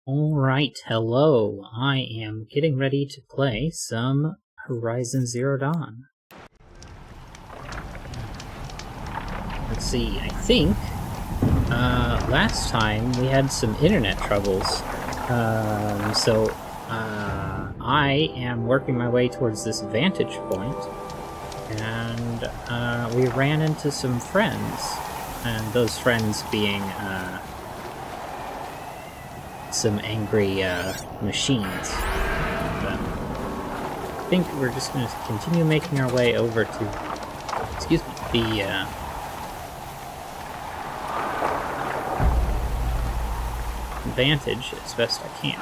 Alright, hello. I am getting ready to play some Horizon Zero Dawn. Let's see, I think last time we had some internet troubles. I am working my way towards this vantage point, and we ran into some friends, and those friends being some angry machines. But I think we're just going to continue making our way over to, excuse me, the vantage as best I can.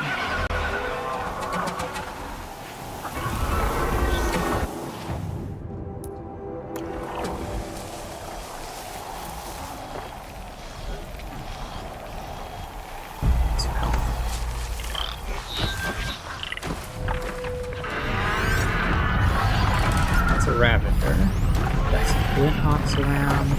Ravager. Got some Flinthawks around.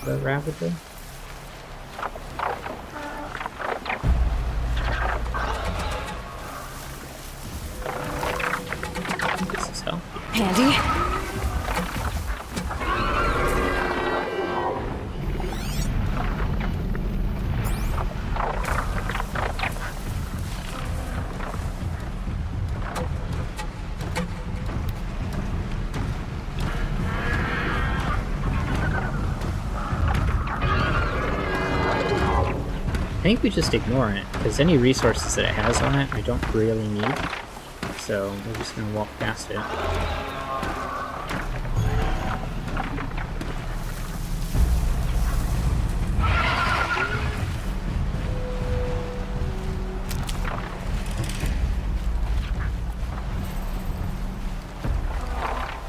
The Ravager? Handy. I think we just ignore it, because any resources that it has on it I don't really need, so we're just going to walk past it.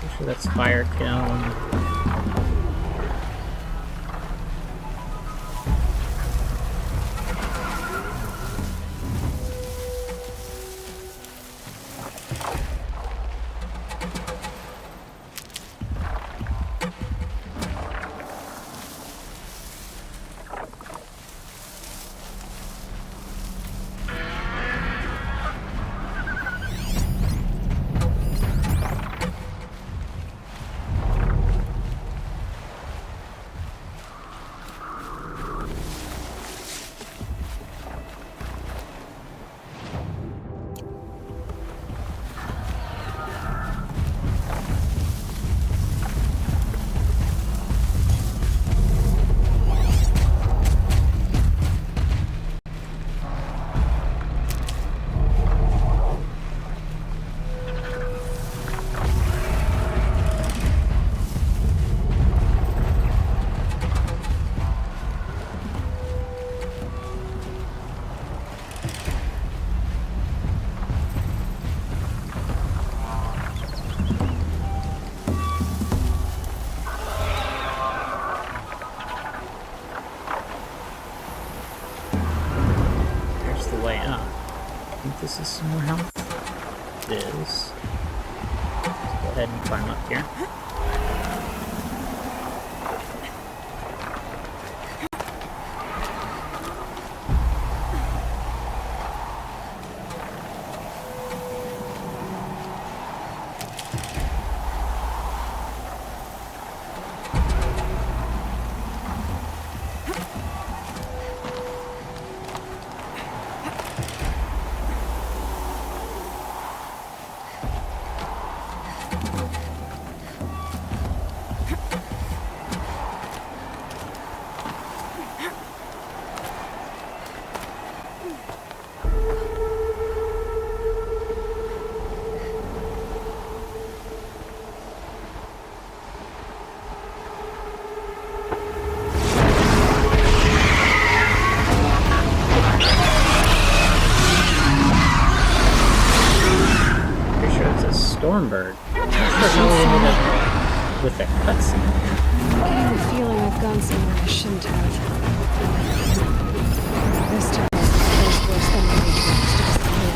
Pretty sure that's Fire Kiln. This is some more health. It is. Let's go ahead and climb up here. Stormbird. I'm not sure how we ended up with a cutscene. I'm getting the feeling I've gone somewhere I shouldn't have. This time, it's worse than my dreams to disappear.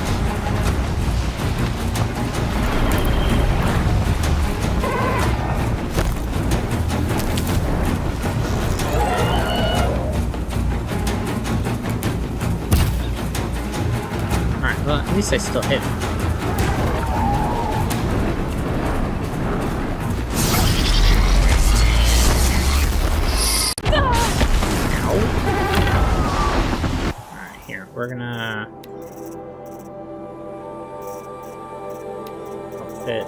Alright, well, at least I still hit him. We're gonna fit.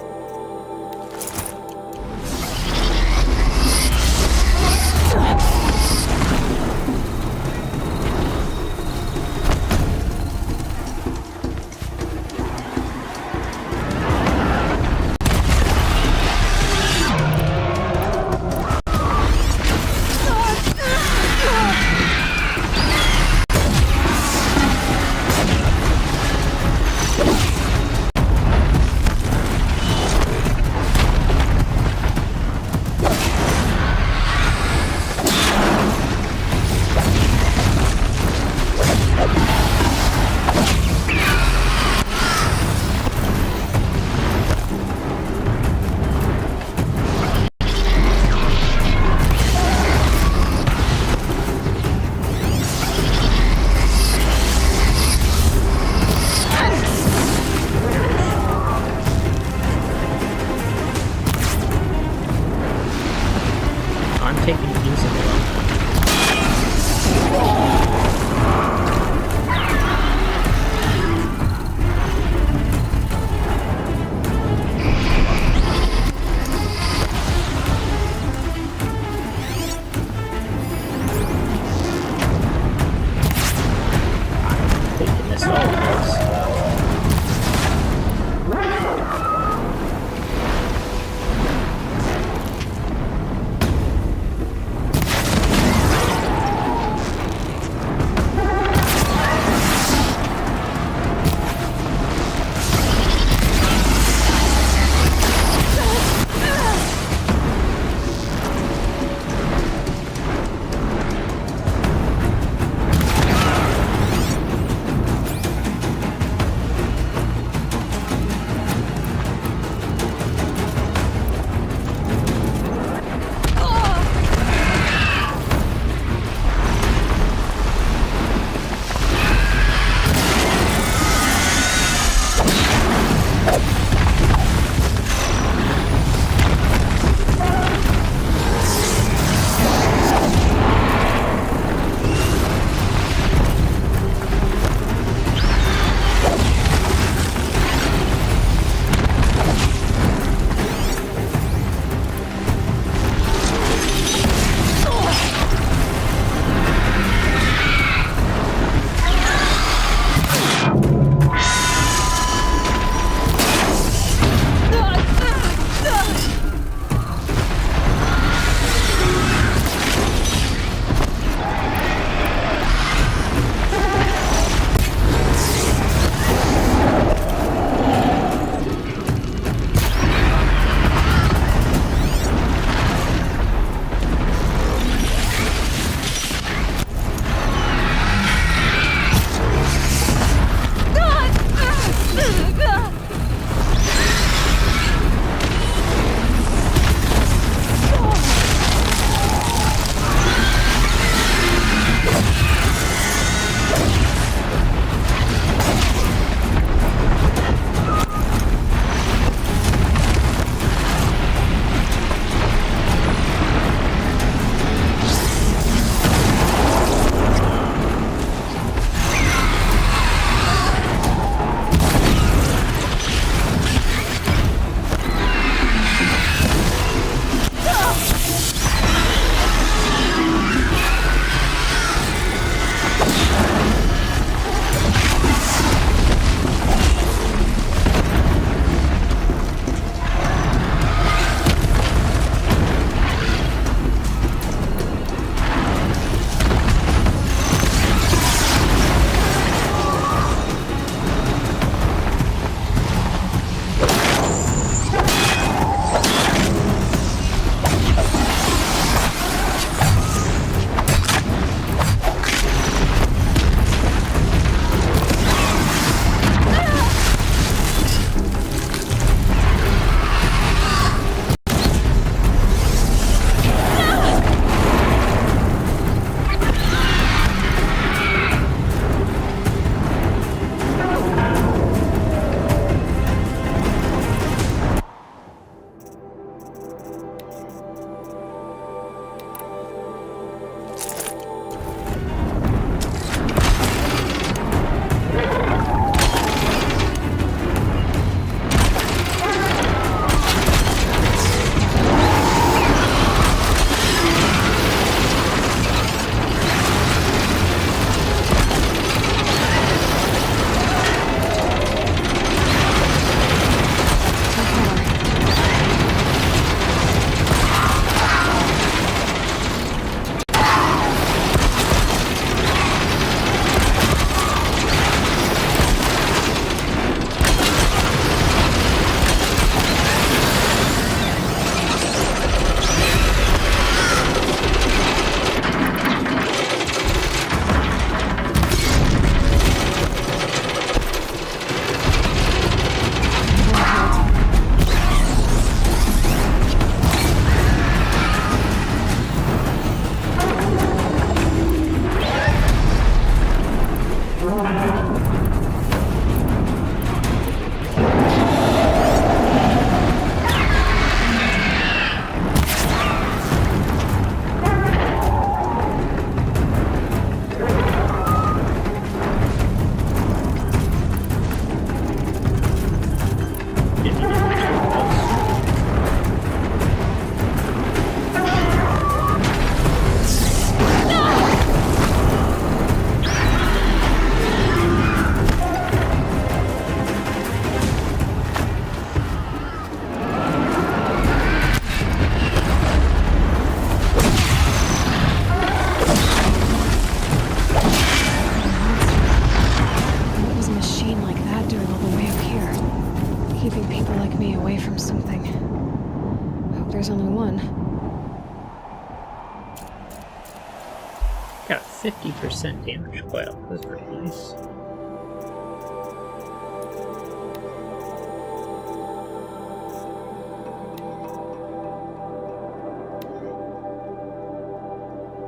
Got a 50% damage coil. That's pretty nice.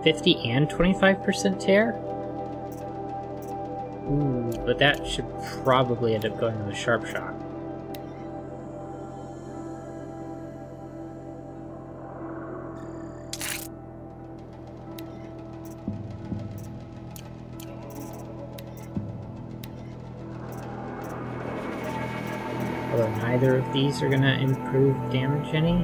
$50 and 25% tear? Ooh, but that should probably end up going on the sharp shock. Although neither of these are gonna improve damage any.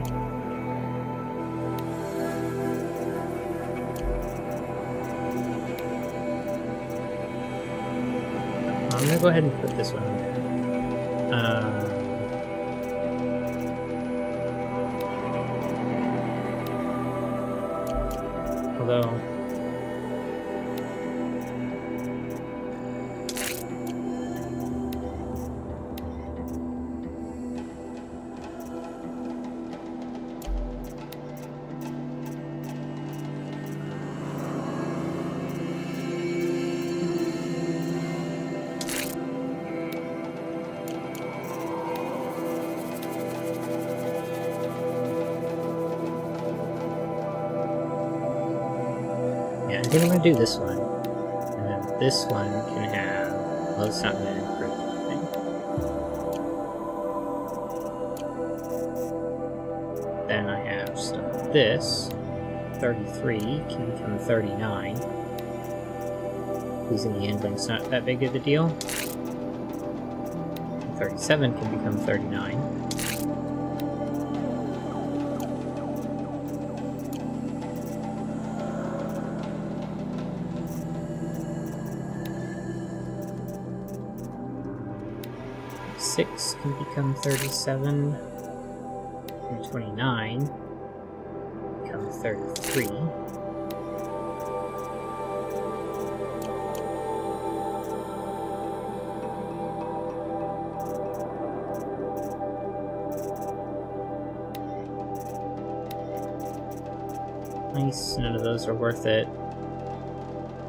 I'm gonna go ahead and put this one in there. Although... yeah, I think I'm gonna do this one. And then this one can have... well, it's not gonna improve anything. Then I have stuff like this. 33 can become 39. Losing the endling's not that big of a deal. 37 can become 39. Six can become 37. And 29 become 33. Nice, none of those are worth it.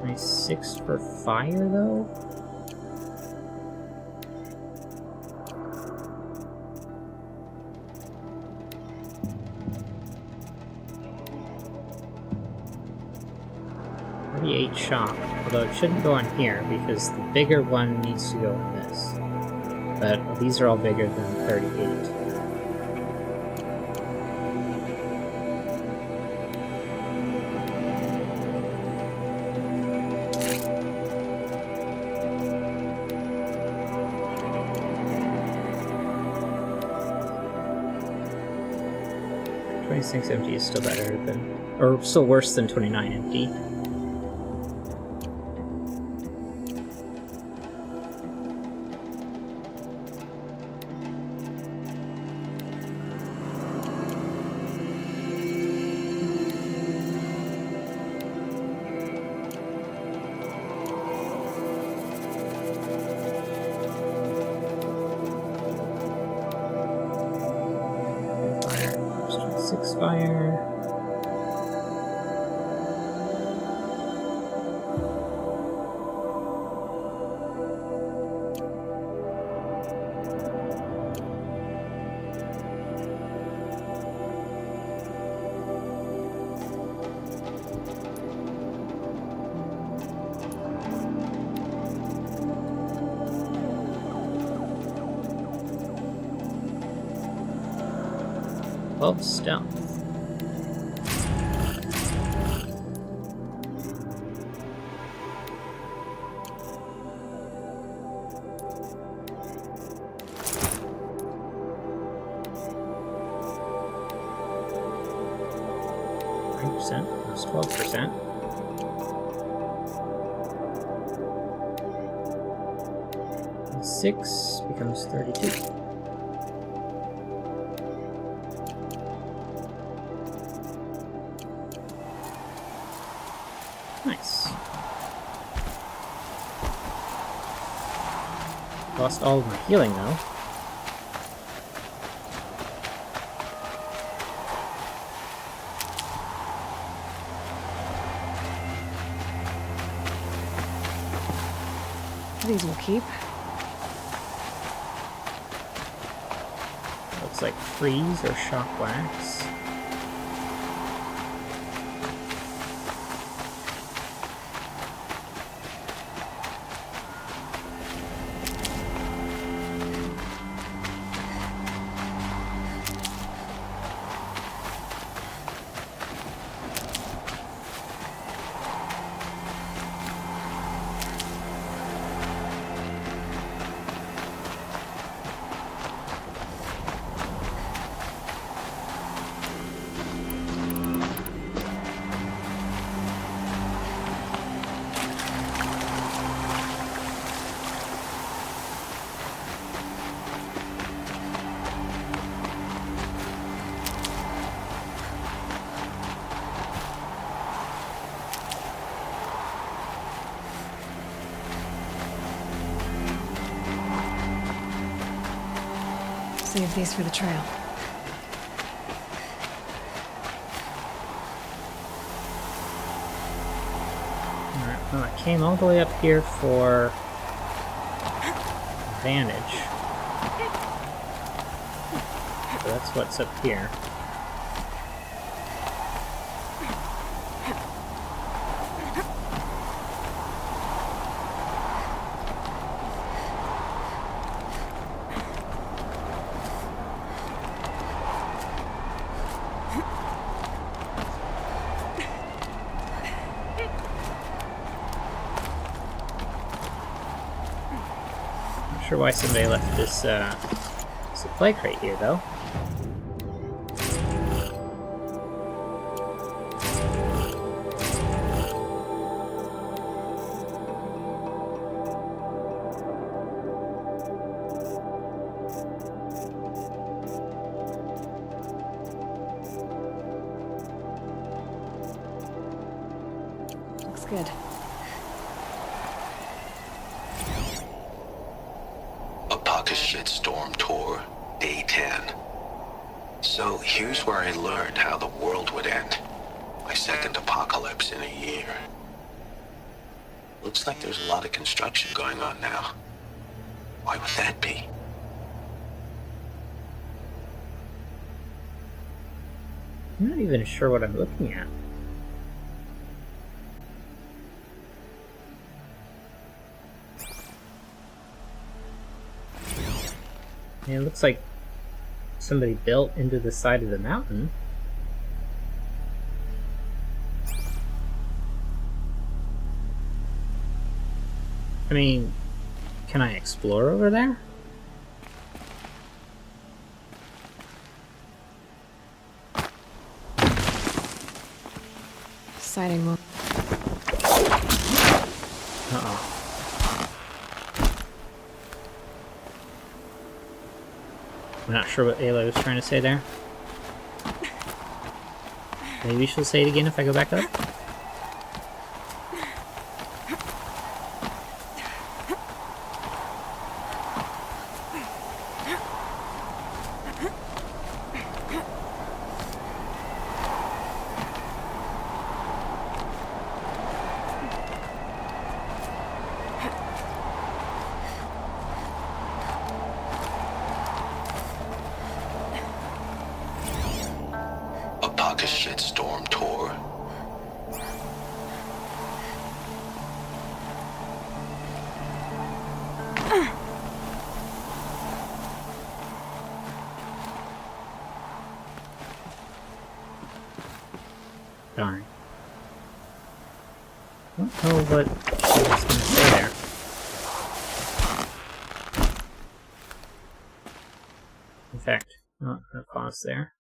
Nice 6 for fire, though? Shock, although it shouldn't go on here because the bigger one needs to go in this. But these are all bigger than 38. $26 empty is still better than, or still worse than 29 empty. Fire. Stealth. That's 12%. And 6 becomes 32. Nice. Lost all of my healing though. these will keep. Looks like freeze or shock wax. Save these for the trail. Alright, well, I came all the way up here for advantage. So that's what's up here. Not sure why somebody left this supply crate here, though. Looks good. Apaka Shitstorm Tour, Day 10. So here's where I learned how the world would end. My second apocalypse in a year. Looks like there's a lot of construction going on now. Why would that be? I'm not even sure what I'm looking at. It looks like somebody built into the side of the mountain. I mean, can I explore over there? Sighting will. Uh-oh. I'm not sure what Ayla was trying to say there. Maybe she'll say it again if I go back up? Apaka Shitstorm Tour. Darn. I don't know what she was going to say there. In fact, I'm going to pause there.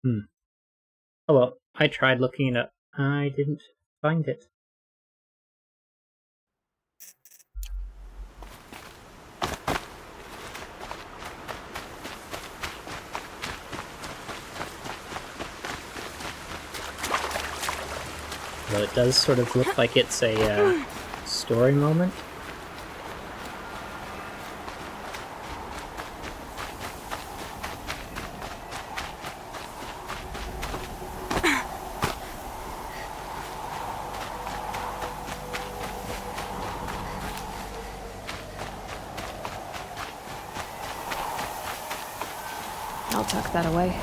Oh well, I tried looking it up. I didn't find it. Though it does sort of look like it's a story moment. I'll tuck that away.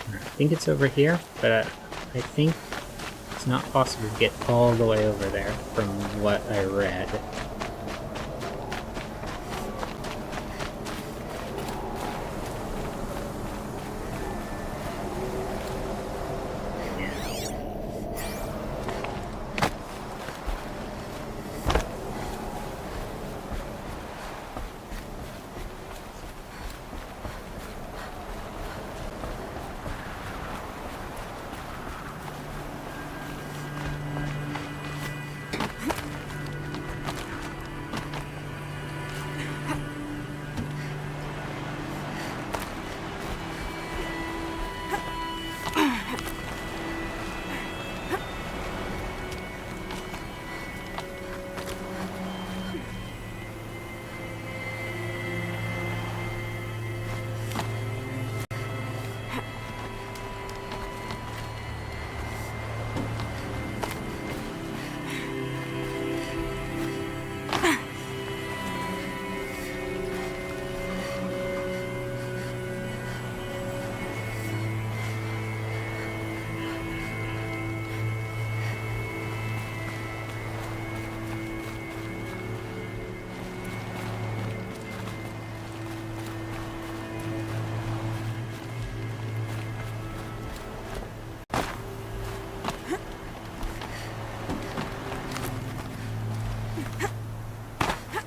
I think it's over here, but I think it's not possible to get all the way over there from what I read.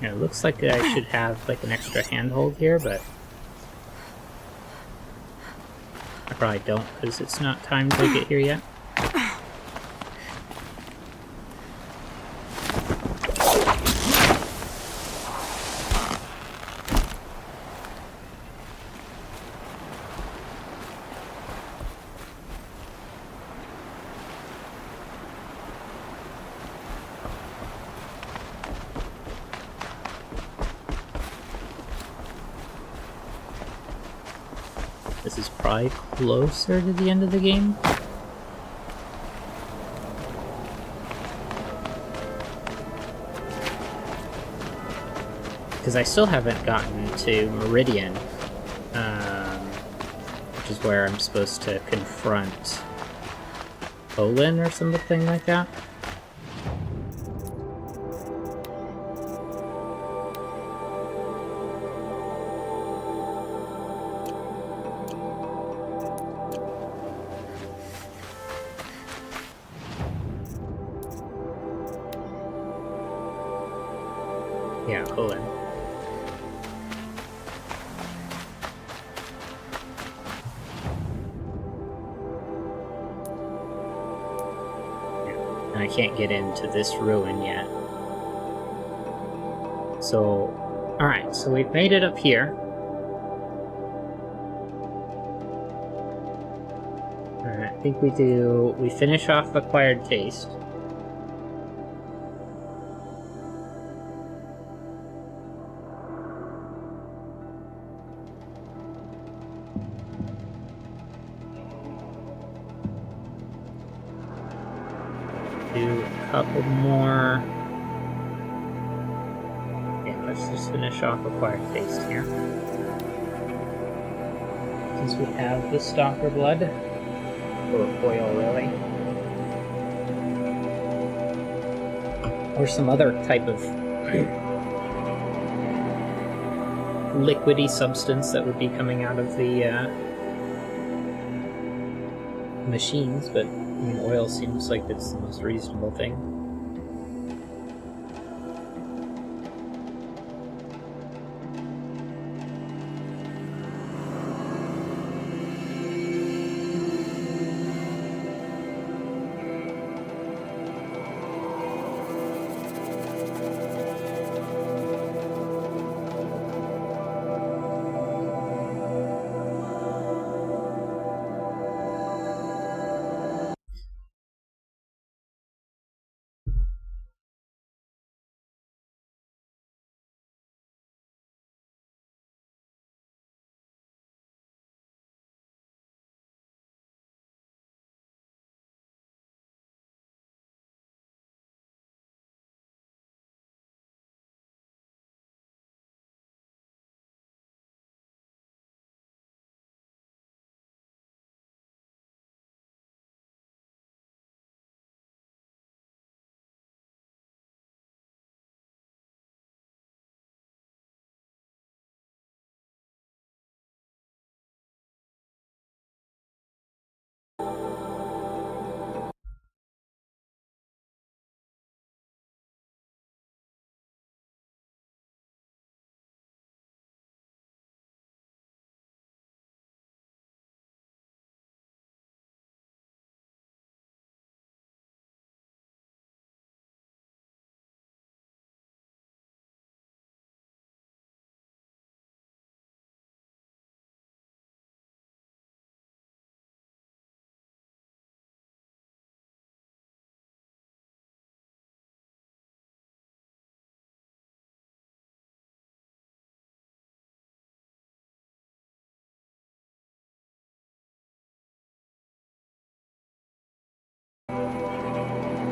Yeah, it looks like I should have like an extra handhold here, but I probably don't because it's not time to get here yet. This is probably closer to the end of the game. Because I still haven't gotten to Meridian, which is where I'm supposed to confront Olin or something like that. Yeah, Olin. Yeah, and I can't get into this ruin yet. So, alright, so we've made it up here. Alright, I think we finish off Acquired Taste. do a couple more. Okay, let's just finish off Acquired Taste here. Since we have the Stalker Blood, or oil really, or some other type of liquidy substance that would be coming out of the machines, but I mean, oil seems like it's the most reasonable thing.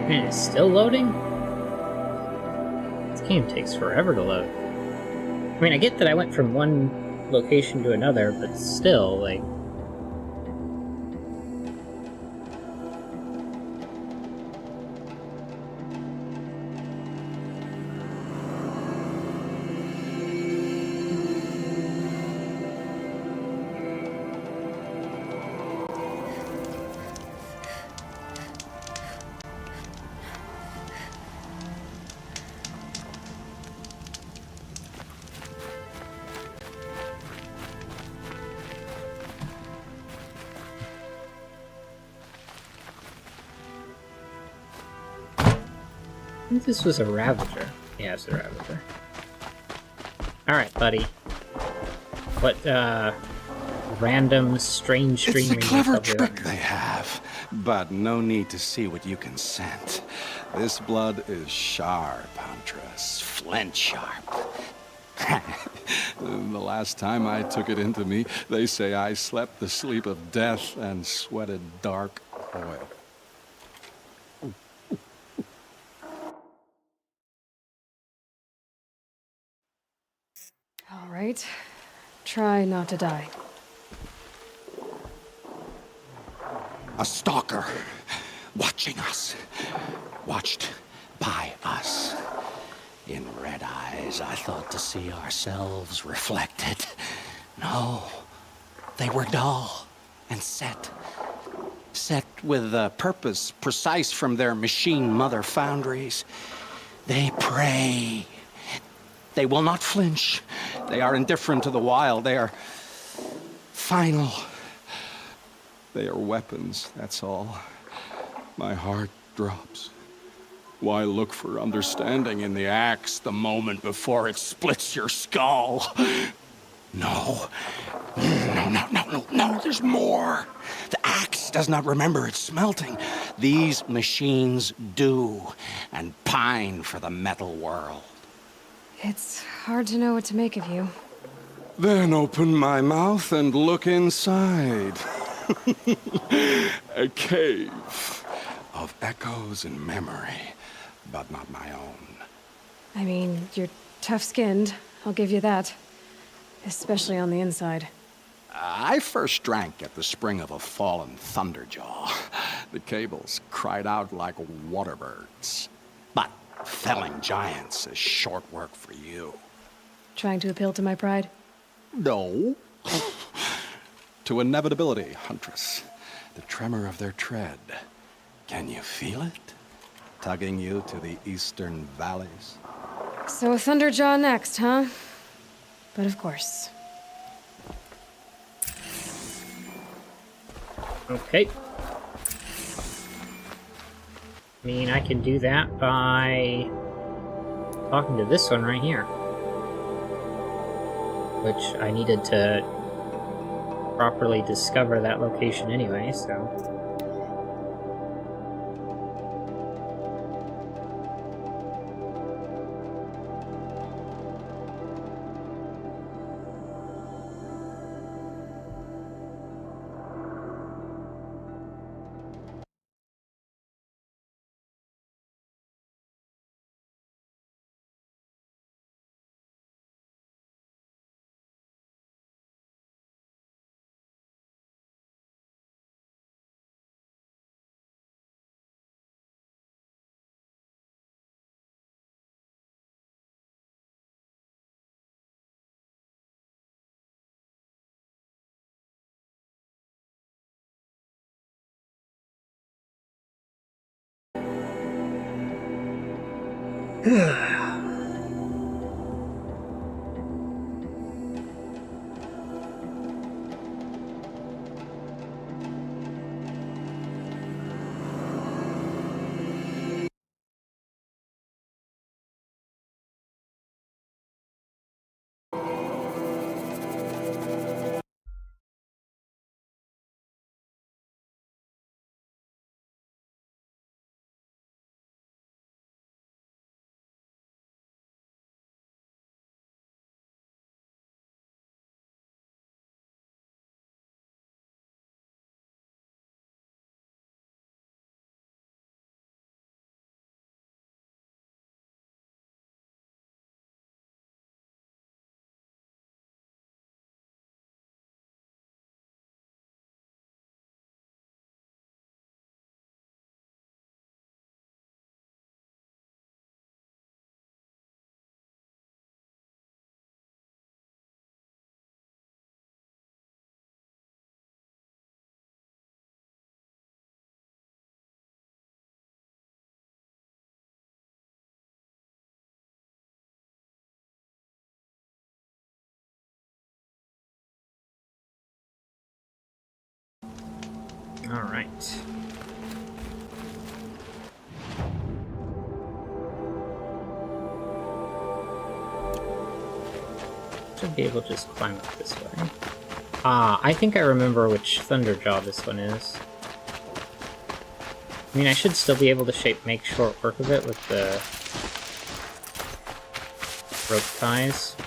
Man, it's still loading? This game takes forever to load. I mean, I get that I went from one location to another, but still, like... I think this was a Ravager. Yeah, it's a Ravager. Alright, buddy. What, random, strange stream... It's a clever trick they have, but no need to see what you can scent. This blood is sharp, Huntress. Flint sharp. The last time I took it into me, they say I slept the sleep of death and sweated dark oil. All right. Try not to die. A stalker, watching us, watched by us. In red eyes, I thought to see ourselves reflected. No, they were dull and set with a purpose precise from their machine mother foundries. They prey. They will not flinch. They are indifferent to the wild. They are final. They are weapons, that's all. My heart drops. Why look for understanding in the axe the moment before it splits your skull? No, there's more. The axe does not remember its smelting. These machines do, and pine for the metal world. It's hard to know what to make of you. Then open my mouth and look inside. A cave. of echoes and memory, but not my own. I mean, you're tough-skinned, I'll give you that. Especially on the inside. I first drank at the spring of a fallen thunderjaw. The cables cried out like waterbirds. But felling giants is short work for you. Trying to appeal to my pride? No. To inevitability, Huntress. The tremor of their tread. Can you feel it? Tugging you to the eastern valleys? So a Thunderjaw next, huh? But of course. Okay. I mean, I can do that by talking to this one right here. Which I needed to properly discover that location anyway, so... Alright. Should be able to just climb up this way. Ah, I think I remember which Thunderjaw this one is. I mean, I should still be able to make short work of it with the rope ties.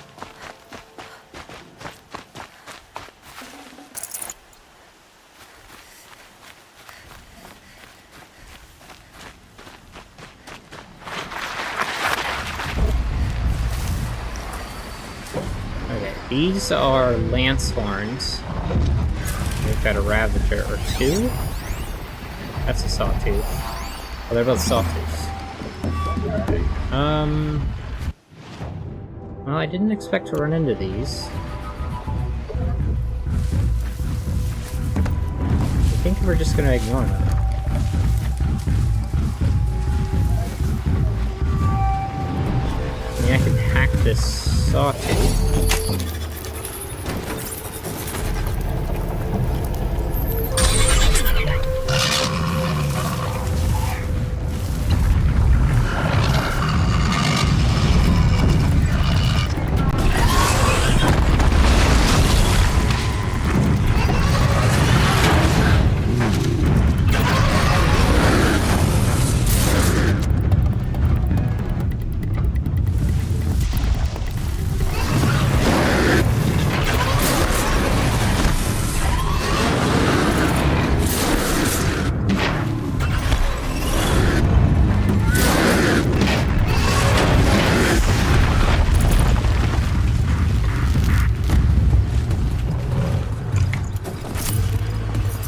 These are lance horns. We've got a Ravager or two. That's a Sawtooth. Oh, they're both Sawtooths. Well, I didn't expect to run into these. I think we're just gonna ignore them. I mean, I can hack this Sawtooth.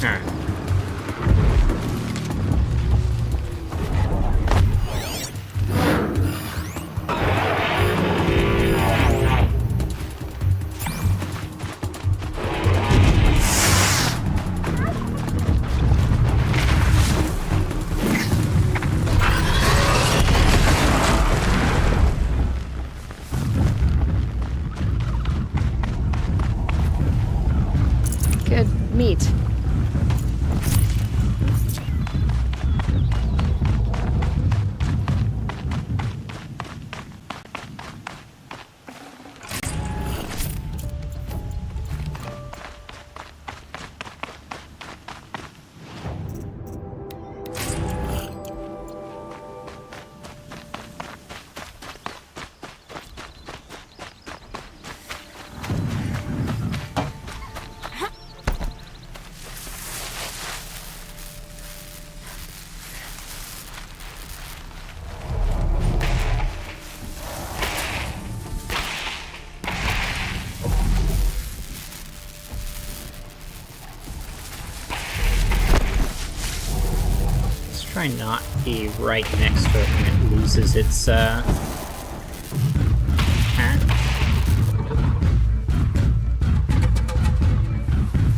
Alright. Good meat. Try not be right next to it when it loses its hat.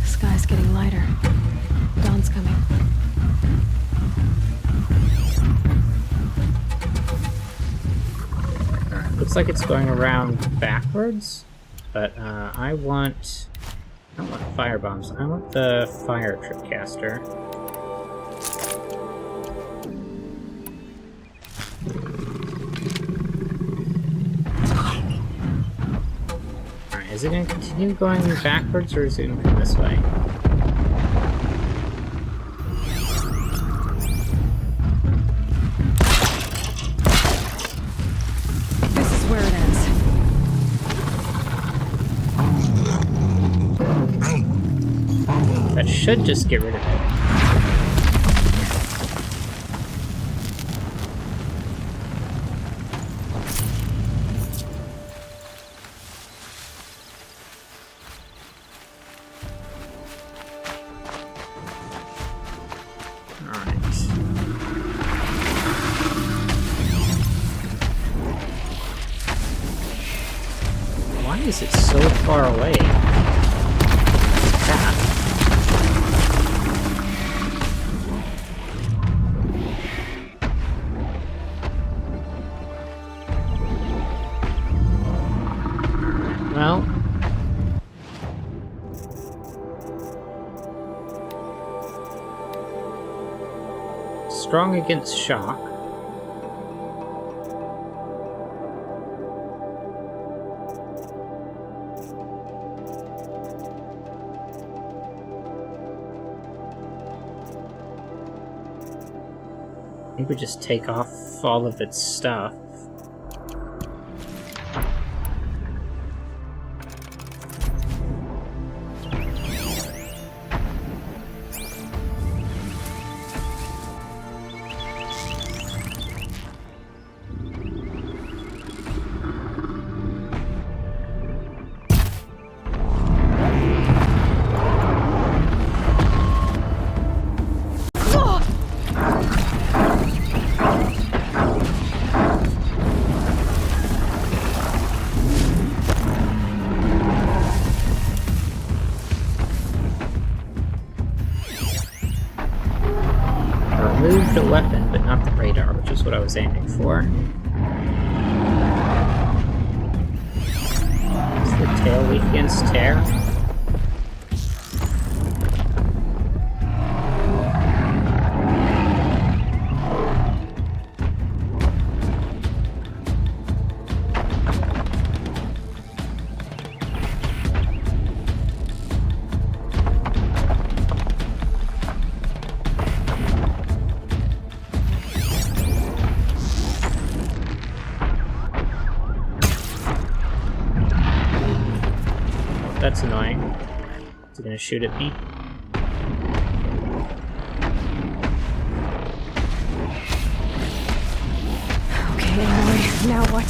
The sky's getting lighter. Dawn's coming. Alright, looks like it's going around backwards, but I don't want fire bombs. I want the fire tripcaster. Is it going to continue going backwards, or is it going to come this way? This is where it ends. That should just get rid of it. Why is it so far away? Crap. Well. Strong against shock. I think we just take off all of its stuff. Remove the weapon, but not the radar, which is what I was aiming for. Is the tail weak against tear? That's annoying. Is it gonna shoot at me? Okay, Aloy, now what?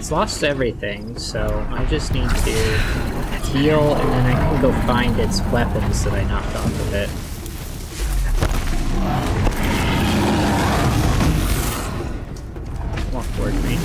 It's lost everything, so I just need to heal, and then I can go find its weapons that I knocked off of it. Walk towards me.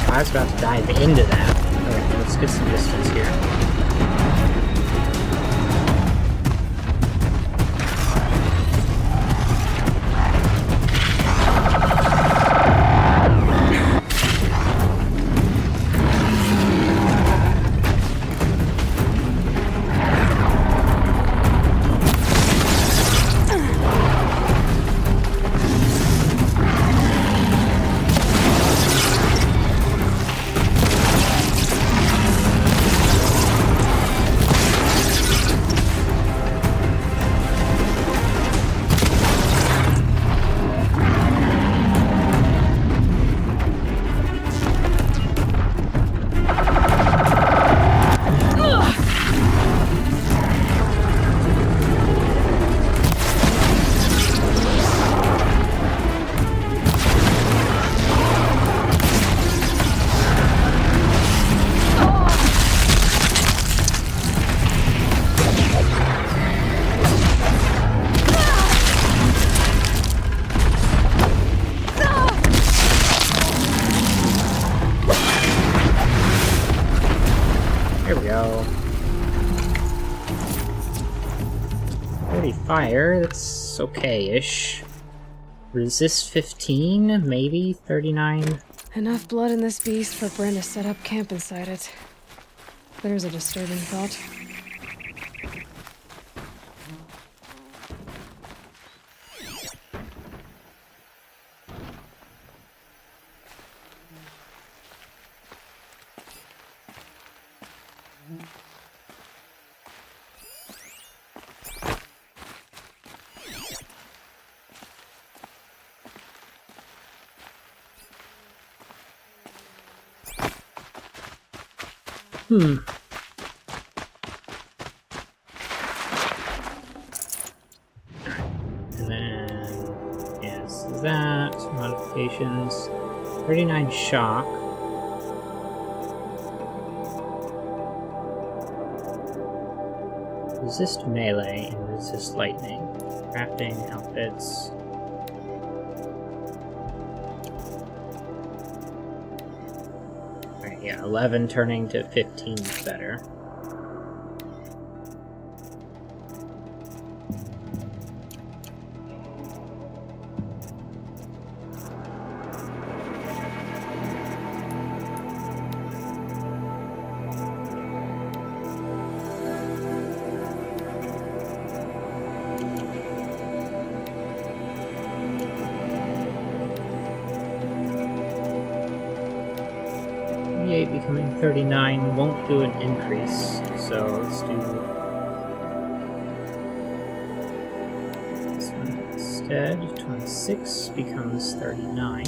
I was about to dive into that. Okay, let's get some distance here. fire. That's okay-ish. Resist 15, maybe 39. Enough blood in this beast for Bryn to set up camp inside it. There's a disturbing thought. Hmm. And then, yes, that. Modifications. 39 shock. Resist melee and resist lightning. Crafting outfits. Alright, yeah, 11 turning to 15 is better. Becoming 39 won't do an increase, so let's do this one instead. 26 becomes 39.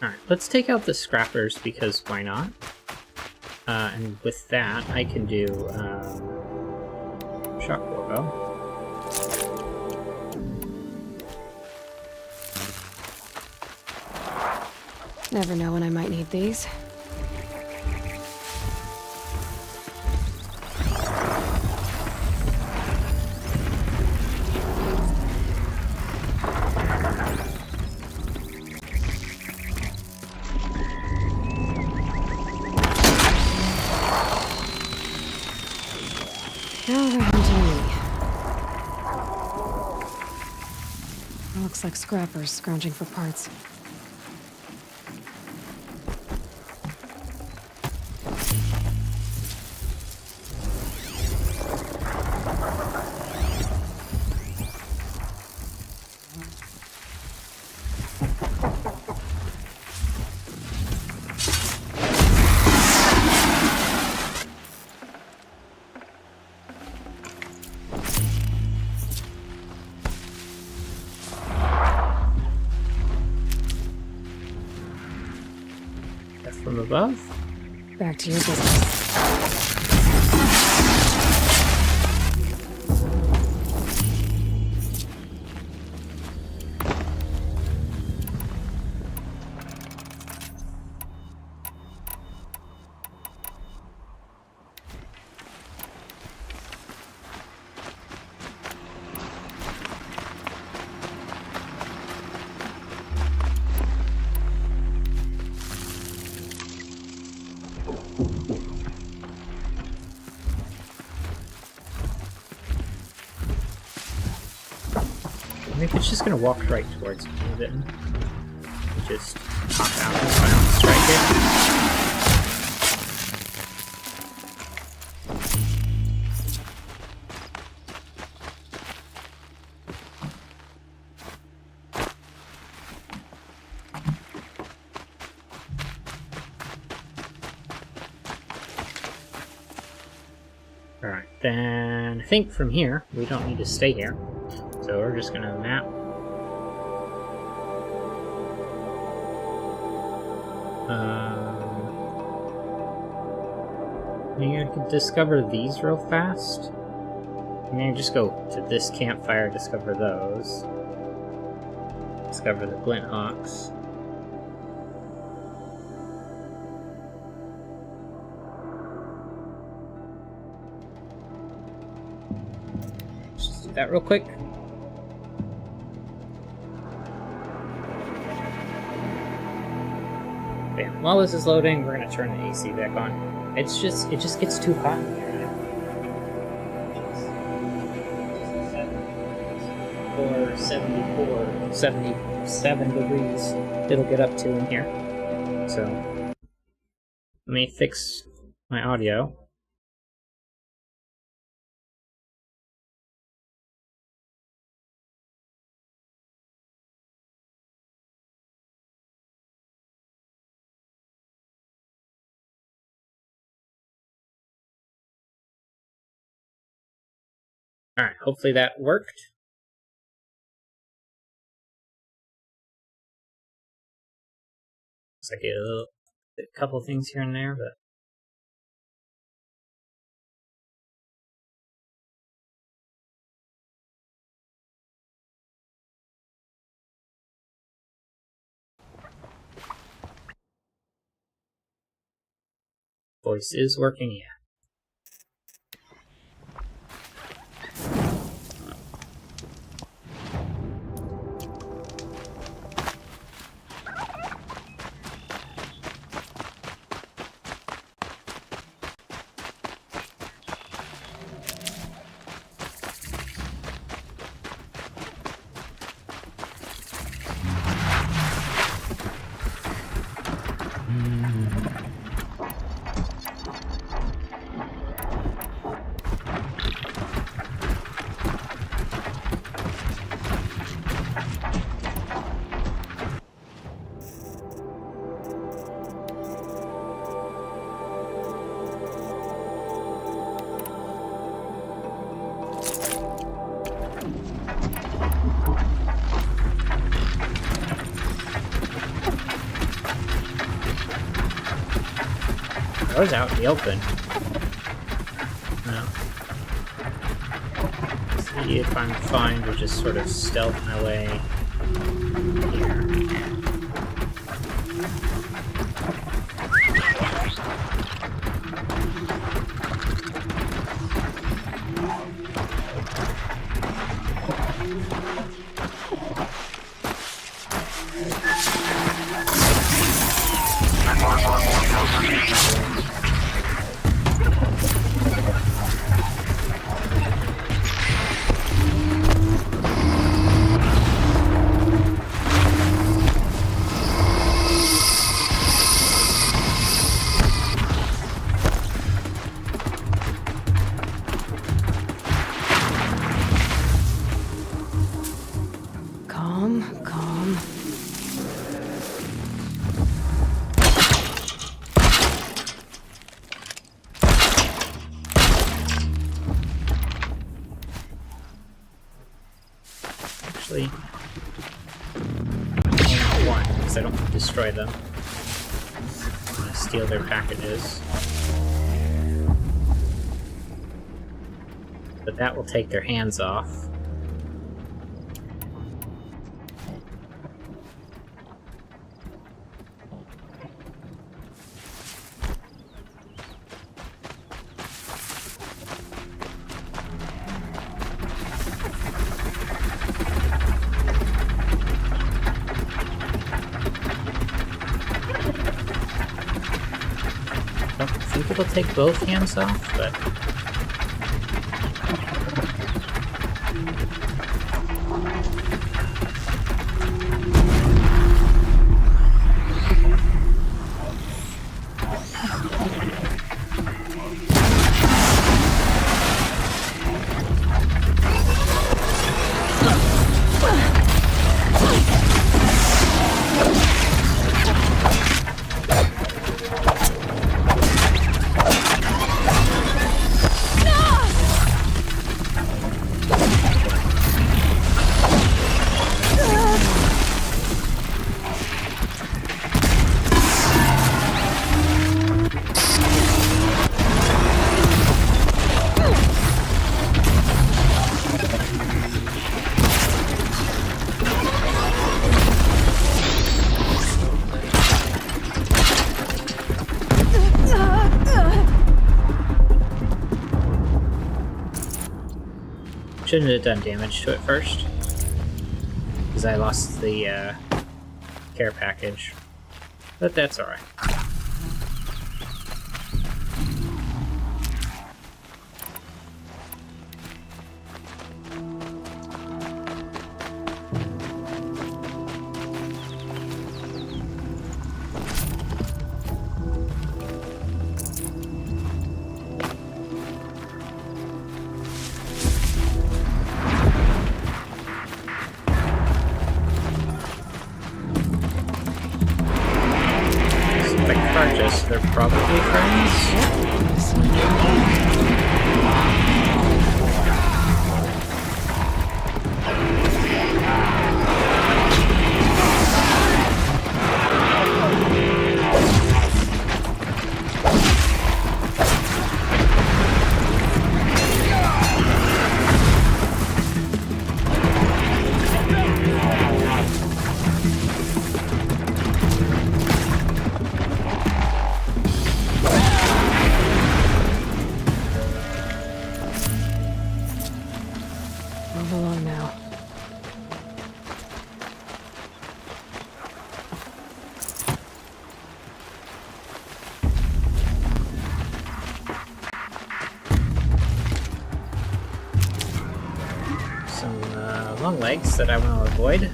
Alright, let's take out the scrappers because why not? And with that, I can do shock warbow. Never know when I might need these. Now they're hunting me. Looks like scrappers scrounging for parts. From above. Back to your business. I think it's just gonna walk right towards me then. Just pop out if I don't strike it. Alright, then I think from here, we don't need to stay here. So we're just gonna map. Maybe I could discover these real fast. I mean, I just go to this campfire, discover those. Discover the Glint Hawks. Just do that real quick. Okay, while this is loading, we're going to turn the AC back on. it just gets too hot in here. Or 77 degrees it'll get up to in here. So let me fix my audio. Alright, hopefully that worked. Looks like a couple things here and there, but voice is working, yeah. I was out in the open. No. See if I'm fine to just sort of stealth my way here. Calm. Actually, only one, because I don't want to destroy them. I'm going to steal their packages. But that will take their hands off. I don't think it'll take both hands off, but shouldn't have done damage to it first, because I lost the care package, but that's alright. they're probably friends. Move along now. Some long legs that I want to avoid.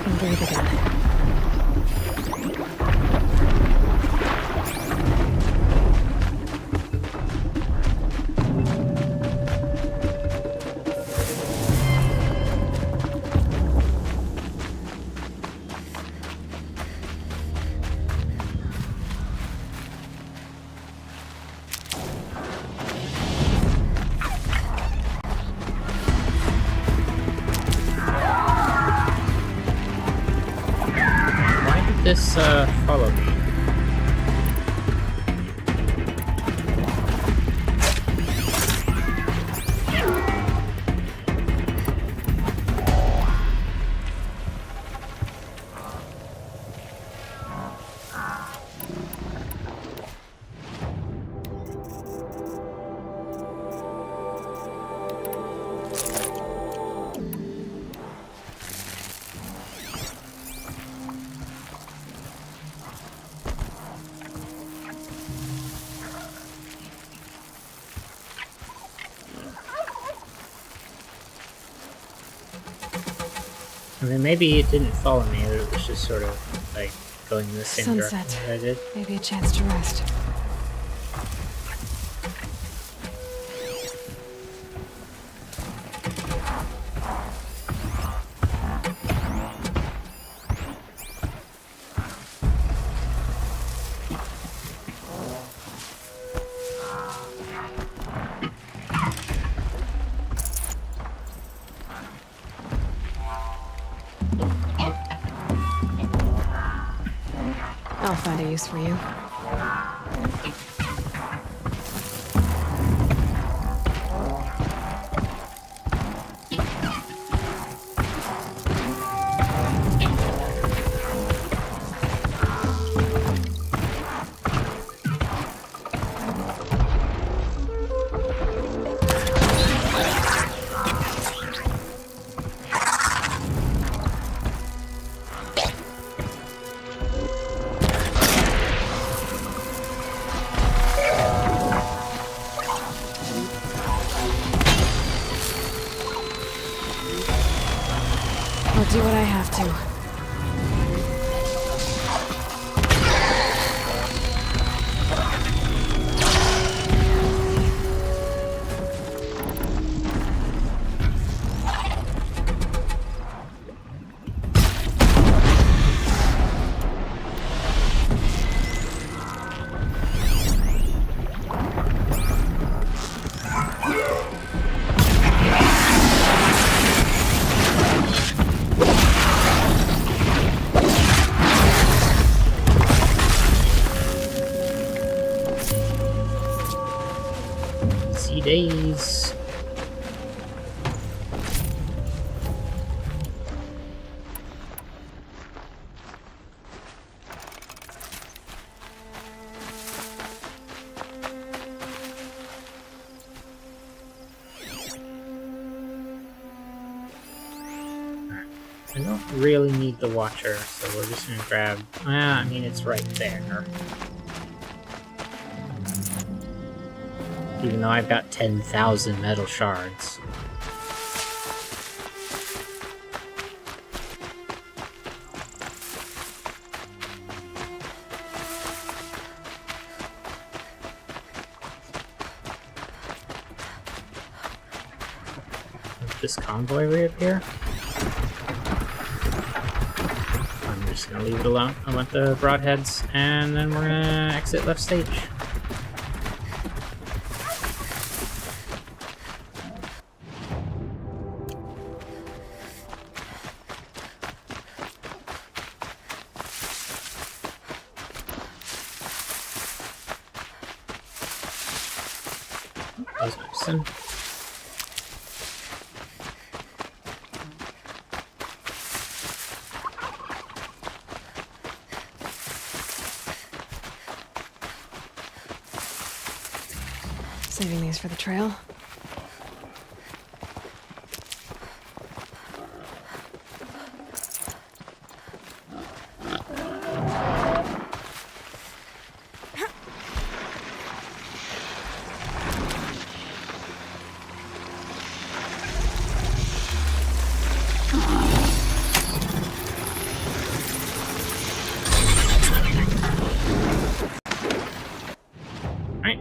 And breathe again. Why did this follow me? I mean, maybe it didn't follow me, it was just sort of like going in the same Sunset. direction that I did. Maybe a chance to rest. I'll find a use for you. I'll do what I have to. Sea days. I don't really need the Watcher, so we're just gonna grab... I mean, it's right there. Even though I've got 10,000 metal shards. this convoy reappear. I'm just gonna leave it alone. I want the broadheads, and then we're gonna exit left stage. Osmosin. Saving these for the trail. Alright.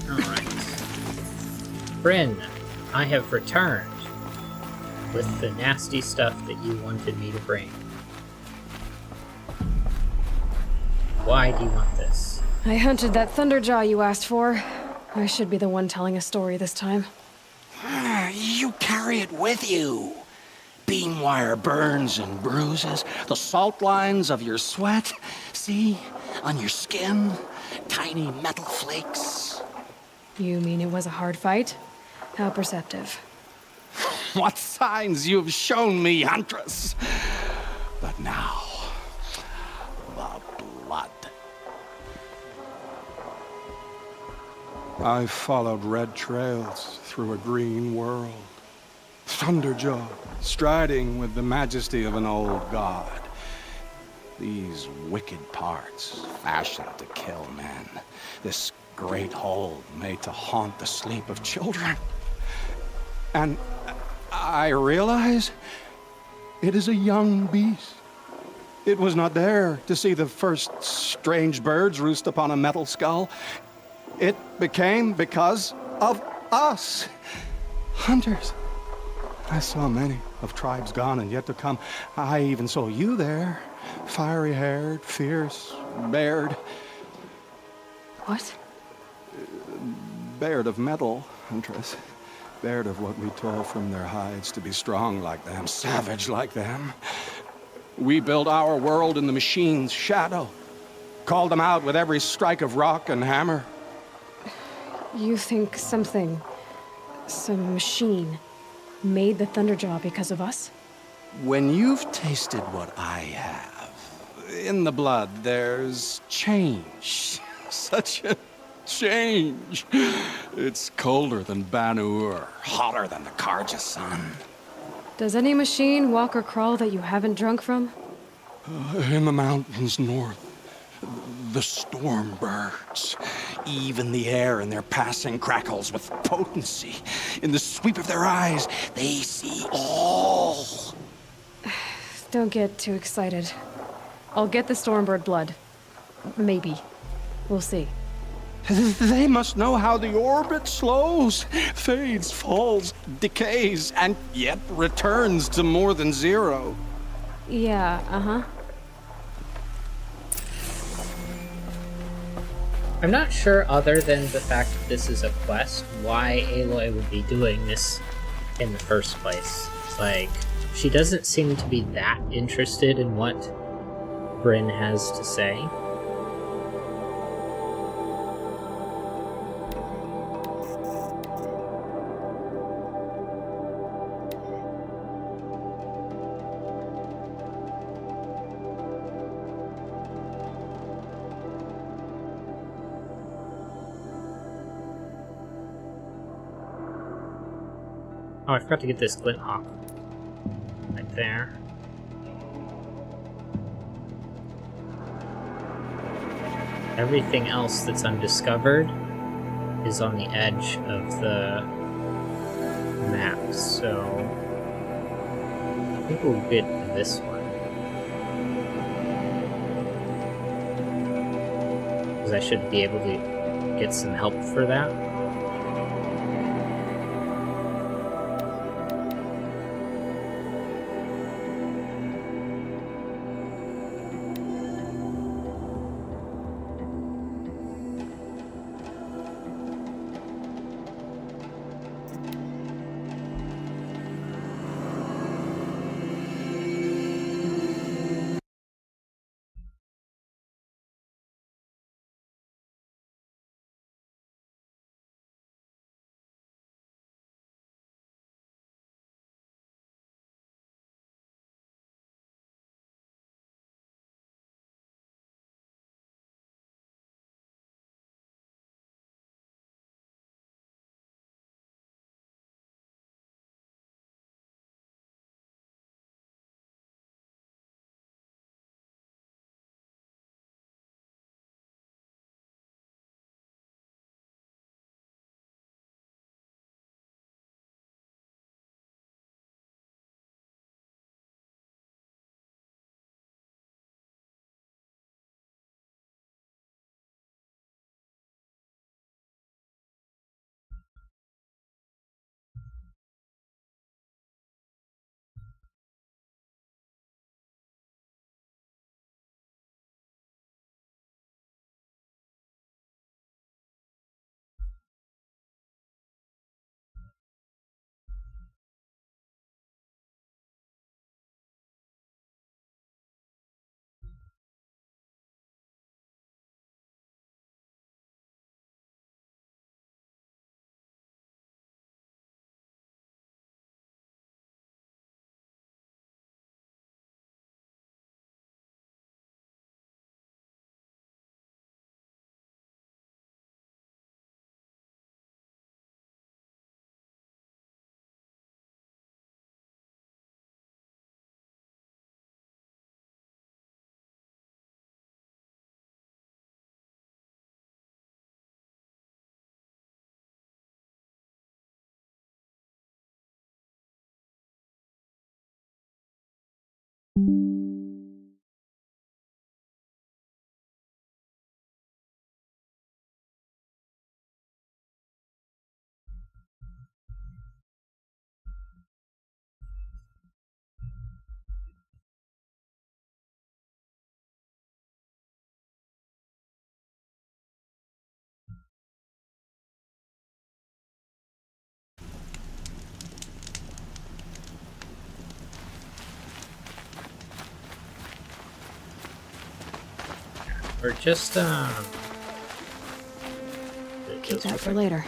Alright. Bryn, I have returned with the nasty stuff that you wanted me to bring. Why do you want this? I hunted that Thunderjaw you asked for. I should be the one telling a story this time. You carry it with you. Beam wire burns and bruises, the salt lines of your sweat. See? On your skin, tiny metal flakes. You mean it was a hard fight? How perceptive. What signs you've shown me, Huntress. But now, the blood. I followed red trails through a green world. Thunderjaw, striding with the majesty of an old god. These wicked parts, fashioned to kill men. This great hole made to haunt the sleep of children. And I realize it is a young beast. It was not there to see the first strange birds roost upon a metal skull. It became because of Us! Hunters! I saw many of tribes gone and yet to come. I even saw you there. Fiery-haired, fierce, bared. What? Bared of metal, Huntress. Bared of what we tore from their hides to be strong like them, savage like them. We built our world in the machine's shadow. Called them out with every strike of rock and hammer. You think some machine, made the Thunderjaw because of us? When you've tasted what I have, in the blood there's change. Such a change. It's colder than Ban-Ur, hotter than the Karja sun. Does any machine walk or crawl that you haven't drunk from? In the mountains north, the storm birds. Even the air in their passing crackles with potency. In the sweep of their eyes, they see all. Don't get too excited. I'll get the Stormbird blood. Maybe. We'll see. They must know how the orbit slows, fades, falls, decays, and yet returns to more than zero. Yeah, uh-huh. I'm not sure, other than the fact that this is a quest, why Aloy would be doing this in the first place. Like, she doesn't seem to be that interested in what Brynn has to say. Oh, I forgot to get this glint off. Right there. Everything else that's undiscovered is on the edge of the map, so I think we'll get to this one. Because I should be able to get some help for that. Or just, Keep that for later.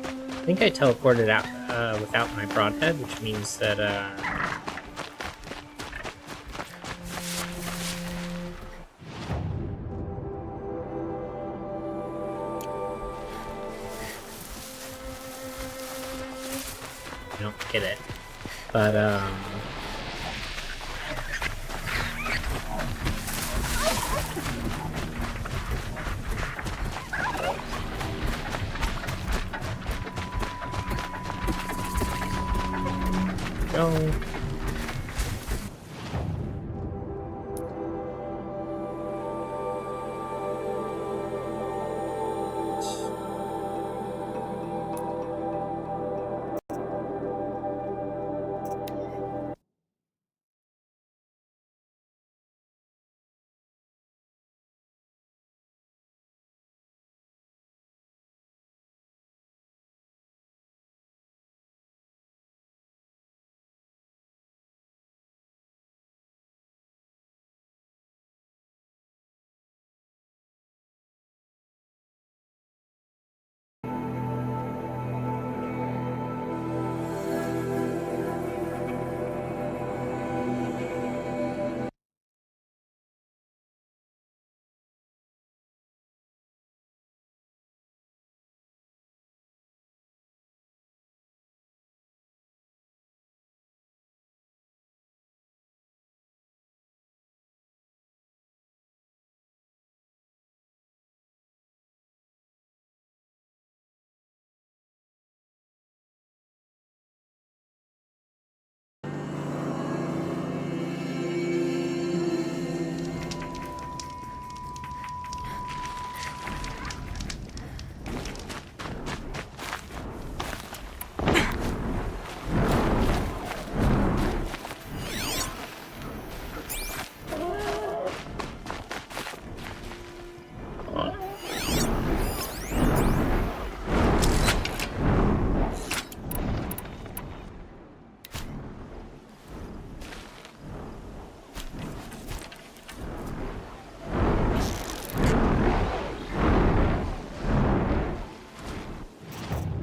I think I teleported out without my broadhead, which means that I don't get it. But go.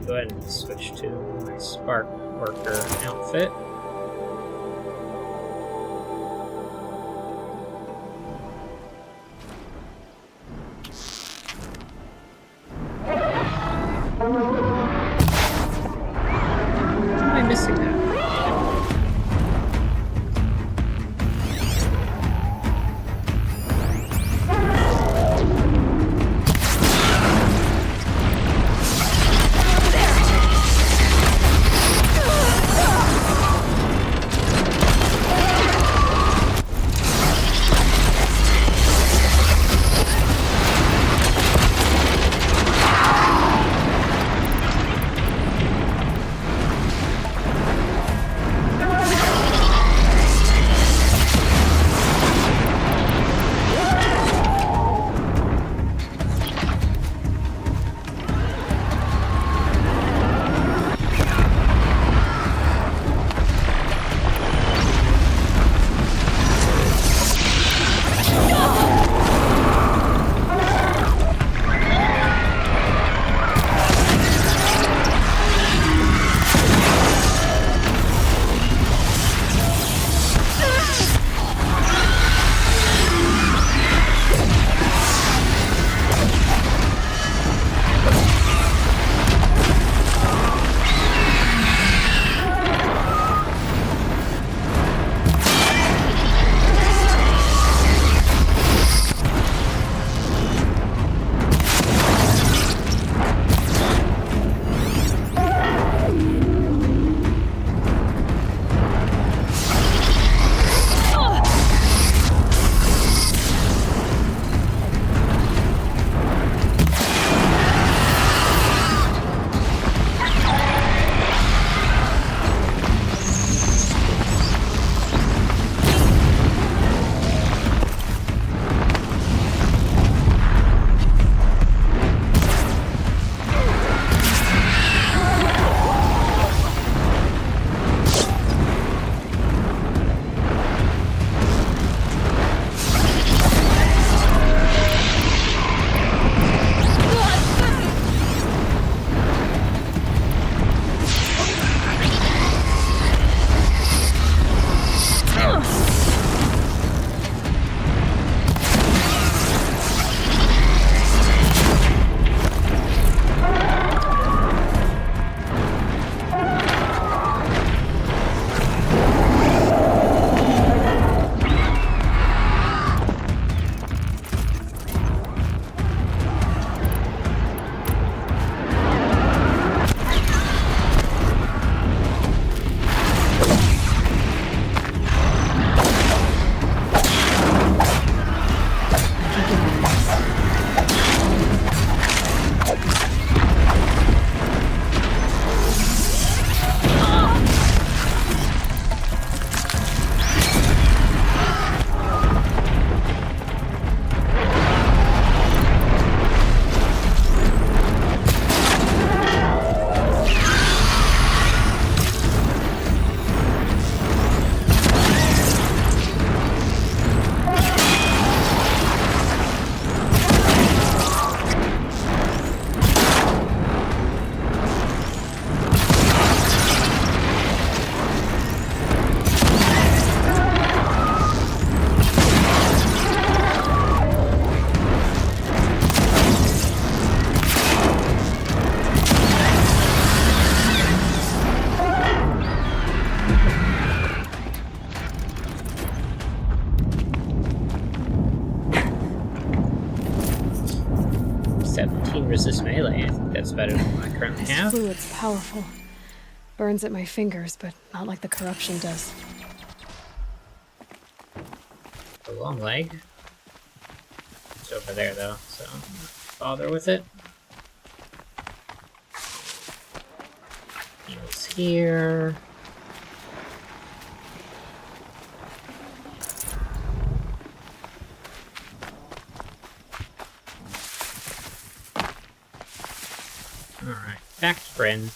Go ahead and switch to my Spark Worker outfit. How am I missing that? 17 resist melee. I think that's better than what I currently This have. fluid's powerful. Burns at my fingers, but not like the corruption does. A long leg. It's over there though, so don't bother with it. Heals here. Alright, back to Bryn.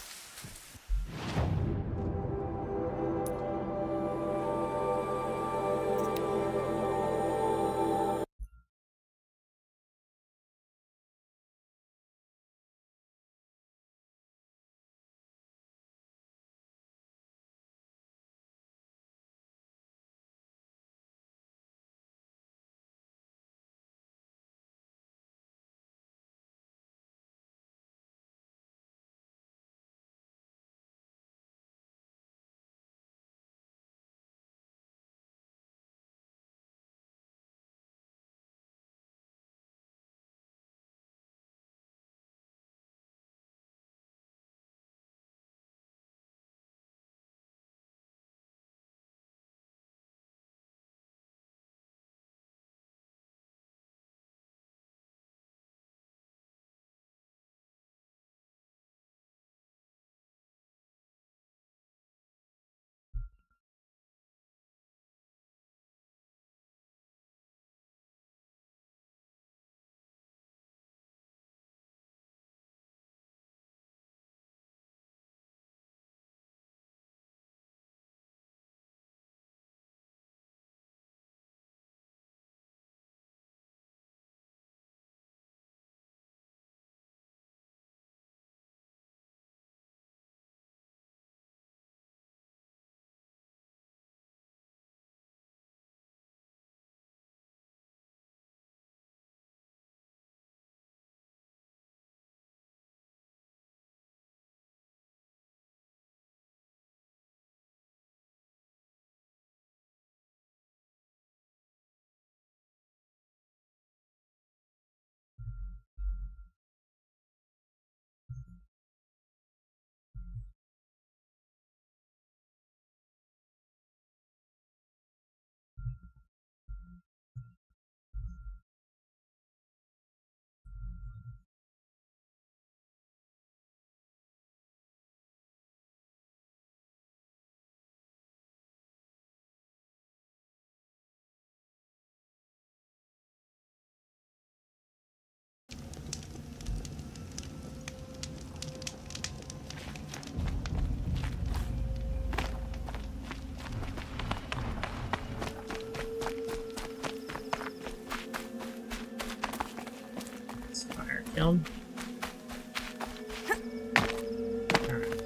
Alright,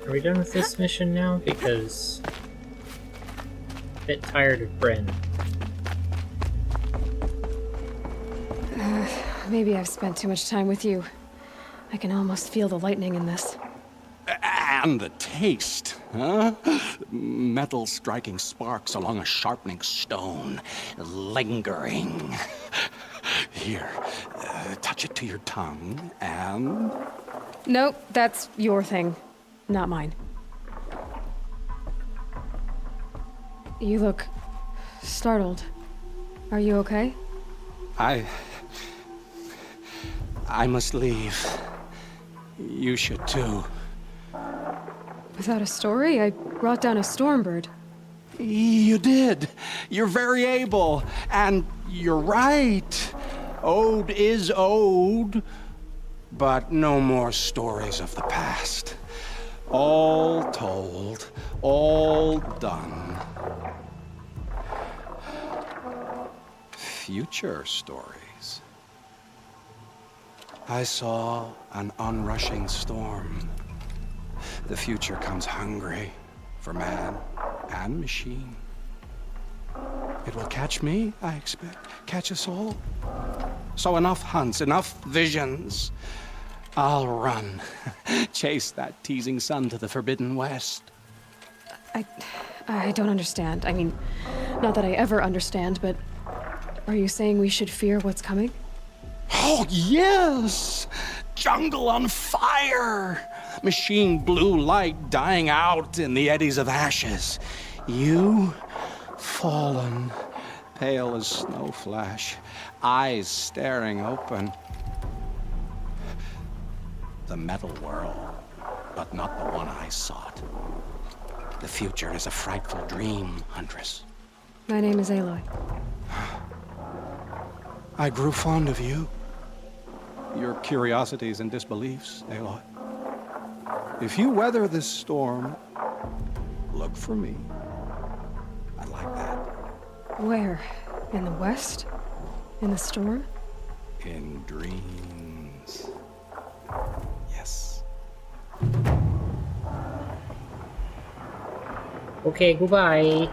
are we done with this mission now? Because I'm a bit tired of Bryn. Maybe I've spent too much time with you. I can almost feel the lightning in this. And the taste, huh? Metal striking sparks along a sharpening stone, lingering. Here, touch it to your tongue, and... Nope, that's your thing, not mine. You look startled. Are you okay? I must leave. You should too. Without a story? I brought down a Stormbird. You did. You're very able. And you're right. Ode is ode. But no more stories of the past. All told. All done. Future stories. I saw an onrushing storm. The future comes hungry for man and machine. It will catch me, I expect. Catch us all. So enough hunts, enough visions. I'll run. Chase that teasing sun to the forbidden west. I don't understand. I mean, not that I ever understand, but are you saying we should fear what's coming? Oh, yes! Jungle on fire! Machine blue light dying out in the eddies of ashes. You, fallen, pale as snow flash, eyes staring open. The metal world, but not the one I sought. The future is a frightful dream, Huntress. My name is Aloy. I grew fond of you. Your curiosities and disbeliefs, Aloy. If you weather this storm, look for me. I like that. Where? In the west? In the storm? In dreams. Yes. Okay, goodbye.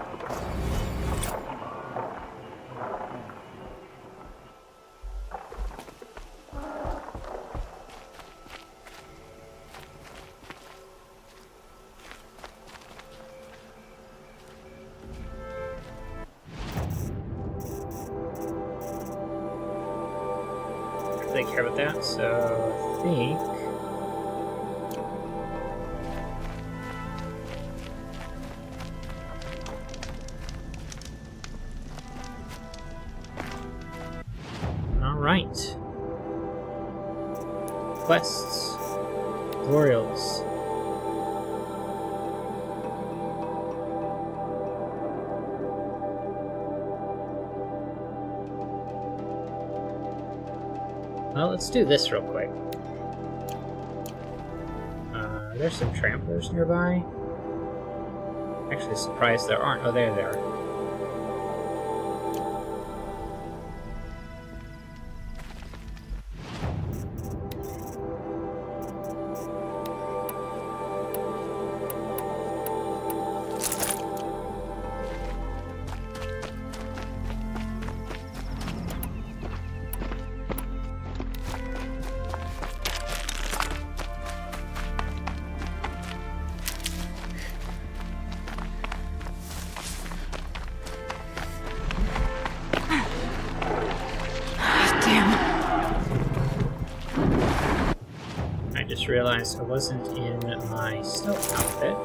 They care about that, so I think alright. Quests. Tutorials. Well, let's do this real quick. There's some tramplers nearby. Actually, surprised there aren't. Oh, there they are. I just realized I wasn't in my stealth outfit.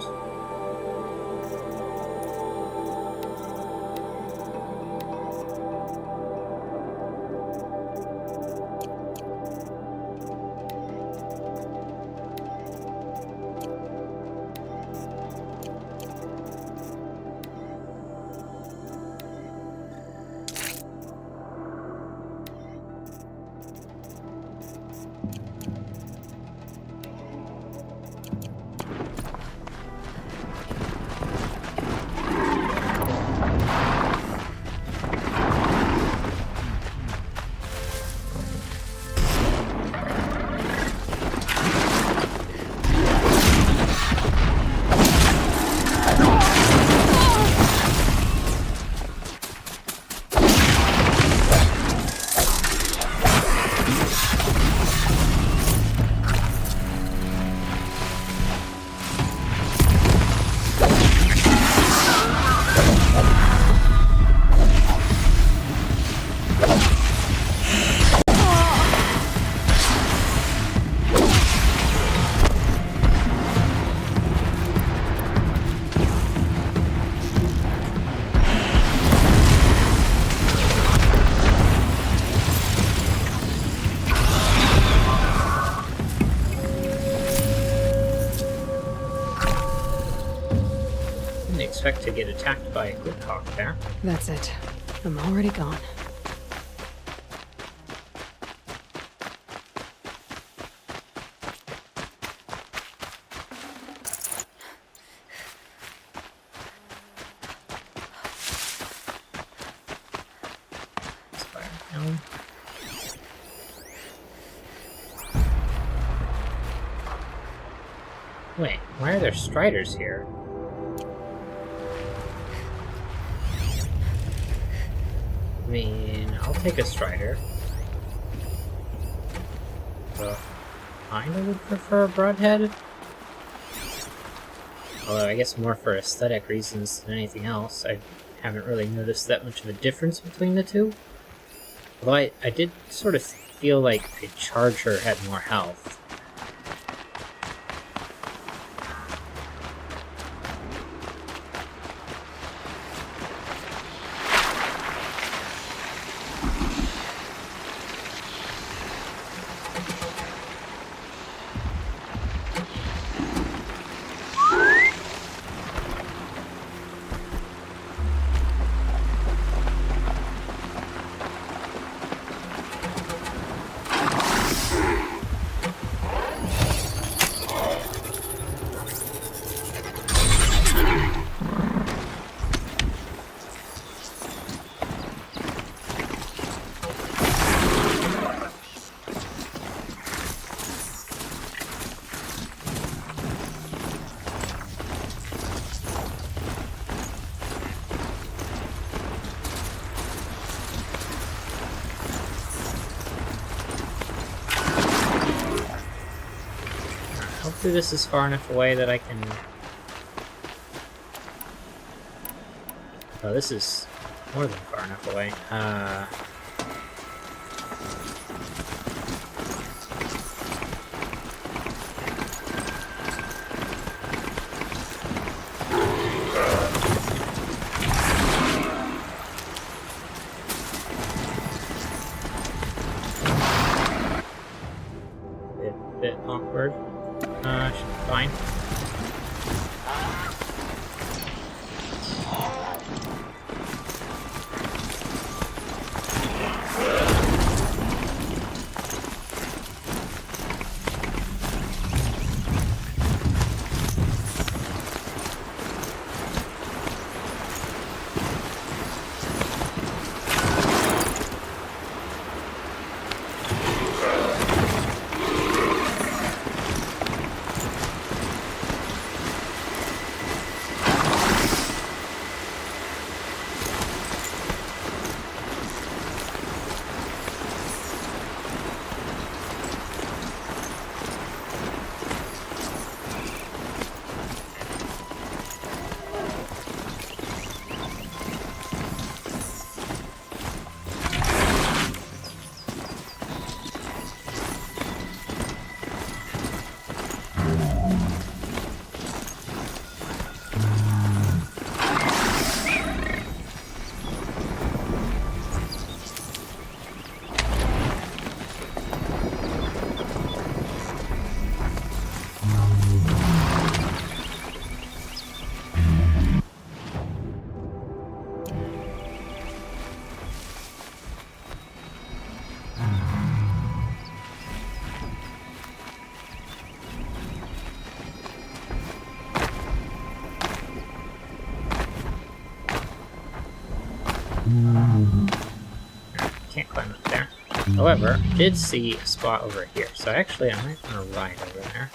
Expect to get attacked by a Glithawk there. That's it. I'm already gone. Wait, why are there striders here? I mean, I'll take a strider. But I kinda would prefer a broadhead. Although I guess more for aesthetic reasons than anything else. I haven't really noticed that much of a difference between the two. Although I did sort of feel like a charger had more health. Hopefully this is far enough away that I can... Oh, this is more than far enough away. Bit awkward. Should be fine. Can't climb up there. However, I did see a spot over here, so actually I might want to ride over there.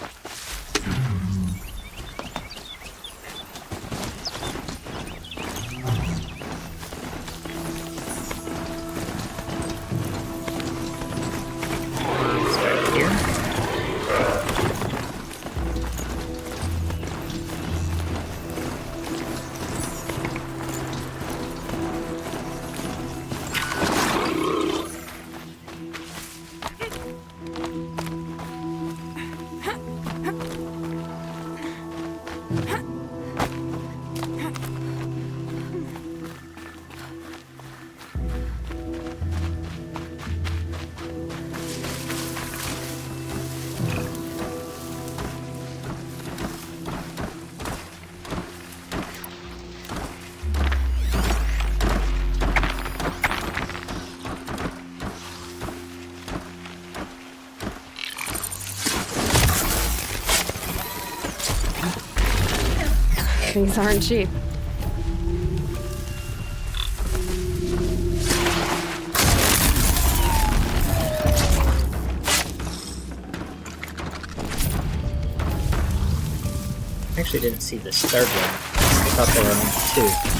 Let's go here. Things aren't cheap. I actually didn't see this third one. I thought there were only two.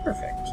Perfect.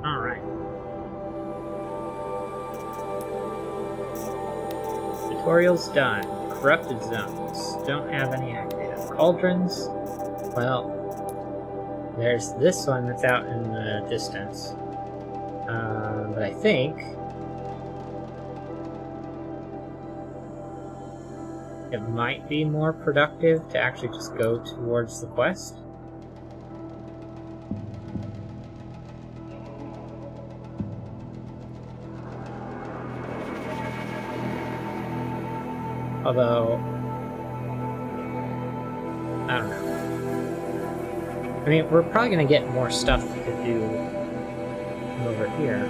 Alright. Tutorial's done. Corrupted zones. Don't have any active. Cauldrons. Well, there's this one that's out in the distance. But I think it might be more productive to actually just go towards the quest. Although, I don't know. I mean, we're probably going to get more stuff we could do over here.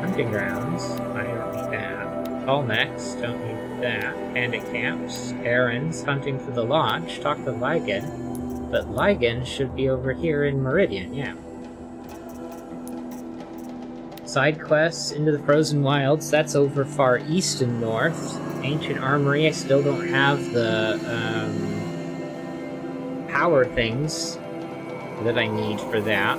Hunting grounds, I don't need that. All necks, don't need that. Bandit camps, errands, hunting for the lodge, talk to Lygan. But Lygan should be over here in Meridian, yeah. Side quests into the Frozen Wilds, that's over far east and north. Ancient Armory, I still don't have the power things that I need for that.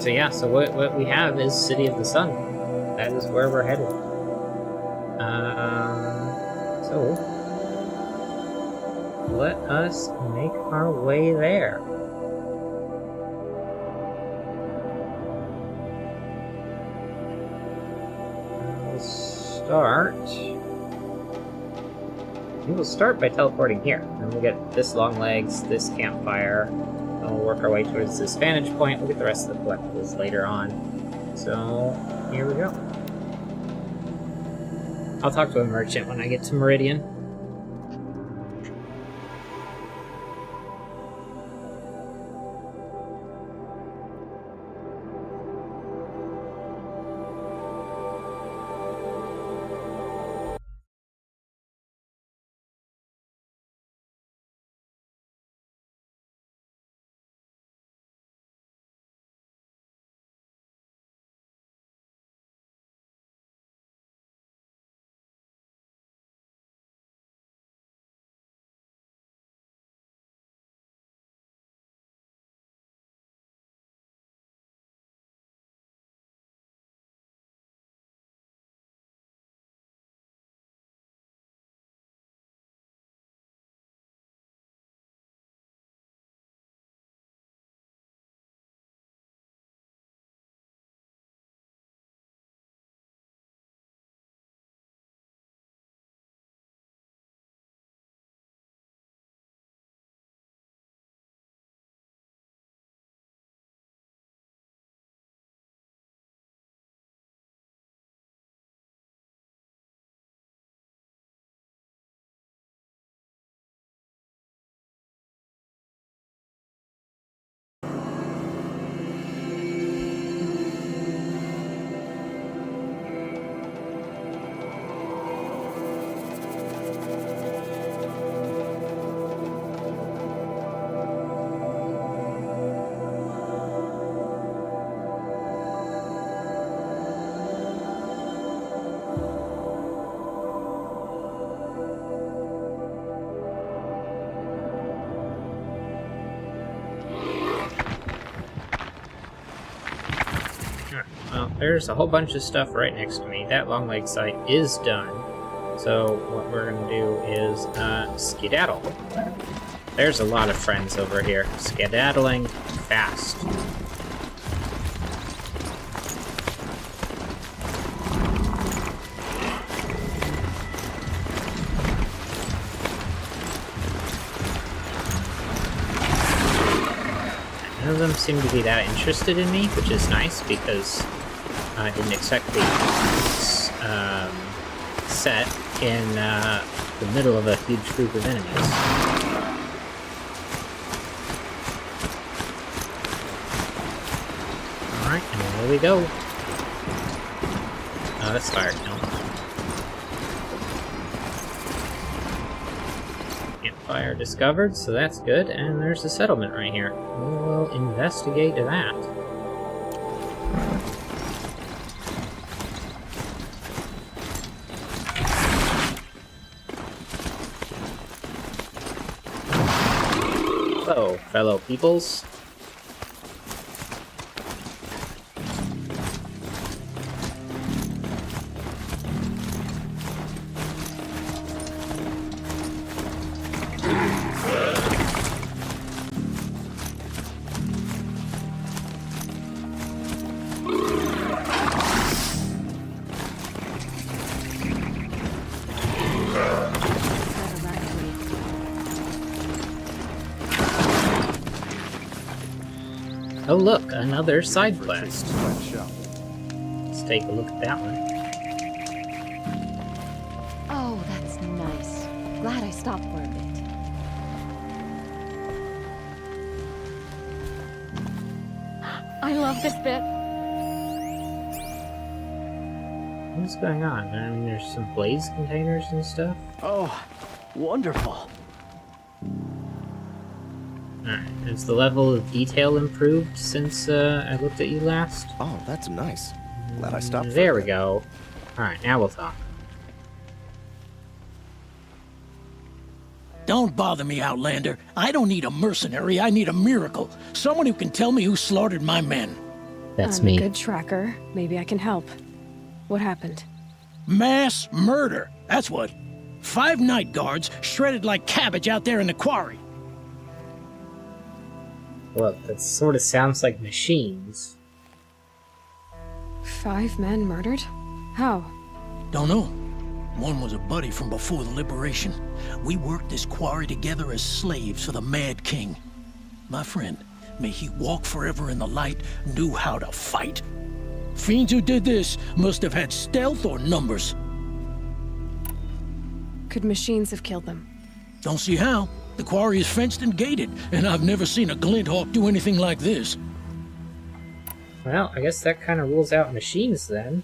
So yeah, so what we have is City of the Sun. That is where we're headed. So let us make our way there. We will start by teleporting here. Then we'll get this long legs, this campfire, and we'll work our way towards this vantage point. We'll get the rest of the collectibles later on. So, here we go. I'll talk to a merchant when I get to Meridian. Alright, well, there's a whole bunch of stuff right next to me. That long leg site is done. So what we're gonna do is skedaddle. There's a lot of friends over here. Skedaddling fast. None of them seem to be that interested in me, which is nice because I didn't expect to be set in the middle of a huge group of enemies. Alright, and there we go. Oh, that's fire kill. Campfire discovered, so that's good, and there's a settlement right here. We'll investigate that. Hello, fellow peoples. Oh look, another side quest. Let's take a look at that one. Oh, that's nice. Glad I stopped for a bit. I love this bit. What's going on? I mean, there's some blaze containers and stuff. Oh, wonderful. Alright, has the level of detail improved since I looked at you last? Oh, that's nice. Glad I stopped. for There a we bit. go. Alright, now we'll talk. Don't bother me, Outlander. I don't need a mercenary, I need a miracle. Someone who can tell me who slaughtered my men. That's I'm me. a good tracker. Maybe I can help. What happened? Mass murder, that's what. 5 night guards shredded like cabbage out there in the quarry. Well, that sort of sounds like machines. 5 men murdered? How? Don't know. One was a buddy from before the liberation. We worked this quarry together as slaves for the Mad King. My friend, may he walk forever in the light, knew how to fight. Fiends who did this must have had stealth or numbers. Could machines have killed them? Don't see how. The quarry is fenced and gated, and I've never seen a Glinthawk do anything like this. Well, I guess that kind of rules out machines then.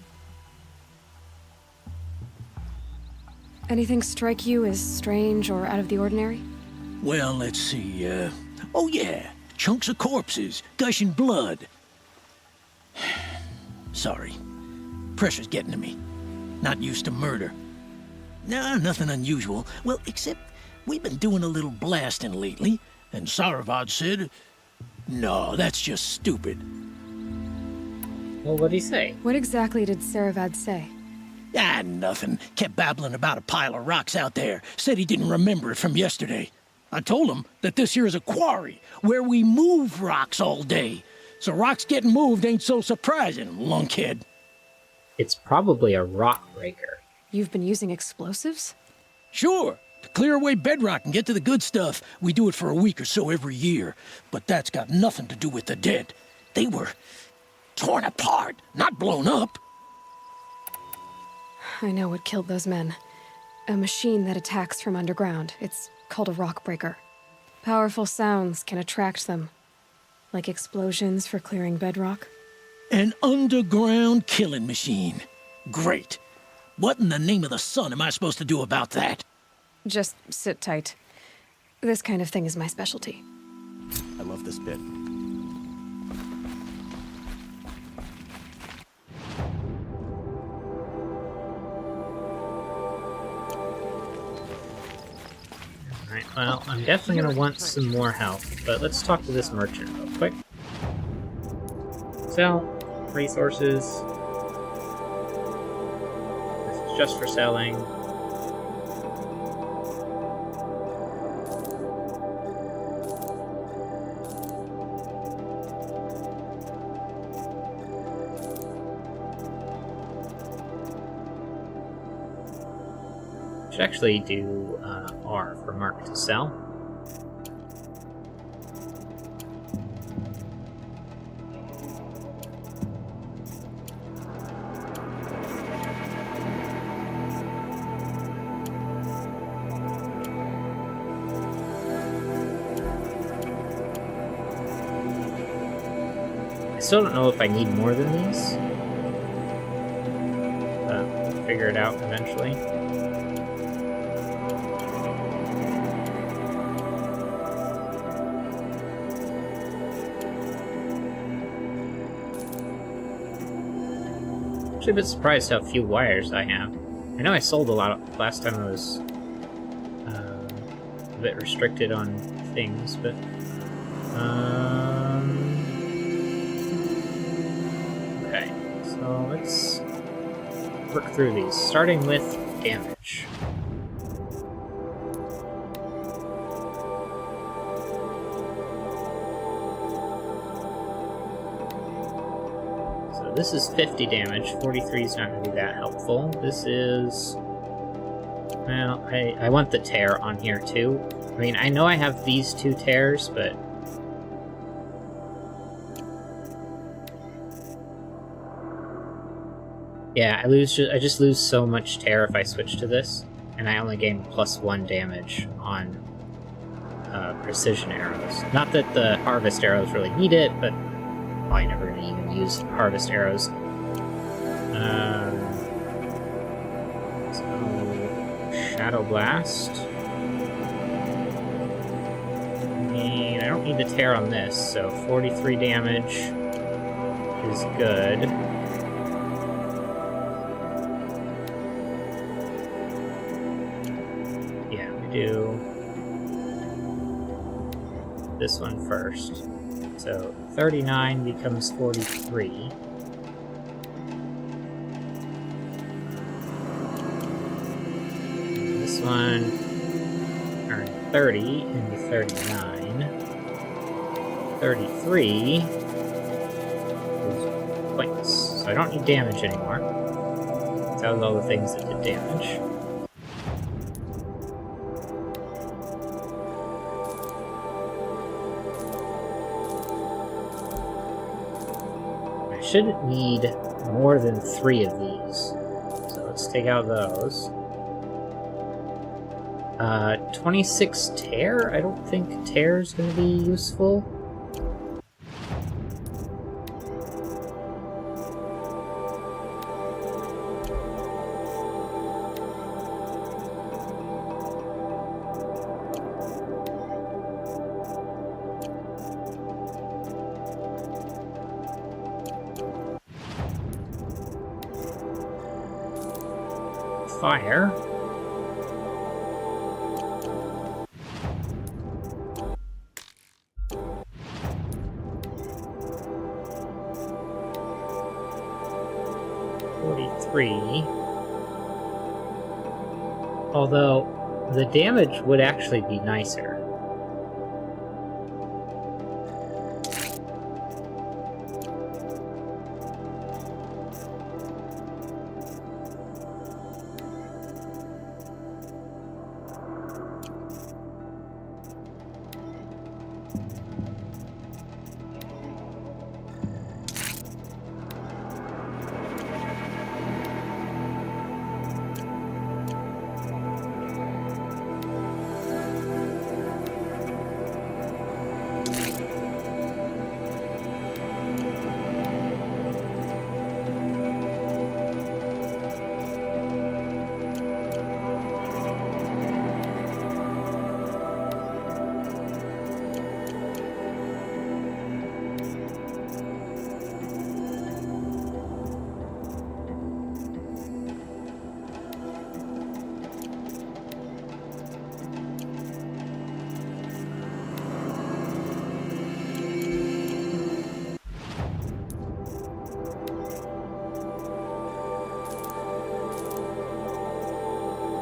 Anything strike you as strange or out of the ordinary? Well, let's see, oh yeah, chunks of corpses, gushing blood. Sorry. Pressure's getting to me. Not used to murder. Nah, nothing unusual. Well, except we've been doing a little blasting lately, and Saravad said, no, that's just stupid. Well, what'd he say? What exactly did Saravad say? Ah, nothing. Kept babbling about a pile of rocks out there. Said he didn't remember it from yesterday. I told him that this here is a quarry, where we move rocks all day. So rocks getting moved ain't so surprising, lunkhead. It's probably a rock breaker. You've been using explosives? Sure, to clear away bedrock and get to the good stuff, we do it for a week or so every year. But that's got nothing to do with the dead. They were torn apart, not blown up. I know what killed those men. A machine that attacks from underground. It's called a rock breaker. Powerful sounds can attract them. Like explosions for clearing bedrock. An underground killing machine. Great. What in the name of the sun am I supposed to do about that? Just sit tight. This kind of thing is my specialty. I love this bit. Alright, well, I'm definitely gonna want some more help, but let's talk to this merchant real quick. So, resources. This is just for selling. Should actually do R for mark to sell. I still don't know if I need more than these. We'll figure it out eventually. Actually a bit surprised how few wires I have. I know I sold a lot last time I was a bit restricted on things, but okay, so let's work through these, starting with damage. So this is 50 damage, 43 is not going to be that helpful. This is... well, I want the tear on here too. I mean, I know I have these two tears, but... yeah, I just lose so much tear if I switch to this, and I only gain +1 damage on precision arrows. Not that the harvest arrows really need it, but I'm probably never going to even use harvest arrows. So, Shadow Blast. And I don't need the tear on this, so 43 damage is good. Do this one first. So 39 becomes 43. This one earned 30 into 39. 33 is pointless. So I don't need damage anymore. That was all the things that did damage. Shouldn't need more than 3 of these. So let's take out those. 26 tear? I don't think tear is going to be useful. Fire. Although the damage would actually be nicer.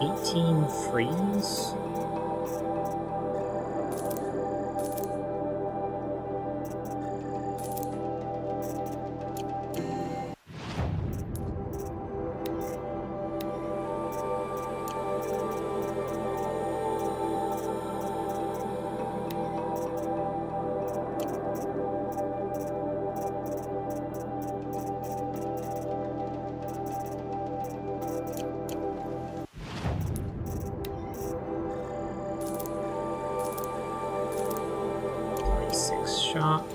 18 freeze? Shock.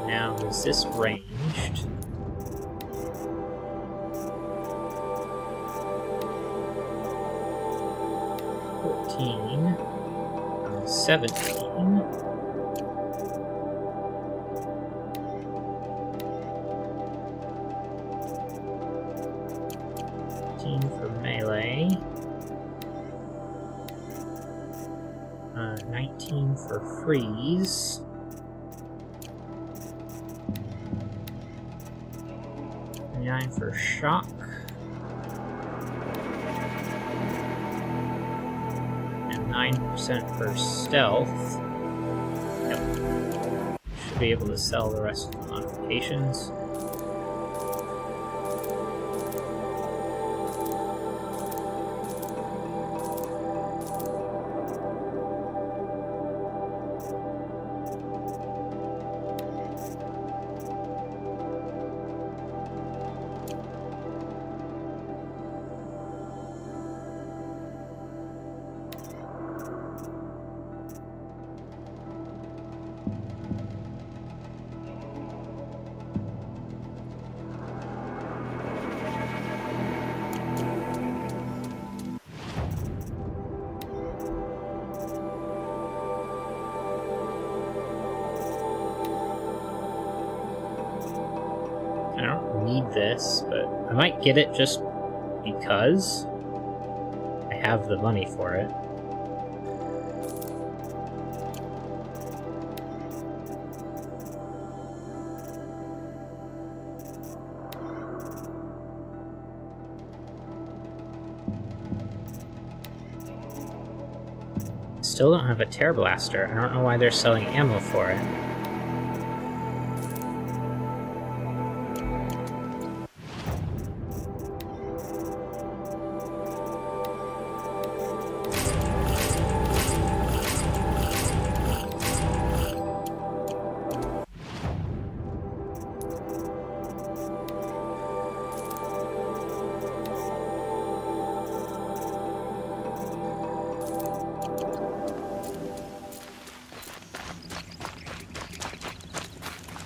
Now, is this ranged? 17. For melee. 19 for freeze. 9 for shock. And 9% for stealth. Nope. Should be able to sell the rest of the modifications. I don't need this, but I might get it just because I have the money for it. Still don't have a Tear Blaster. I don't know why they're selling ammo for it.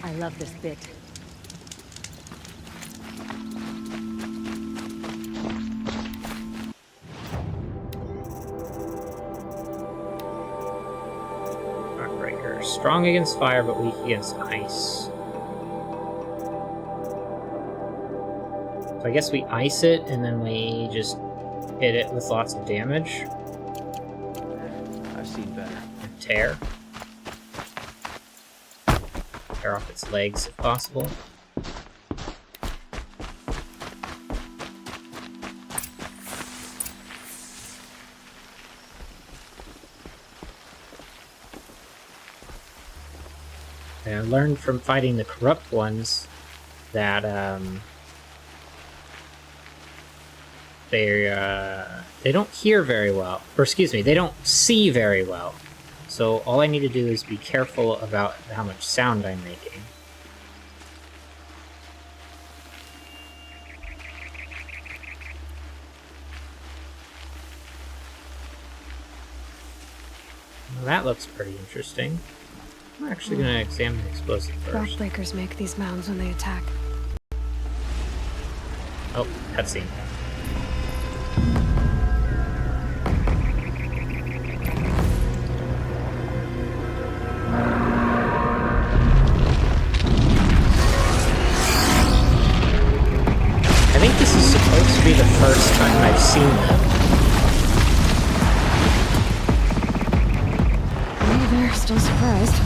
I love this bit. Heartbreaker. Strong against fire, but weak against ice. So I guess we ice it, and then we just hit it with lots of damage. I've seen better. And tear. Tear off its legs if possible. And I learned from fighting the corrupt ones that they don't hear very well, or excuse me, they don't see very well. So all I need to do is be careful about how much sound I'm making. Well, that looks pretty interesting. I'm actually going to examine the explosive first. Rockbreakers make these mounds when they attack. Oh, cutscene. seen them. Me there, still surprised.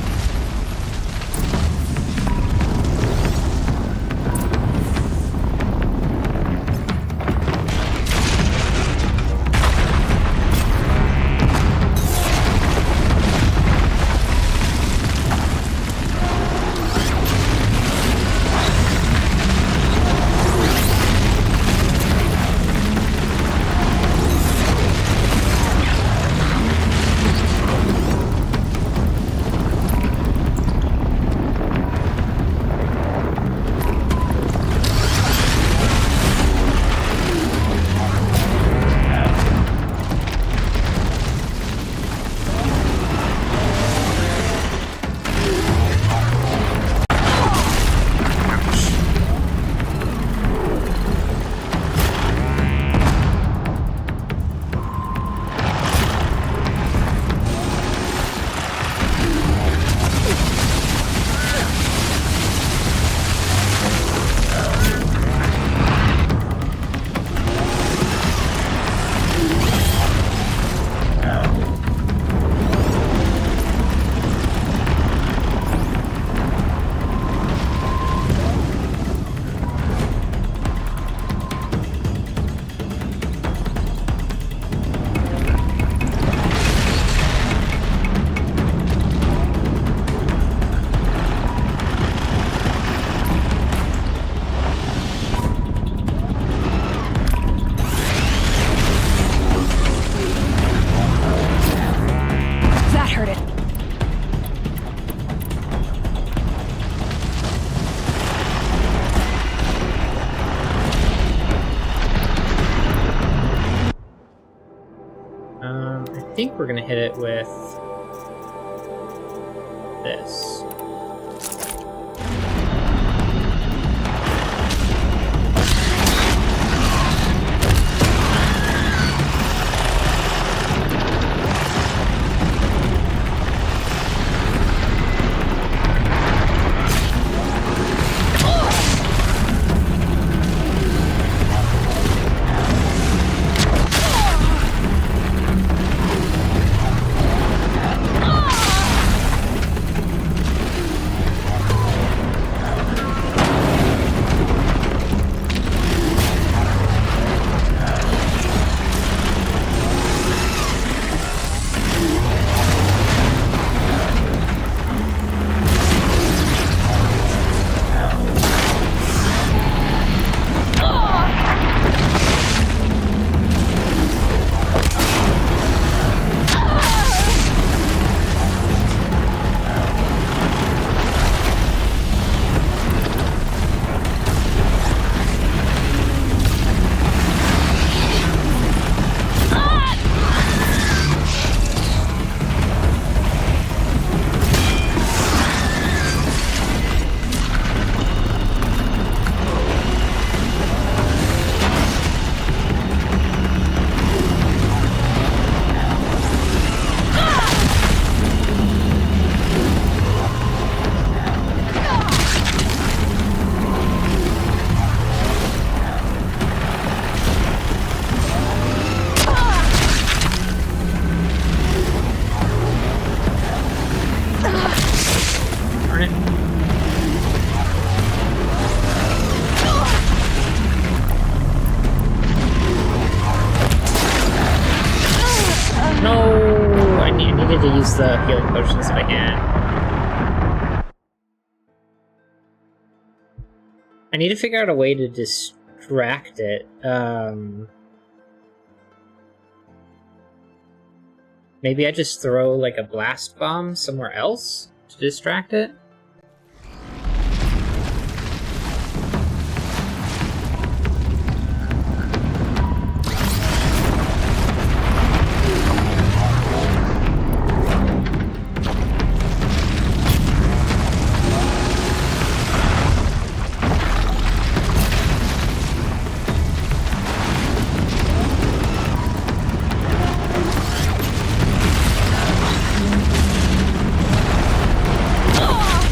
I think we're gonna hit it with this. To use the healing potions if I can. I need to figure out a way to distract it. Maybe I just throw like a blast bomb somewhere else to distract it? Oh!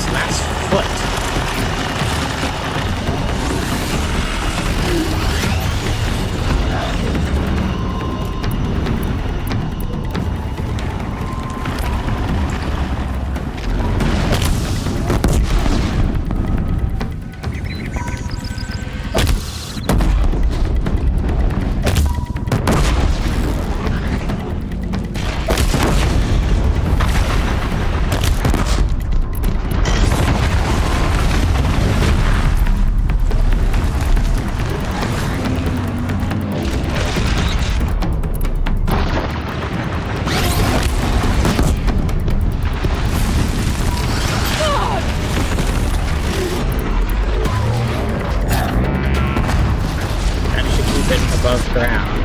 its last foot. Above ground.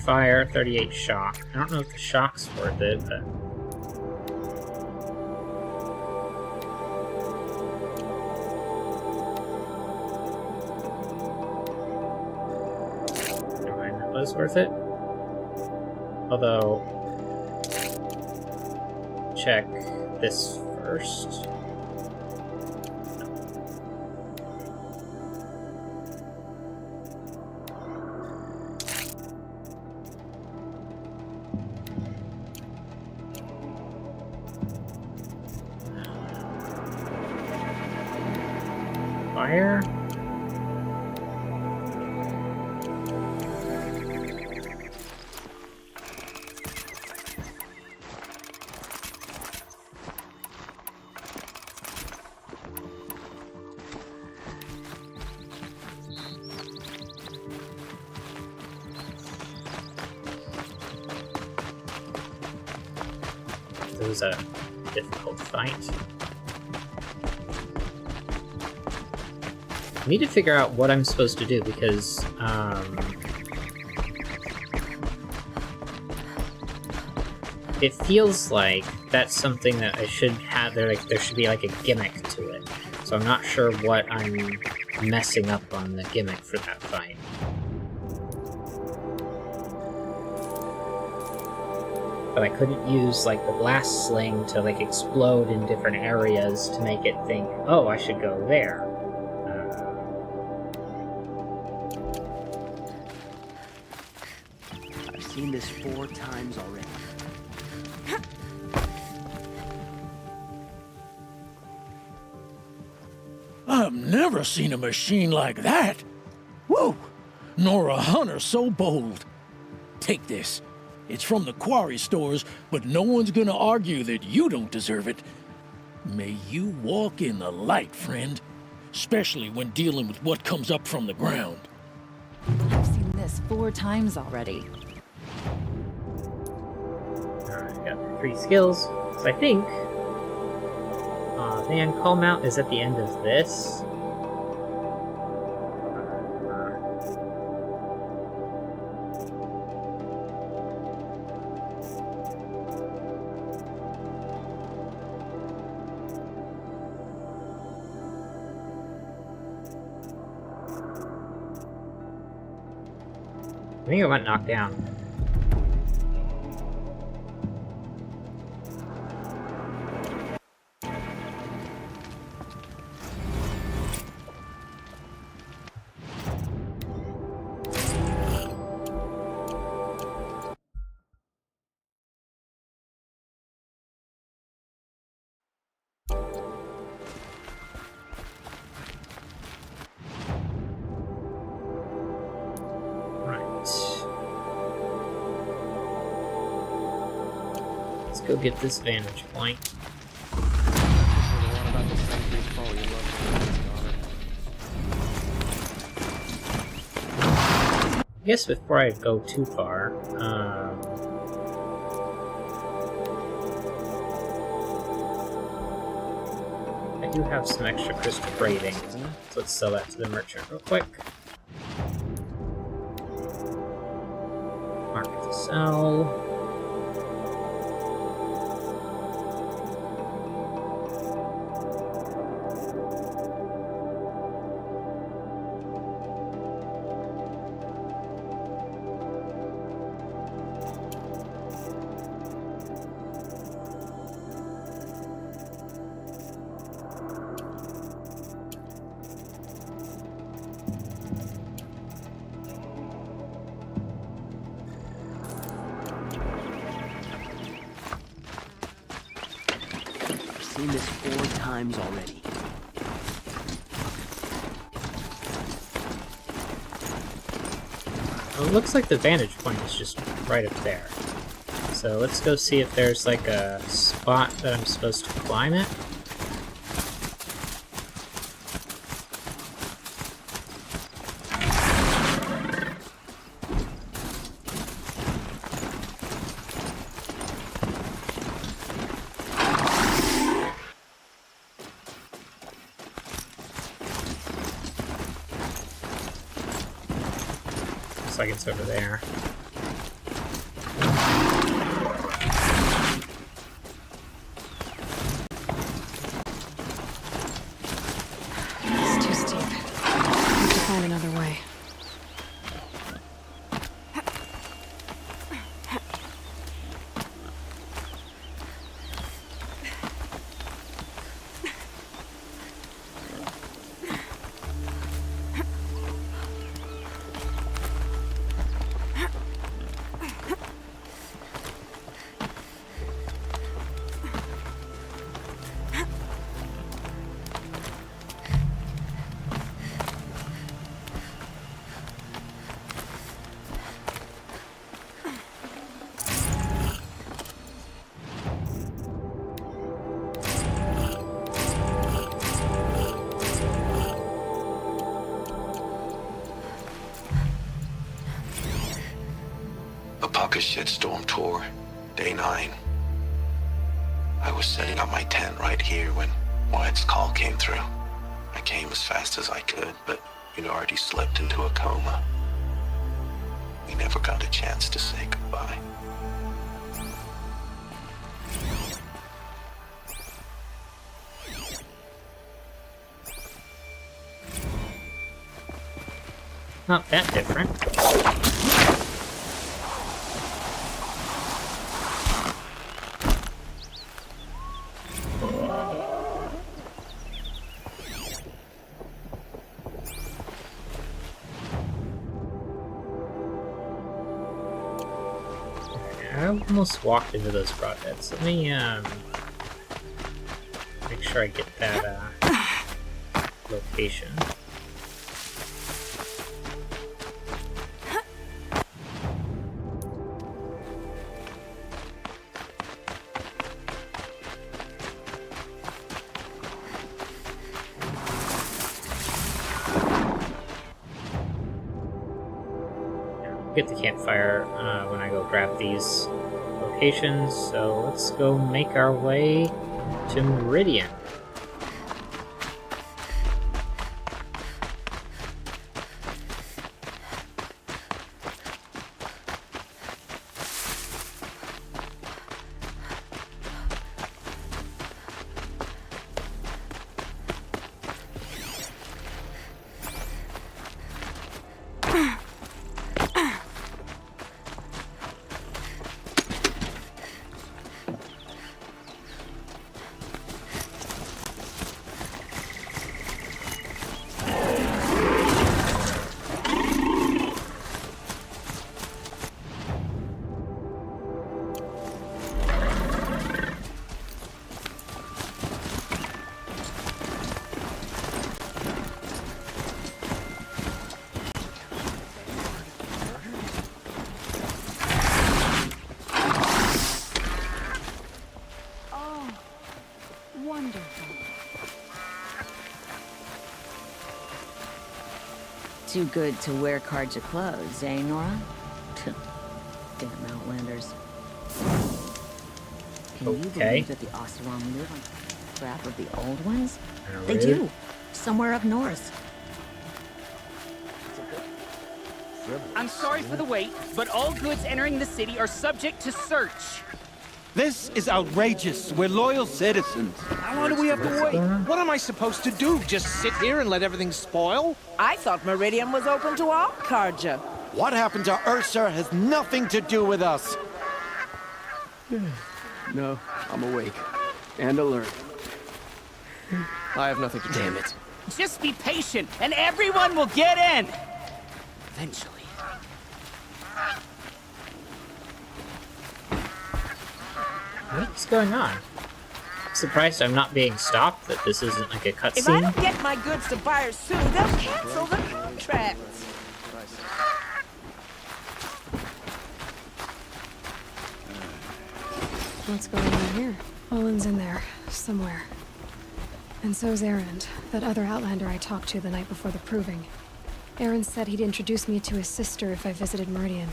Fire, 38 shock. I don't know if the shock's worth it, but... Never mind, that was worth it. Although... Check this first. Fire. It was a difficult fight. I need to figure out what I'm supposed to do because, it feels like that's something that I should have. There should be like a gimmick to it. So I'm not sure what I'm messing up on the gimmick for that fight. But I couldn't use like the blast sling to like explode in different areas to make it think, oh, I should go there. I've seen this 4 times already. I've never seen a machine like that. Whoa! Nor a hunter so bold. Take this. It's from the quarry stores, but no one's gonna argue that you don't deserve it. May you walk in the light, friend. Especially when dealing with what comes up from the ground. I've seen this 4 times already. Alright, got 3 skills. So I think... man, Calm Out is at the end of this. I think it went knocked down. Let's go get this vantage point. I guess before I go too far, I do have some extra crystal braiding, so let's sell that to the merchant real quick. Mark to sell. Seen this 4 times already. Well, it looks like the vantage point is just right up there. So let's go see if there's like a spot that I'm supposed to climb it. Looks like it's over there. It's too steep. I need to find another way. Apaka Shitstorm Tour, Day 9. I was setting up my tent right here when Wyatt's call came through. I came as fast as I could, but you'd already slipped into a coma. We never got a chance to say goodbye. Not that different. I almost walked into those broadheads. Let me make sure I get that location. Get the campfire when I go grab these locations, so let's go make our way to Meridian. Too good to wear Carja clothes, eh, Nora? Damn Outlanders. Can you believe that the Oseram live on the crap of the old ones? They do. Somewhere up north. I'm sorry for the wait, but all goods entering the city are subject to search. This is outrageous. We're loyal citizens. How long do we have to wait? What am I supposed to do? Just sit here and let everything spoil? I thought Meridian was open to all Carja. What happened to Ursa has nothing to do with us. No, I'm awake. And alert. I have nothing to do. Damn it. Just be patient, and everyone will get in! Eventually. What's going on? I'm surprised I'm not being stopped, that this isn't like a cutscene. If I don't get my goods to buyers soon, they'll cancel the contract. What's going on here? Olin's in there, somewhere. And so's Erend, that other Outlander I talked to the night before the proving. Erend said he'd introduce me to his sister if I visited Meridian.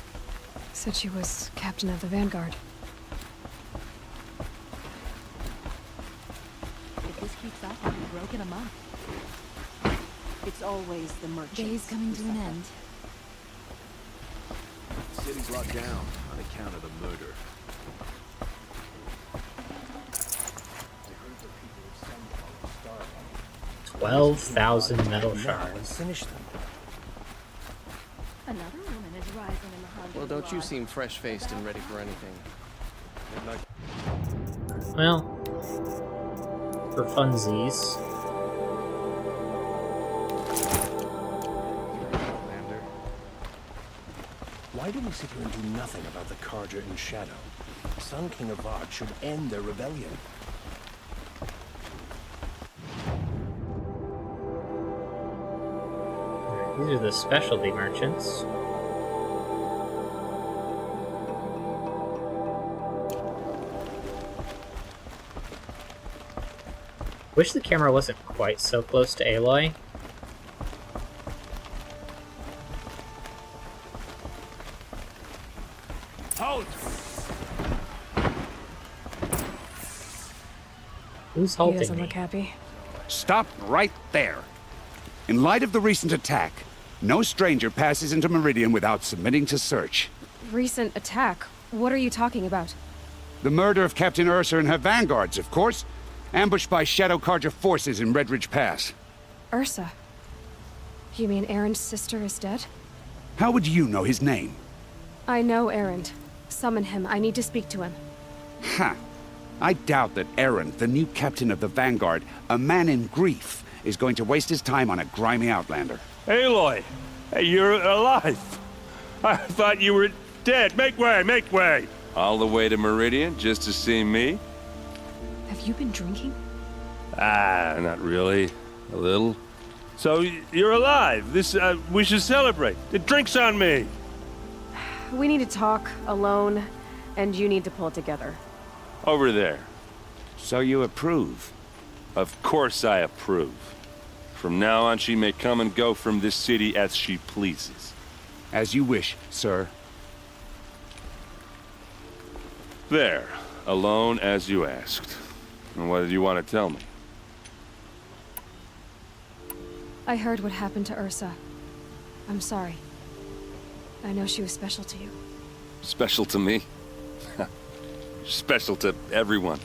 Said she was captain of the Vanguard. If this keeps up, I'll be broken amok. It's always the merchants. Day's coming to an end. The city's locked down on account of the murder. 12,000 metal shards. Finish them. Another woman is rising in the hunt. Well, don't you seem fresh-faced and ready for anything. Well, for funsies. Why do we sit here and do nothing about the Carja in Shadow? Sun King Avad should end their rebellion. These are the specialty merchants. Wish the camera wasn't quite so close to Aloy. Halt! Who's He halting doesn't me? look happy. Stop right there. In light of the recent attack, no stranger passes into Meridian without submitting to search. Recent attack? What are you talking about? The murder of Captain Ursa and her vanguards, of course. Ambushed by Shadow Carja forces in Redridge Pass. Ursa? You mean Erend's sister is dead? How would you know his name? I know Erend. Summon him. I need to speak to him. Ha! I doubt that Erend, the new captain of the Vanguard, a man in grief, is going to waste his time on a grimy outlander. Aloy! Hey, you're alive! I thought you were dead. Make way, make way! All the way to Meridian just to see me? Have you been drinking? Ah, not really. A little. So, you're alive. We should celebrate. The drink's on me! We need to talk, alone, and you need to pull it together. Over there. So you approve? Of course I approve. From now on, she may come and go from this city as she pleases. As you wish, sir. There. Alone as you asked. And what did you want to tell me? I heard what happened to Ursa. I'm sorry. I know she was special to you. Special to me? Special to everyone.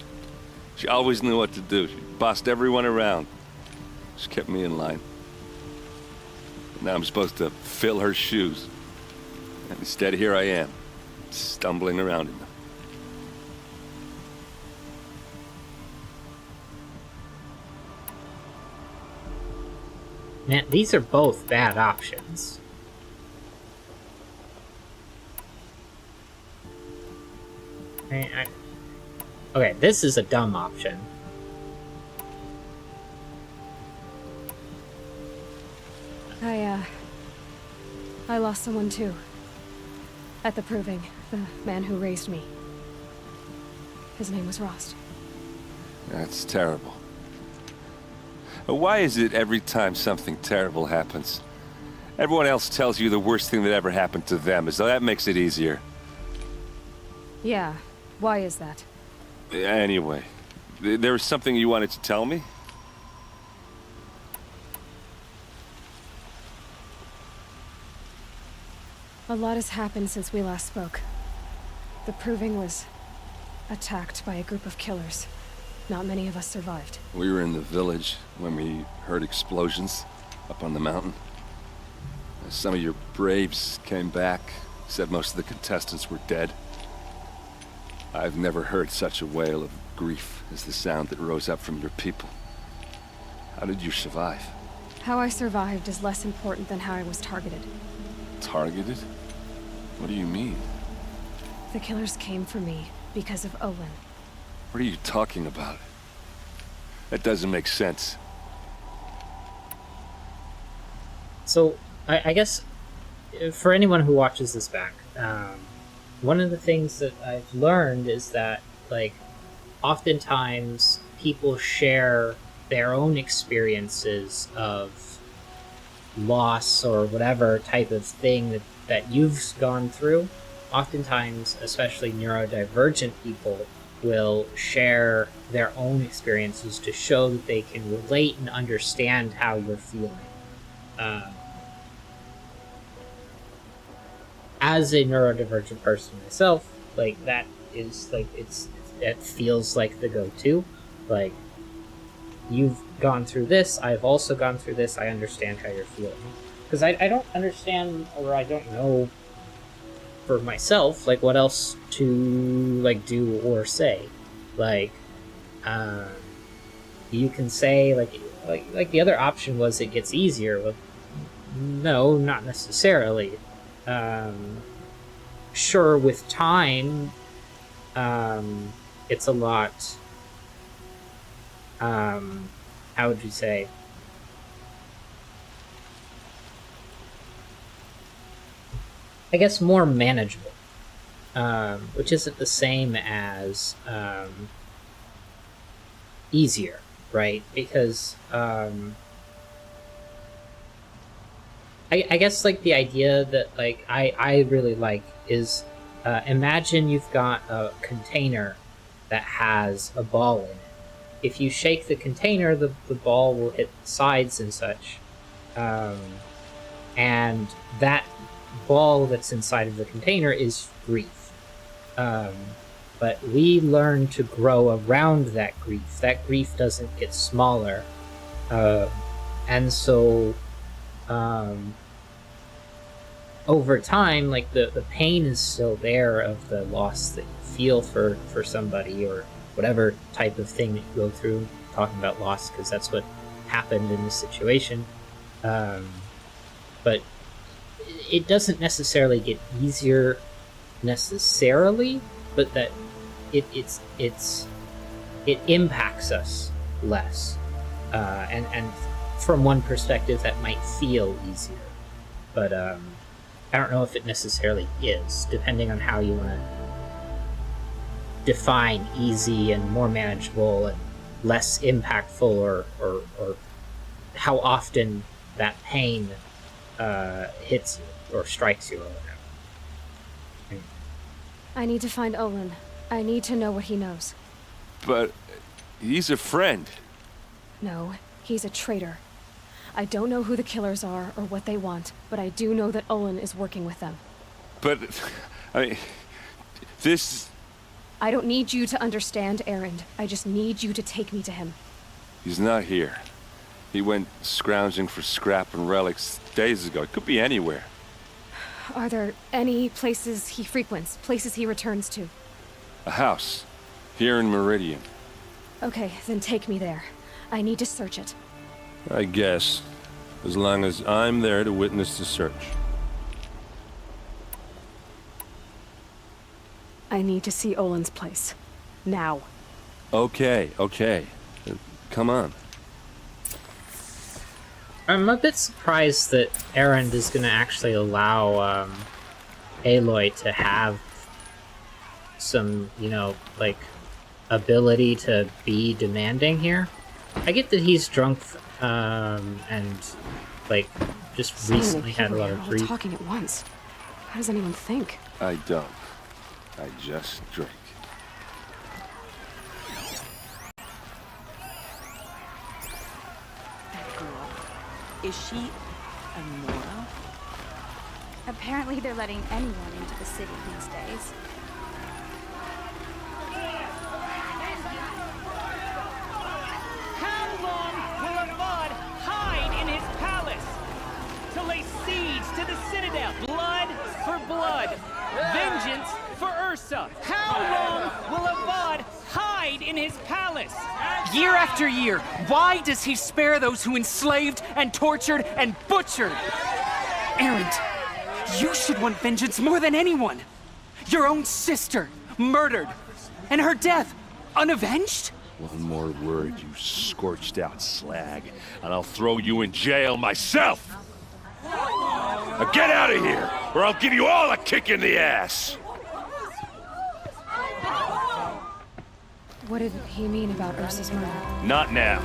She always knew what to do. She bossed everyone around. She kept me in line. Now I'm supposed to fill her shoes. And instead, here I am, stumbling around in them. Man, these are both bad options. Okay, this is a dumb option. I lost someone too. At the Proving, the man who raised me. His name was Rost. That's terrible. Why is it every time something terrible happens, Everyone else tells you the worst thing that ever happened to them, as though that makes it easier. Yeah. Why is that? Anyway, there was something you wanted to tell me? A lot has happened since we last spoke. The Proving was attacked by a group of killers. Not many of us survived. We were in the village when we heard explosions up on the mountain. Some of your braves came back, said most of the contestants were dead. I've never heard such a wail of grief as the sound that rose up from your people. How did you survive? How I survived is less important than how I was targeted. Targeted? What do you mean? The killers came for me because of Olin. What are you talking about? That doesn't make sense. So, I guess, for anyone who watches this back, one of the things that I've learned is that, like, oftentimes people share their own experiences of loss or whatever type of thing that you've gone through. Oftentimes, especially neurodivergent people, will share their own experiences to show that they can relate and understand how you're feeling. As a neurodivergent person myself, like, that is, like, it feels like the go-to. Like, you've gone through this, I've also gone through this, I understand how you're feeling. Because I don't understand, or I don't know for myself, like, what else to, like, do or say. Like, you can say, like the other option was it gets easier. Well, no, not necessarily. Sure, with time, it's a lot, how would you say? I guess more manageable, which isn't the same as easier, right? Because I guess, like, the idea that, like, I really like is, imagine you've got a container that has a ball in it. If you shake the container, the ball will hit the sides and such. And that ball that's inside of the container is grief. But we learn to grow around that grief. That grief doesn't get smaller. And so, over time, like, the pain is still there of the loss that you feel for somebody, or whatever type of thing that you go through. Talking about loss because that's what happened in this situation. But it doesn't necessarily get easier necessarily, but that it impacts us less. And from one perspective that might feel easier. But I don't know if it necessarily is, depending on how you want to define easy and more manageable and less impactful, or how often that pain hits you or strikes you or whatever. I need to find Olin. I need to know what he knows. But he's a friend. No, he's a traitor. I don't know who the killers are or what they want, but I do know that Olin is working with them. But, I mean, this... I don't need you to understand, Erend. I just need you to take me to him. He's not here. He went scrounging for scrap and relics days ago. It could be anywhere. Are there any places he frequents, places he returns to? A house. Here in Meridian. Okay, then take me there. I need to search it. I guess. As long as I'm there to witness the search. I need to see Olin's place. Now. Okay. Come on. I'm a bit surprised that Erend is going to actually allow Aloy to have some, like, ability to be demanding here. I get that he's drunk and, like, just So many recently had a people lot here of all grief. talking at once. How does anyone think? I don't. I just drink. That girl. Is she a Nora? Apparently they're letting anyone into the city these days. How long will Avad hide in his palace? To lay siege to the citadel. Blood for blood. Vengeance for Ursa. How long will Avad hide in his palace? Year after year, why does he spare those who enslaved and tortured and butchered? Erend, you should want vengeance more than anyone. Your own sister, murdered, and her death, unavenged? One more word, you scorched out slag, and I'll throw you in jail myself! Now get out of here, or I'll give you all a kick in the ass! What did he mean about Ursa's murder? Not now.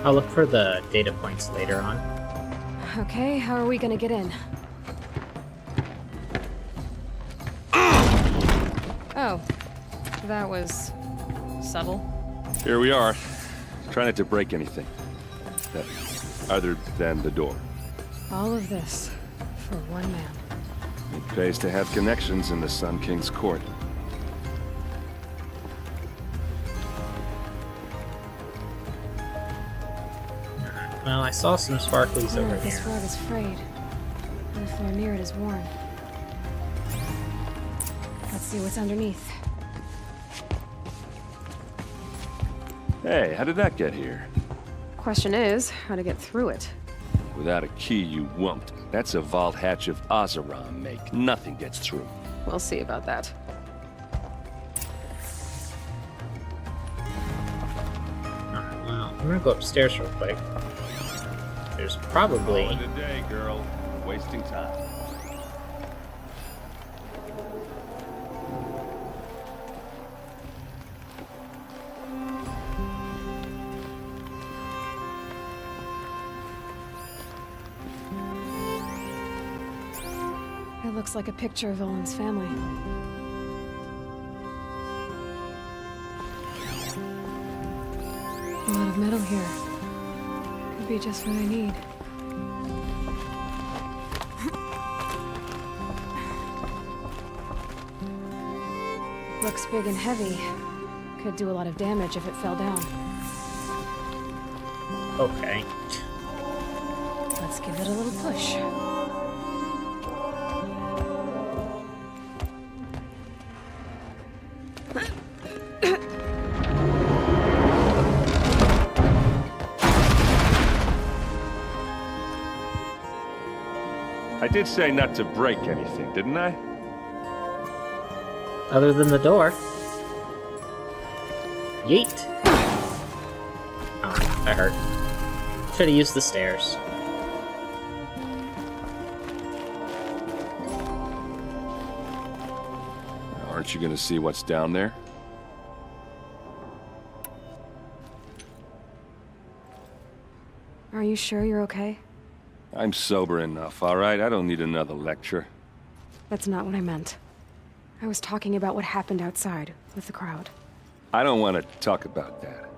I'll look for the data points later on. Okay, how are we gonna get in? Oh, that was subtle. Here we are. Try not to break anything. Other than the door. All of this for one man. It pays to have connections in the Sun King's court. Well, I saw some sparklies over This here. rug is frayed, and the floor near it is worn. Let's see what's underneath. Hey, how did that get here? Question is, how to get through it. Without a key, you won't. That's a vault hatch of Oseram make. Nothing gets through. We'll see about that. Well, I'm gonna go upstairs real quick. There's probably... Call it a day, girl. Wasting time. It looks like a picture of Olin's family. A lot of metal here. Could be just what I need. Looks big and heavy. Could do a lot of damage if it fell down. Okay. Let's give it a little push. I did say not to break anything, didn't I? Other than the door. Yeet! Oh, that hurt. Should've used the stairs. Aren't you gonna see what's down there? Are you sure you're okay? I'm sober enough, all right? I don't need another lecture. That's not what I meant. I was talking about what happened outside with the crowd. I don't want to talk about that.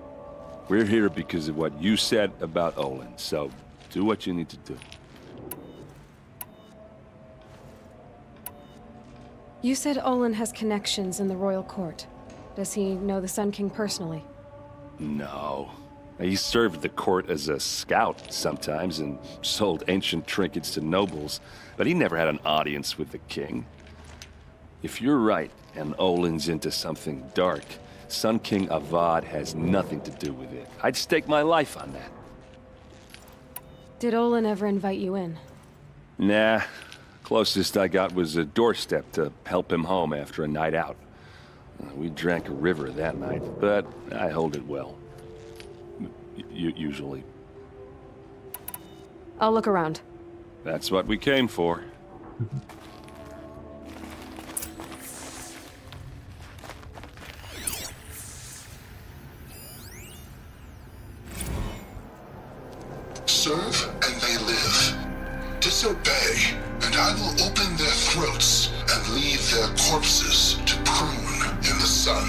We're here because of what you said about Olin, so do what you need to do. You said Olin has connections in the royal court. Does he know the Sun King personally? No. He served the court as a scout sometimes and sold ancient trinkets to nobles, but he never had an audience with the king. If you're right, and Olin's into something dark, Sun King Avad has nothing to do with it. I'd stake my life on that. Did Olin ever invite you in? Nah. Closest I got was a doorstep to help him home after a night out. We drank a river that night, but I hold it well. Usually. I'll look around. That's what we came for. Serve and they live. Disobey, and I will open their throats and leave their corpses to prune in the sun.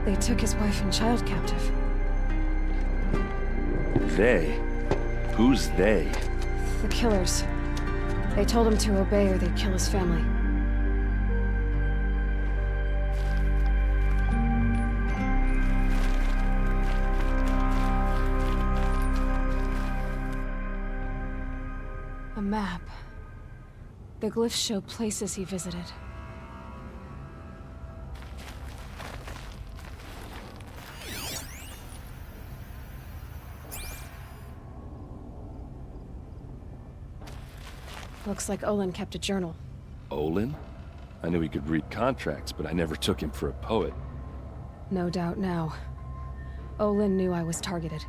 They took his wife and child captive. They? Who's they? The killers. They told him to obey or they'd kill his family. A map. The glyphs show places he visited. Looks like Olin kept a journal. Olin? I knew he could read contracts, but I never took him for a poet. No doubt now. Olin knew I was targeted.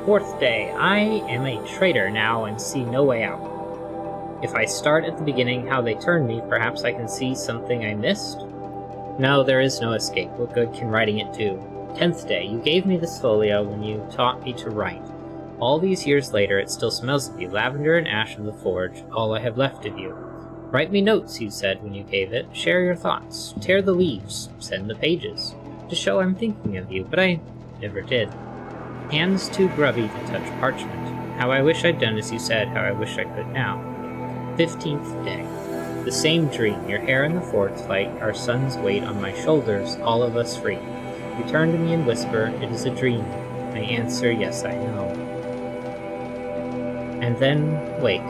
Fourth day. I am a traitor now and see no way out. If I start at the beginning how they turned me, perhaps I can see something I missed? No, there is no escape. What good can writing it do? 10th day. You gave me this folio when you taught me to write. All these years later, it still smells of you, lavender and ash of the forge, all I have left of you. Write me notes, you said when you gave it. Share your thoughts. Tear the leaves. Send the pages. To show I'm thinking of you, but I never did. Hands too grubby to touch parchment. How I wish I'd done as you said, how I wish I could now. 15th day. The same dream, your hair in the forest light, our son's weight on my shoulders, all of us free. You turn to me and whisper, it is a dream. I answer, yes, I know. And then wake,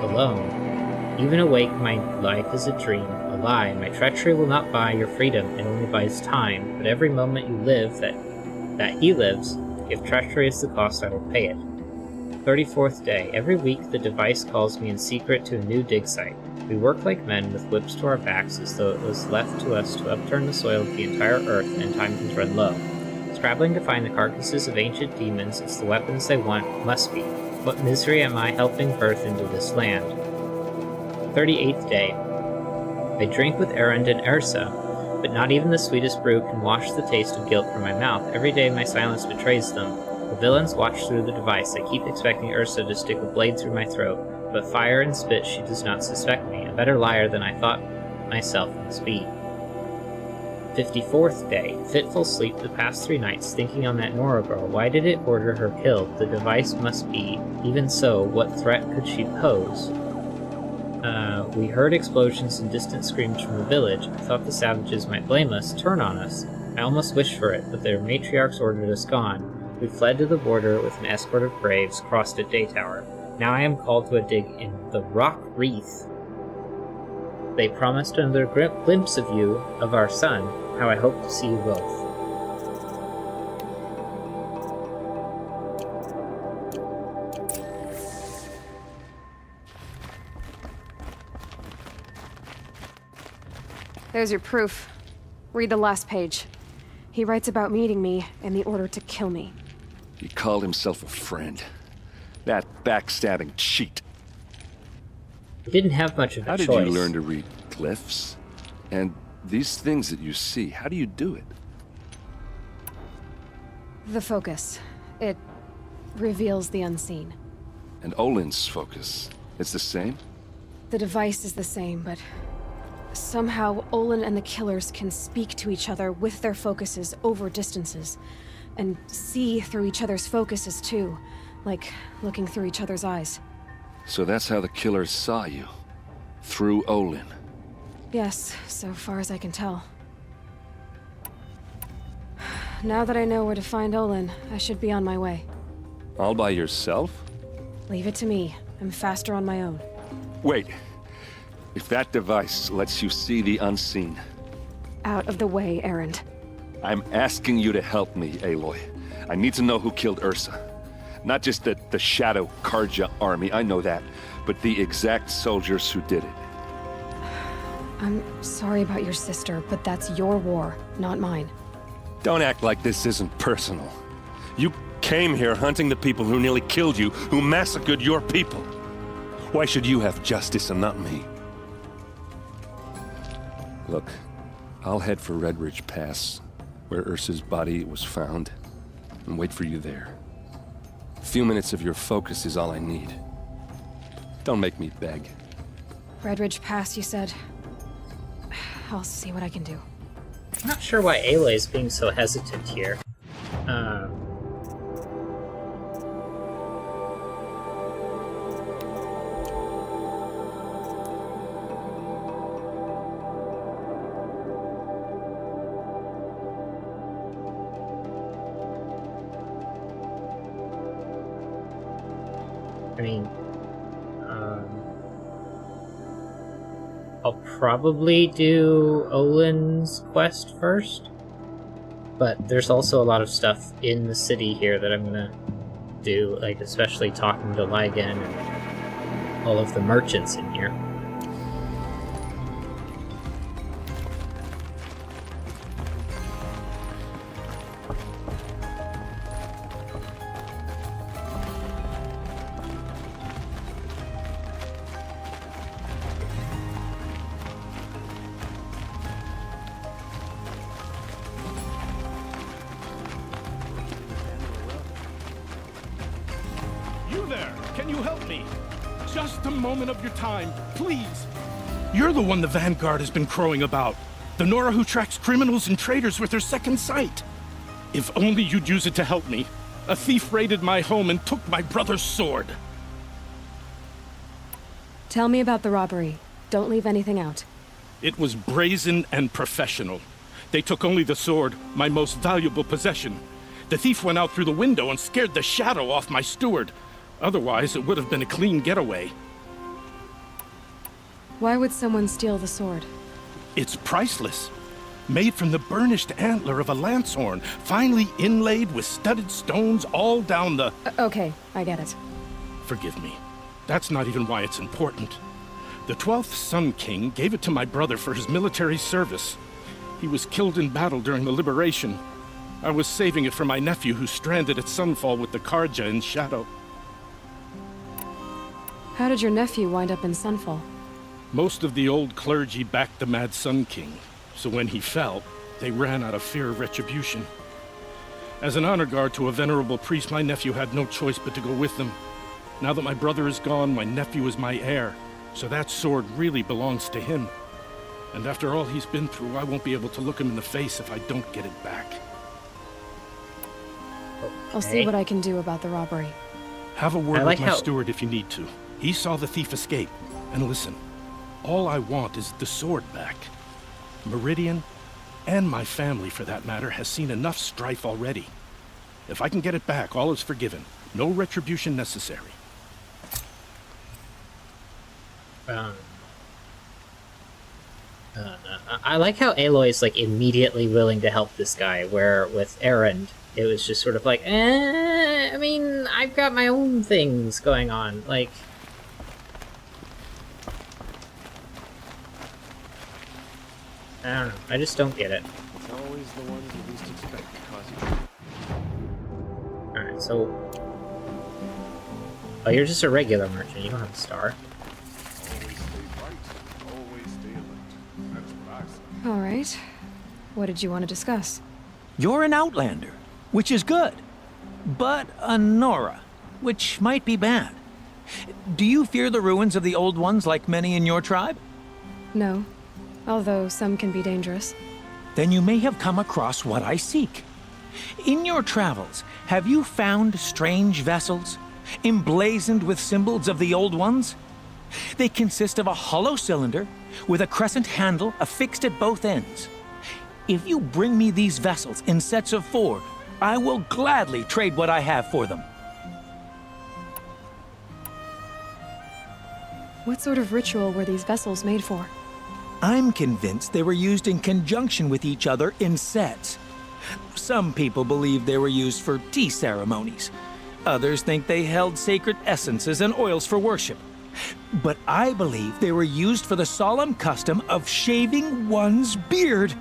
alone. Even awake, my life is a dream, a lie. My treachery will not buy your freedom, it only buys time. But every moment you live that he lives, if treachery is the cost, I will pay it. 34th day. Every week the device calls me in secret to a new dig site. We work like men with whips to our backs as though it was left to us to upturn the soil of the entire earth and time has run low. Scrabbling to find the carcasses of ancient demons as the weapons they want must be. What misery am I helping birth into this land? 38th day. I drink with Erend and Ursa, but not even the sweetest brew can wash the taste of guilt from my mouth. Every day my silence betrays them. The villains watch through the device. I keep expecting Ursa to stick a blade through my throat. But fire and spit, she does not suspect me. A better liar than I thought myself must be. 54th day. Fitful sleep the past 3 nights, thinking on that Nora girl. Why did it order her killed? The device must be. Even so, what threat could she pose? We heard explosions and distant screams from the village. I thought the savages might blame us, turn on us. I almost wished for it, but their matriarchs ordered us gone. We fled to the border with an escort of braves, crossed at Daytower. Now I am called to a dig in the Rock Wreath. They promised another glimpse of you, of our son. How I hope to see you both. There's your proof. Read the last page. He writes about meeting me and the order to kill me. He called himself a friend. That backstabbing cheat. He didn't have much of a choice. How did you learn to read glyphs? And these things that you see, how do you do it? The focus. It reveals the unseen. And Olin's focus, it's the same? The device is the same, but somehow Olin and the killers can speak to each other with their focuses over distances. And see through each other's focuses too. Like looking through each other's eyes. So that's how the killers saw you? Through Olin? Yes, so far as I can tell. Now that I know where to find Olin, I should be on my way. All by yourself? Leave it to me. I'm faster on my own. Wait. If that device lets you see the unseen... Out of the way, Erend. I'm asking you to help me, Aloy. I need to know who killed Ursa. Not just the Shadow Karja army, I know that, but the exact soldiers who did it. I'm sorry about your sister, but that's your war, not mine. Don't act like this isn't personal. You came here hunting the people who nearly killed you, who massacred your people. Why should you have justice and not me? Look, I'll head for Redridge Pass, where Ursa's body was found, and wait for you there. A few minutes of your focus is all I need. Don't make me beg. Redridge Pass, you said? I'll see what I can do. I'm not sure why Aloy is being so hesitant here. I mean, I'll probably do Olin's quest first, but there's also a lot of stuff in the city here that I'm gonna do, like especially talking to Lygan and all of the merchants in here. Can you help me? Just a moment of your time, please. You're the one the Vanguard has been crowing about. The Nora who tracks criminals and traitors with her second sight. If only you'd use it to help me. A thief raided my home and took my brother's sword. Tell me about the robbery. Don't leave anything out. It was brazen and professional. They took only the sword, my most valuable possession. The thief went out through the window and scared the shadow off my steward. Otherwise, it would have been a clean getaway. Why would someone steal the sword? It's priceless. Made from the burnished antler of a lancehorn, finely inlaid with studded stones all down the... Okay, I get it. Forgive me. That's not even why it's important. The 12th Sun King gave it to my brother for his military service. He was killed in battle during the Liberation. I was saving it for my nephew who's stranded at Sunfall with the Karja in Shadow. How did your nephew wind up in Sunfall? Most of the old clergy backed the Mad Sun King, so when he fell, they ran out of fear of retribution. As an honor guard to a venerable priest, my nephew had no choice but to go with them. Now that my brother is gone, my nephew is my heir, so that sword really belongs to him. And after all he's been through, I won't be able to look him in the face if I don't get it back. I'll see what I can do about the robbery. Have a word with my steward if you need to. He saw the thief escape. And listen, all I want is the sword back. Meridian, and my family for that matter, has seen enough strife already. If I can get it back, all is forgiven. No retribution necessary. I like how Aloy is like immediately willing to help this guy, where with Erend, it was just sort of like, I mean, I've got my own things going on, like... I don't know. I just don't get it. It's always the ones you least expect to cause you. Alright, so... Oh, you're just a regular merchant. You don't have a star. Always stay right. Always stay alert. That's what I say. Alright. What did you want to discuss? You're an Outlander, which is good. But a Nora, which might be bad. Do you fear the ruins of the Old Ones like many in your tribe? No. Although some can be dangerous. Then you may have come across what I seek. In your travels, have you found strange vessels, emblazoned with symbols of the Old Ones? They consist of a hollow cylinder with a crescent handle affixed at both ends. If you bring me these vessels in sets of 4, I will gladly trade what I have for them. What sort of ritual were these vessels made for? I'm convinced they were used in conjunction with each other in sets. Some people believe they were used for tea ceremonies. Others think they held sacred essences and oils for worship. But I believe they were used for the solemn custom of shaving one's beard.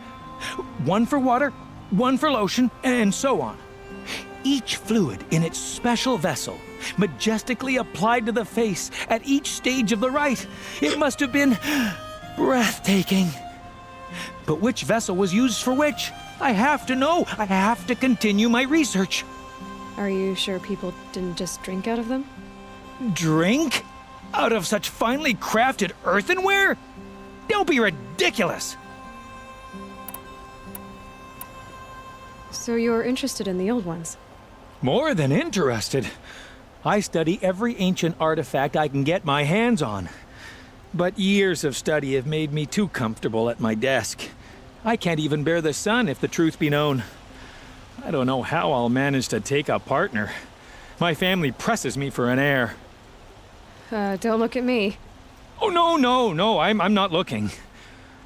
One for water, one for lotion, and so on. Each fluid in its special vessel, majestically applied to the face at each stage of the rite. It must have been breathtaking. But which vessel was used for which? I have to know. I have to continue my research. Are you sure people didn't just drink out of them? Drink? Out of such finely crafted earthenware? Don't be ridiculous! So you're interested in the old ones? More than interested. I study every ancient artifact I can get my hands on. But years of study have made me too comfortable at my desk. I can't even bear the sun, if the truth be known. I don't know how I'll manage to take a partner. My family presses me for an heir. Don't look at me. Oh, no, I'm not looking.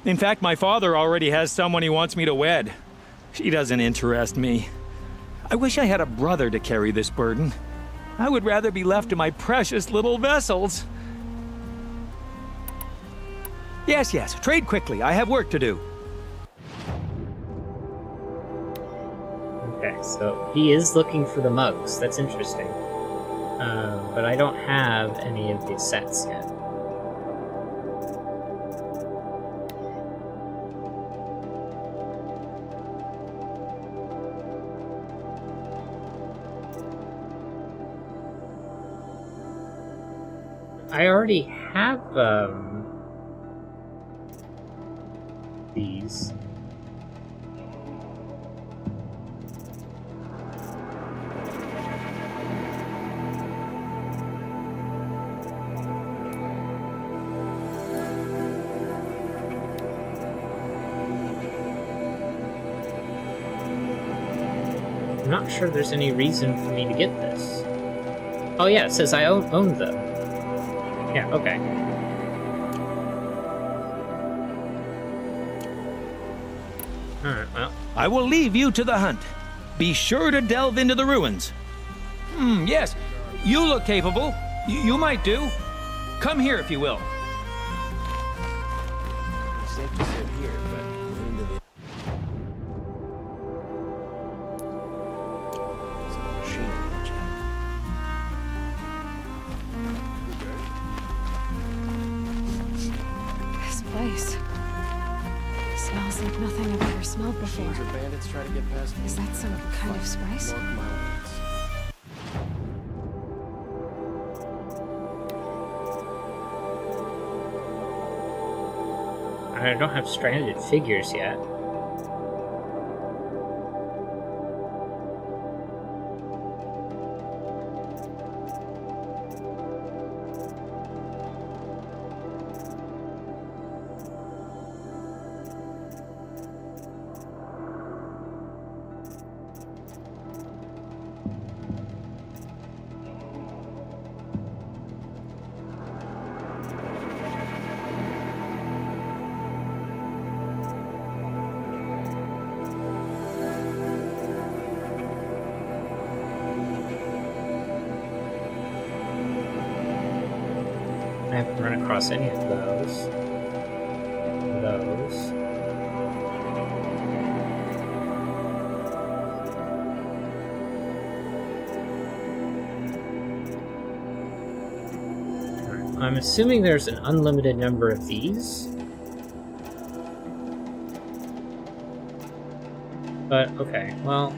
In fact, my father already has someone he wants me to wed. She doesn't interest me. I wish I had a brother to carry this burden. I would rather be left to my precious little vessels. Yes, trade quickly. I have work to do. Okay, so he is looking for the mugs. That's interesting. But I don't have any of these sets yet. I already have, these. I'm not sure there's any reason for me to get this. Oh yeah, it says I own them. Yeah, okay. Alright, well. I will leave you to the hunt. Be sure to delve into the ruins. Yes, you look capable. You might do. Come here if you will. It's safe to sit here, but into the... This place smells like nothing I've ever smelled before. Machines or bandits try to get past me. Is that some kind of spice? Mark my words. I don't have stranded figures yet. I haven't run across any of those. I'm assuming there's an unlimited number of these. But, okay, well...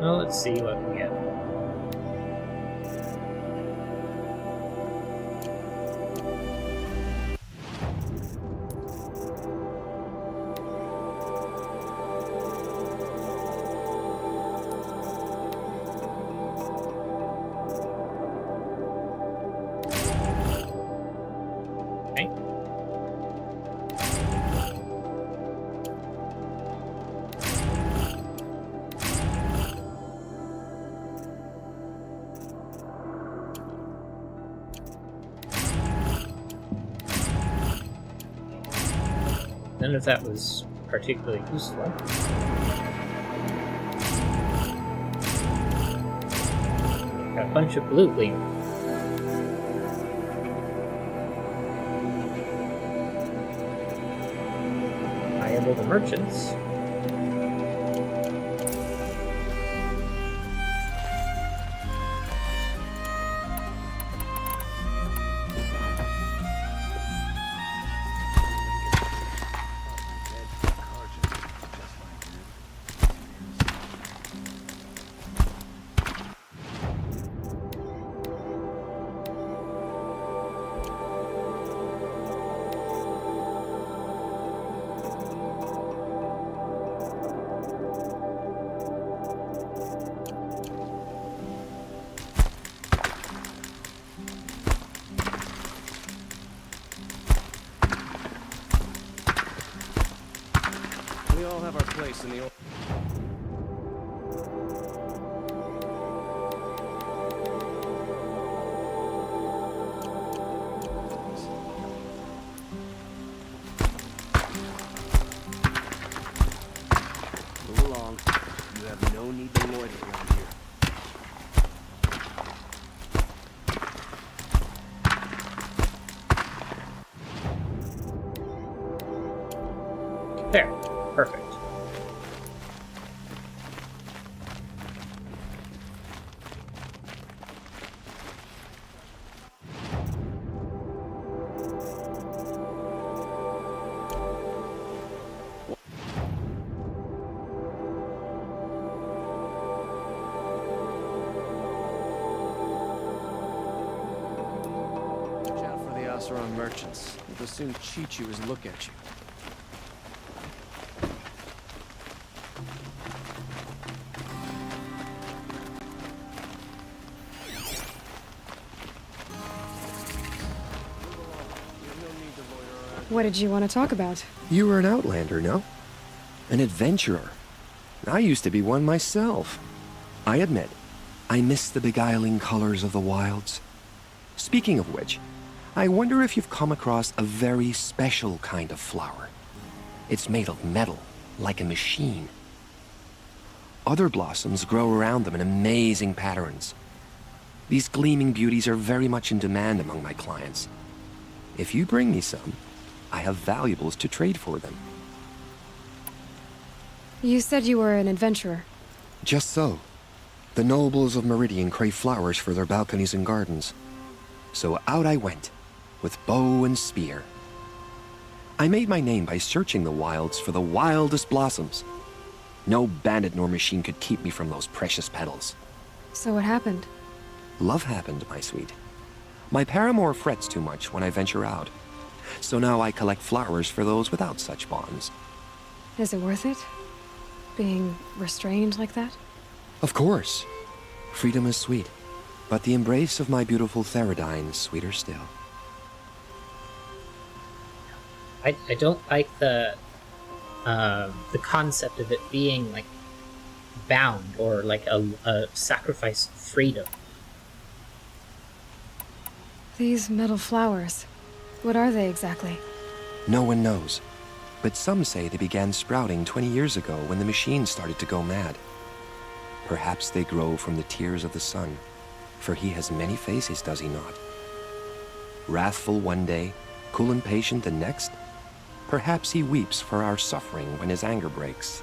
Well, let's see what we get. None of that was particularly useful. Got a bunch of blue gleam. Viable the merchants. We all have our place in the old... Move along. You have no need to loiter around here. There. Perfect. Watch out for the Oseram merchants. They'll soon cheat you as look at you. What did you want to talk about? You were an outlander, no? An adventurer. I used to be one myself. I admit, I miss the beguiling colors of the wilds. Speaking of which, I wonder if you've come across a very special kind of flower. It's made of metal, like a machine. Other blossoms grow around them in amazing patterns. These gleaming beauties are very much in demand among my clients. If you bring me some, I have valuables to trade for them. You said you were an adventurer. Just so. The nobles of Meridian crave flowers for their balconies and gardens. So out I went, with bow and spear. I made my name by searching the wilds for the wildest blossoms. No bandit nor machine could keep me from those precious petals. So what happened? Love happened, my sweet. My paramour frets too much when I venture out. So now I collect flowers for those without such bonds. Is it worth it? Being restrained like that? Of course. Freedom is sweet, but the embrace of my beautiful Theradine is sweeter still. I don't like the concept of it being like bound or like a sacrifice of freedom. These metal flowers, what are they exactly? No one knows, but some say they began sprouting 20 years ago when the machines started to go mad. Perhaps they grow from the tears of the sun, for he has many faces, does he not? Wrathful one day, cool and patient the next. Perhaps he weeps for our suffering when his anger breaks.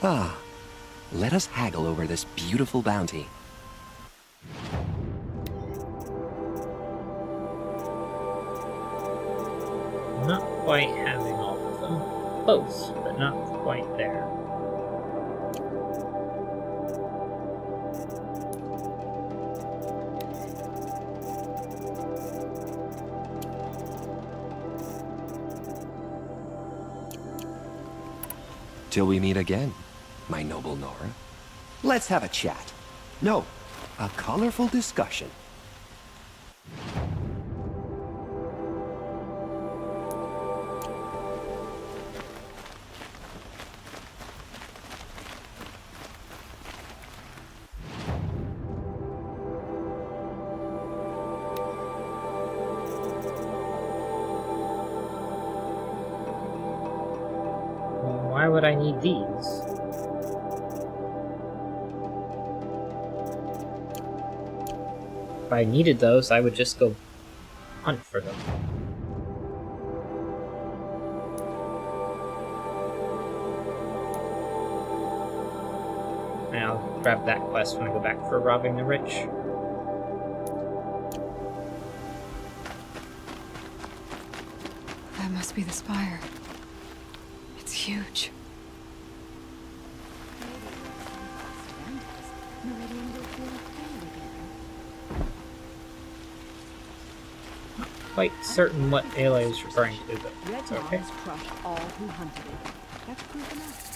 Ah, let us haggle over this beautiful bounty. Not quite having all of them. Close, but not quite there. Till we meet again, my noble Nora. Let's have a chat. No, a colorful discussion. would I need these? If I needed those, I would just go hunt for them. And I'll grab that quest when I go back for robbing the rich. That must be the spire. It's huge. Quite certain what Aloy is referring to, but it's okay. Red crushed all who hunted it. That's proof enough.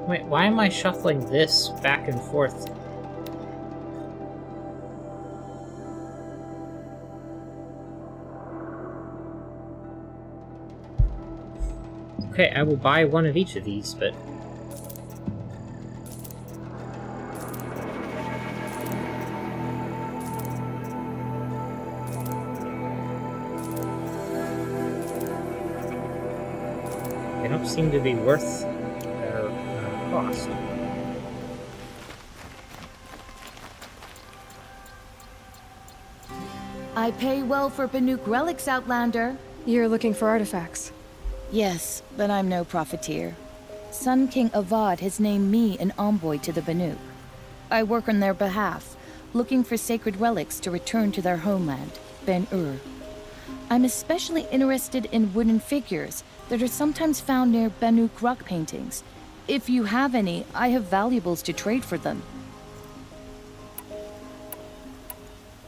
Wait, why am I shuffling this back and forth? Okay, I will buy one of each of these, but... they don't seem to be worth their cost. I pay well for Banuk relics, Outlander. You're looking for artifacts. Yes, but I'm no profiteer. Sun King Avad has named me an envoy to the Banuk. I work on their behalf, looking for sacred relics to return to their homeland, Ben-Ur. I'm especially interested in wooden figures that are sometimes found near Banuk rock paintings. If you have any, I have valuables to trade for them.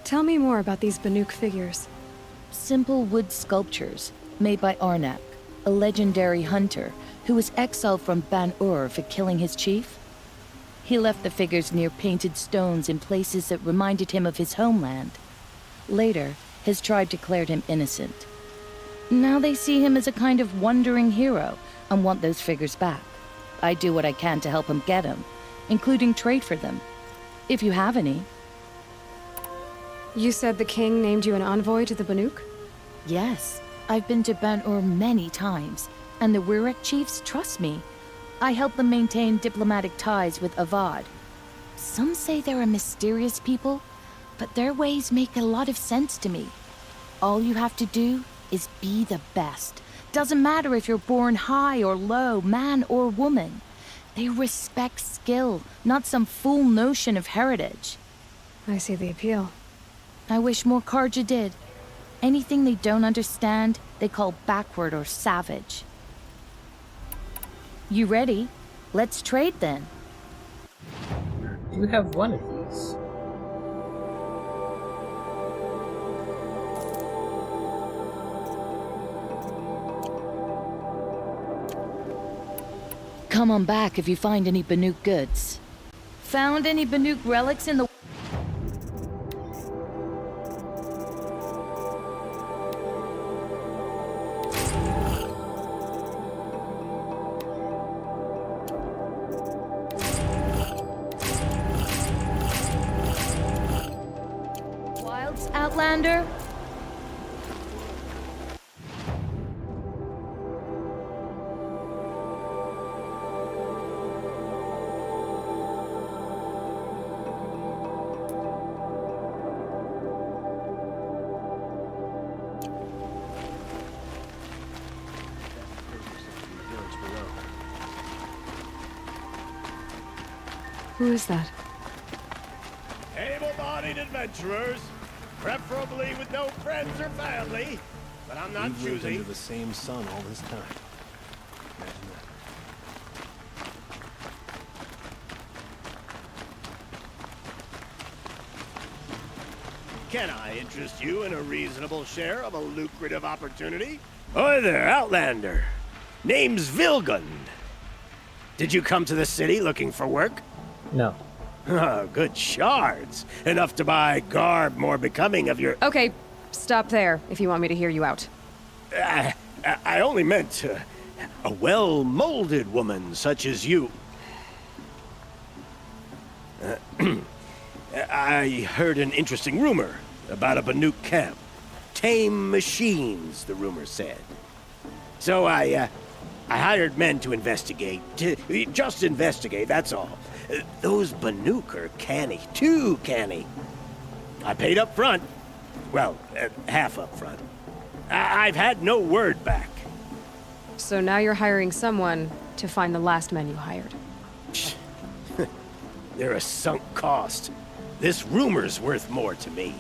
Tell me more about these Banuk figures. Simple wood sculptures made by Arnak, a legendary hunter who was exiled from Ban-Ur for killing his chief. He left the figures near painted stones in places that reminded him of his homeland. Later, his tribe declared him innocent. Now they see him as a kind of wandering hero and want those figures back. I do what I can to help him get them, including trade for them, if you have any. You said the king named you an envoy to the Banuk? Yes. I've been to Ban-Ur many times, and the Wirek chiefs trust me. I help them maintain diplomatic ties with Avad. Some say they're a mysterious people, but their ways make a lot of sense to me. All you have to do is be the best. Doesn't matter if you're born high or low, man or woman. They respect skill, not some fool notion of heritage. I see the appeal. I wish more Carja did. Anything they don't understand, they call backward or savage. You ready? Let's trade then. You have one of these. Come on back if you find any Banuk goods. Found any Banuk relics in the... Wilds, Outlander? Who is that? Able-bodied adventurers, preferably with no friends or family, but I'm not We've lived choosy. under the same sun all this time. Imagine that. Can I interest you in a reasonable share of a lucrative opportunity? Hi there, Outlander. Name's Vilgund. Did you come to the city looking for work? No. Oh, good shards. Enough to buy garb more becoming of your... Okay, stop there if you want me to hear you out. I only meant a well-molded woman such as you. I heard an interesting rumor about a Banuk camp. Tame machines, the rumor said. So I hired men to investigate. Just investigate, that's all. Those Banuk are canny, too canny. I paid up front. Well, half up front. I've had no word back. So now you're hiring someone to find the last men you hired. They're a sunk cost. This rumor's worth more to me.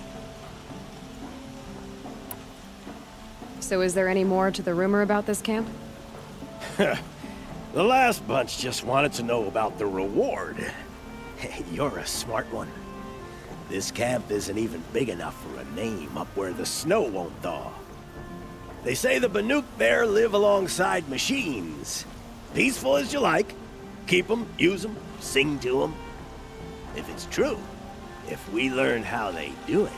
So is there any more to the rumor about this camp? The last bunch just wanted to know about the reward. Hey, you're a smart one. This camp isn't even big enough for a name up where the snow won't thaw. They say the Banuk there live alongside machines. Peaceful as you like. Keep them, use them, sing to them. If it's true, if we learn how they do it,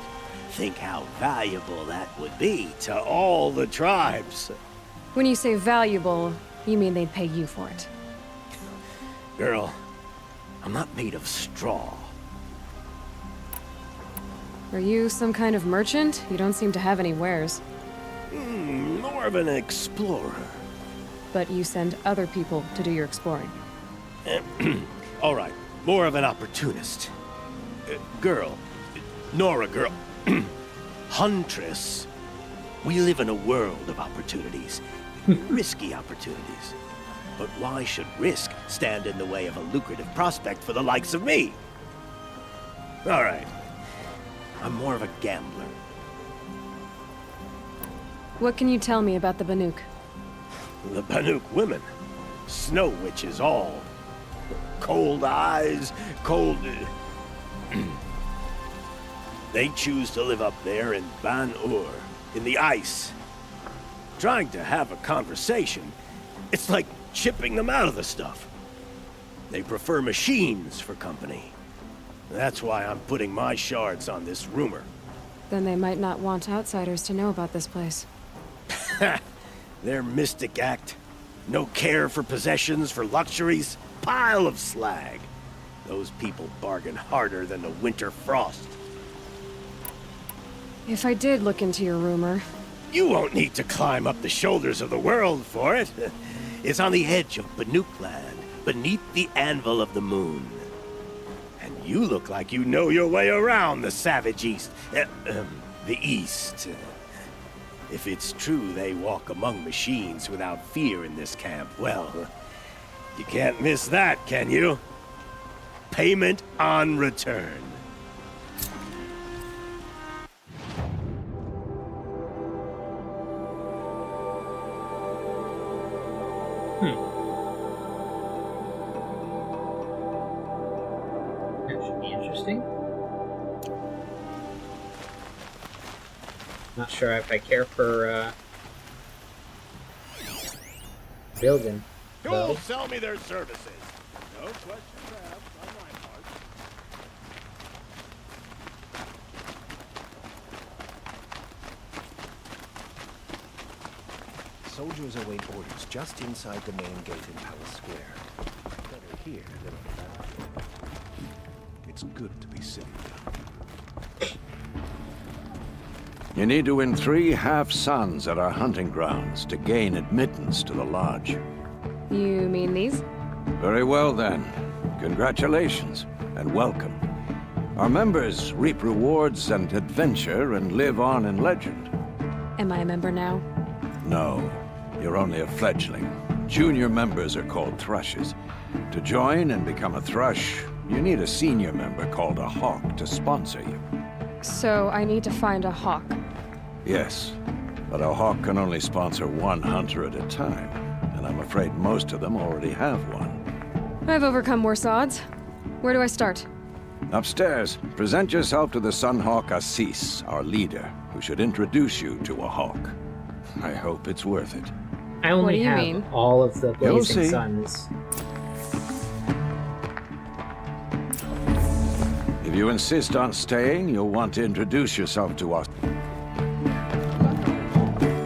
think how valuable that would be to all the tribes. When you say valuable, you mean they'd pay you for it. Girl, I'm not made of straw. Are you some kind of merchant? You don't seem to have any wares. More of an explorer. But you send other people to do your exploring. All right, more of an opportunist. Girl, Nora girl, Huntress. We live in a world of opportunities. Risky opportunities. But why should risk stand in the way of a lucrative prospect for the likes of me? All right. I'm more of a gambler. What can you tell me about the Banuk? The Banuk women. Snow witches all. Cold eyes, cold... They choose to live up there in Ban-Ur, in the ice. Trying to have a conversation, it's like chipping them out of the stuff. They prefer machines for company. That's why I'm putting my shards on this rumor. Then they might not want outsiders to know about this place. Their mystic act. No care for possessions, for luxuries. Pile of slag. Those people bargain harder than the winter frost. If I did look into your rumor... You won't need to climb up the shoulders of the world for it. It's on the edge of Banuk land, beneath the anvil of the moon. And you look like you know your way around the savage east. The east. If it's true they walk among machines without fear in this camp, well, you can't miss that, can you? Payment on return. That should be interesting. Not sure if I care for, Vilgan. Who'll sell me their services? No questions asked on my part. Soldiers await orders just inside the main gate in Palace Square. Better here than on the battlefield. It's good to be sitting down. You need to win 3 half-suns at our hunting grounds to gain admittance to the lodge. You mean these? Very well, then. Congratulations, and welcome. Our members reap rewards and adventure and live on in legend. Am I a member now? No, you're only a fledgling. Junior members are called thrushes. To join and become a thrush, you need a senior member called a hawk to sponsor you. So I need to find a hawk. Yes, but a hawk can only sponsor 1 hunter at a time, and I'm afraid most of them already have one. I've overcome worse odds. Where do I start? Upstairs, present yourself to the Sunhawk Assis, our leader, who should introduce you to a hawk. I hope it's worth it. I only What do you have mean? all of the You'll Blazing see. Suns. If you insist on staying, you'll want to introduce yourself to us. Nope,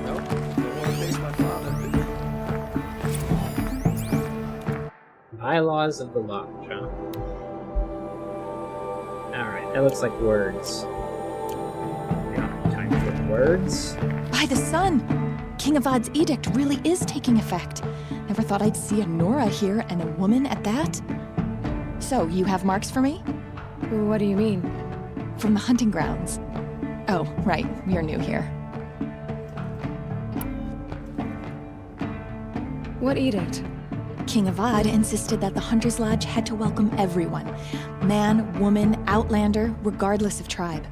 don't want to face my father. Bylaws of the Lodge, huh? Alright, that looks like words. Time for words. By the sun! King Avad's edict really is taking effect. Never thought I'd see a Nora here, and a woman at that. So, you have marks for me? What do you mean? From the hunting grounds. Oh, right, you're new here. What edict? King Avad insisted that the Hunter's Lodge had to welcome everyone. Man, woman, outlander, regardless of tribe.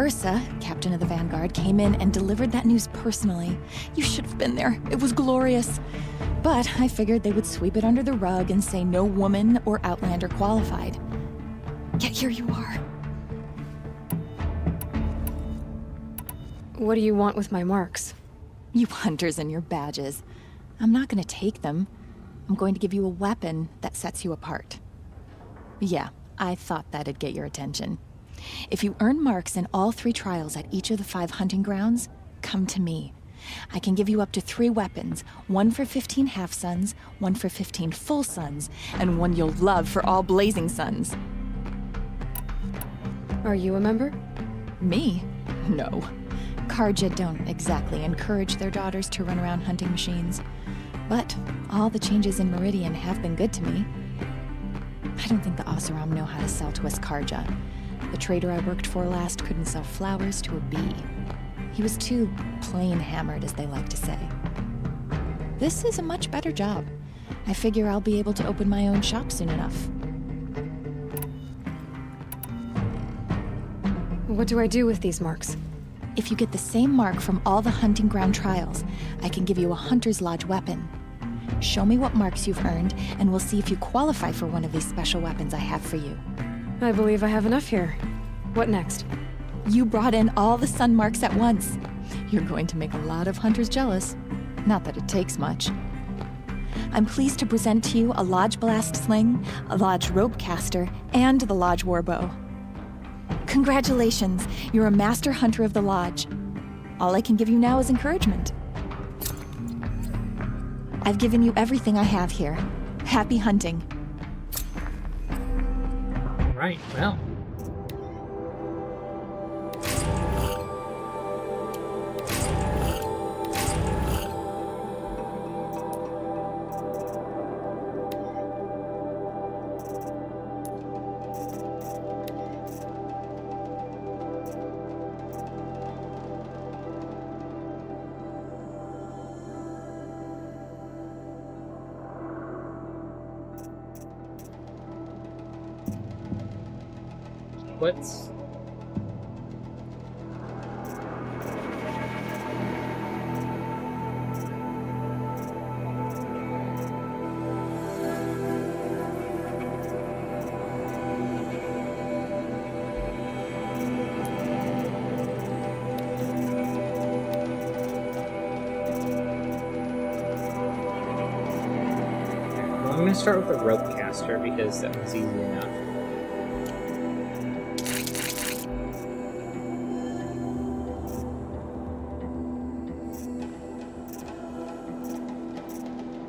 Ursa, captain of the Vanguard, came in and delivered that news personally. You should have been there. It was glorious. But I figured they would sweep it under the rug and say no woman or outlander qualified. Yet here you are. What do you want with my marks? You hunters and your badges. I'm not going to take them. I'm going to give you a weapon that sets you apart. Yeah, I thought that'd get your attention. If you earn marks in all 3 trials at each of the 5 hunting grounds, come to me. I can give you up to 3 weapons, 1 for 15 half-suns, 1 for 15 full suns, and 1 you'll love for all blazing suns. Are you a member? Me? No. Carja don't exactly encourage their daughters to run around hunting machines. But all the changes in Meridian have been good to me. I don't think the Oseram know how to sell to us Carja. The trader I worked for last couldn't sell flowers to a bee. He was too plain hammered, as they like to say. This is a much better job. I figure I'll be able to open my own shop soon enough. What do I do with these marks? If you get the same mark from all the hunting ground trials, I can give you a Hunter's Lodge weapon. Show me what marks you've earned, and we'll see if you qualify for one of these special weapons I have for you. I believe I have enough here. What next? You brought in all the sun marks at once. You're going to make a lot of hunters jealous. Not that it takes much. I'm pleased to present to you a Lodge Blast Sling, a Lodge Rope Caster, and the Lodge Warbow. Congratulations, you're a master hunter of the Lodge. All I can give you now is encouragement. I've given you everything I have here. Happy hunting. Right, well. What's... Well, I'm gonna start with the rope caster because that was easy enough.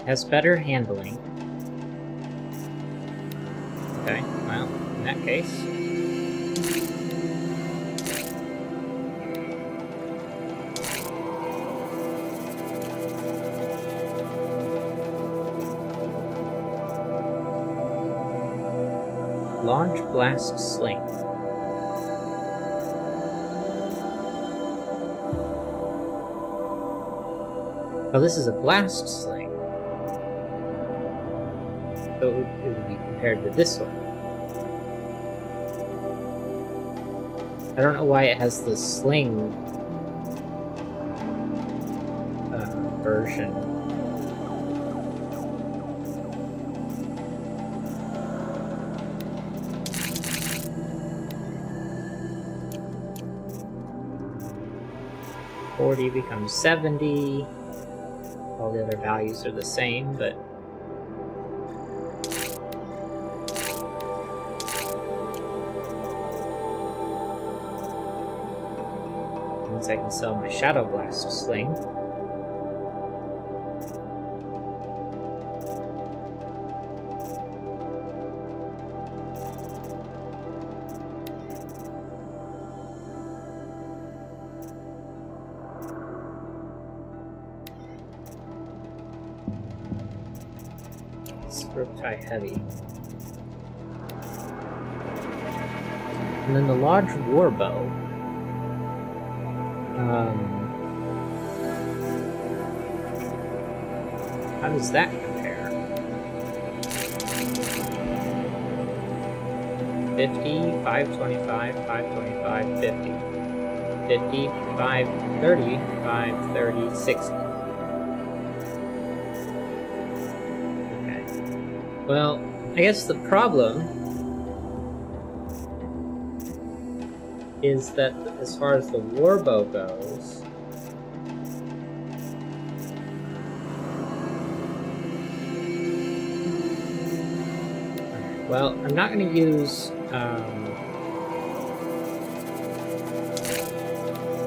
Has better handling. Okay, well, in that case. Launch Blast Sling. Oh, this is a blast sling. So it would be compared to this one. I don't know why it has the sling version. $40 becomes $70. All the other values are the same, but I can sell my Shadow Blast Sling. That's rope tie heavy. And then the Lodge Warbow. How does that compare? 50, 525, 525, 50. 50, 530, 530, 60. Okay. Well, I guess the problem is that as far as the warbow goes, well, I'm not going to use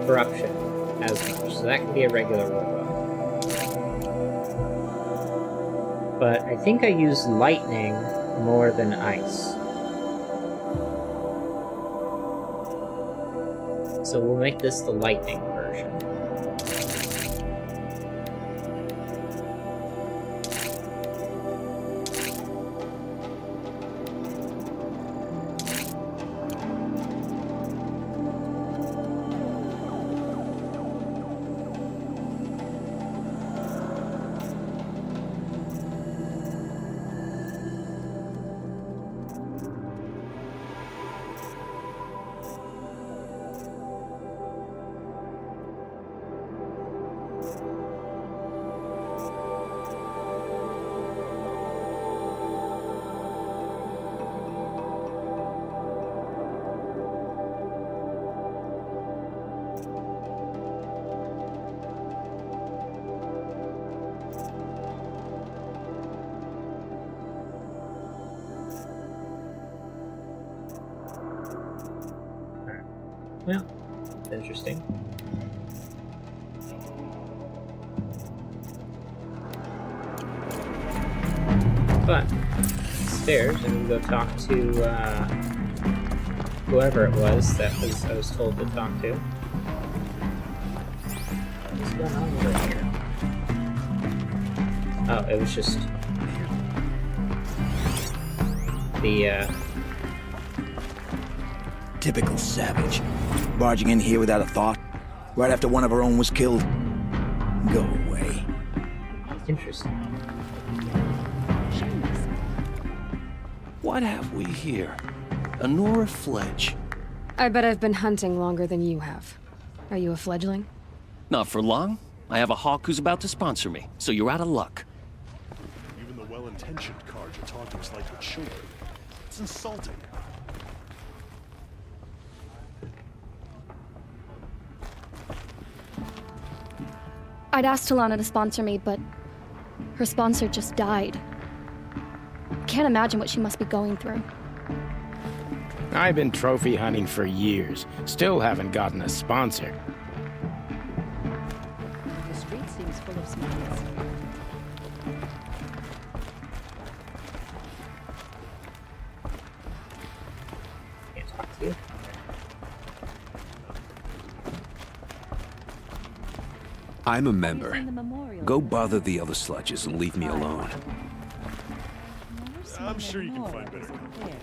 corruption as much, so that can be a regular warbow. But I think I use lightning more than ice. So we'll make this the lightning version. Well, interesting. But stairs, and we go talk to whoever it was that I was told to talk to. What's going on over here? Oh, it was just the Typical savage. Barging in here without a thought. Right after one of our own was killed. Go away. Interesting. What have we here? A Nora Fledge. I bet I've been hunting longer than you have. Are you a fledgling? Not for long. I have a hawk who's about to sponsor me, so you're out of luck. Even the well-intentioned Carja talk to us like we're children. It's insulting. I'd asked Talana to sponsor me, but her sponsor just died. Can't imagine what she must be going through. I've been trophy hunting for years. Still haven't gotten a sponsor. The street seems full of smiles. Can't talk to you. I'm a member. Go bother the other sludges and leave me alone. I'm sure you can find better company.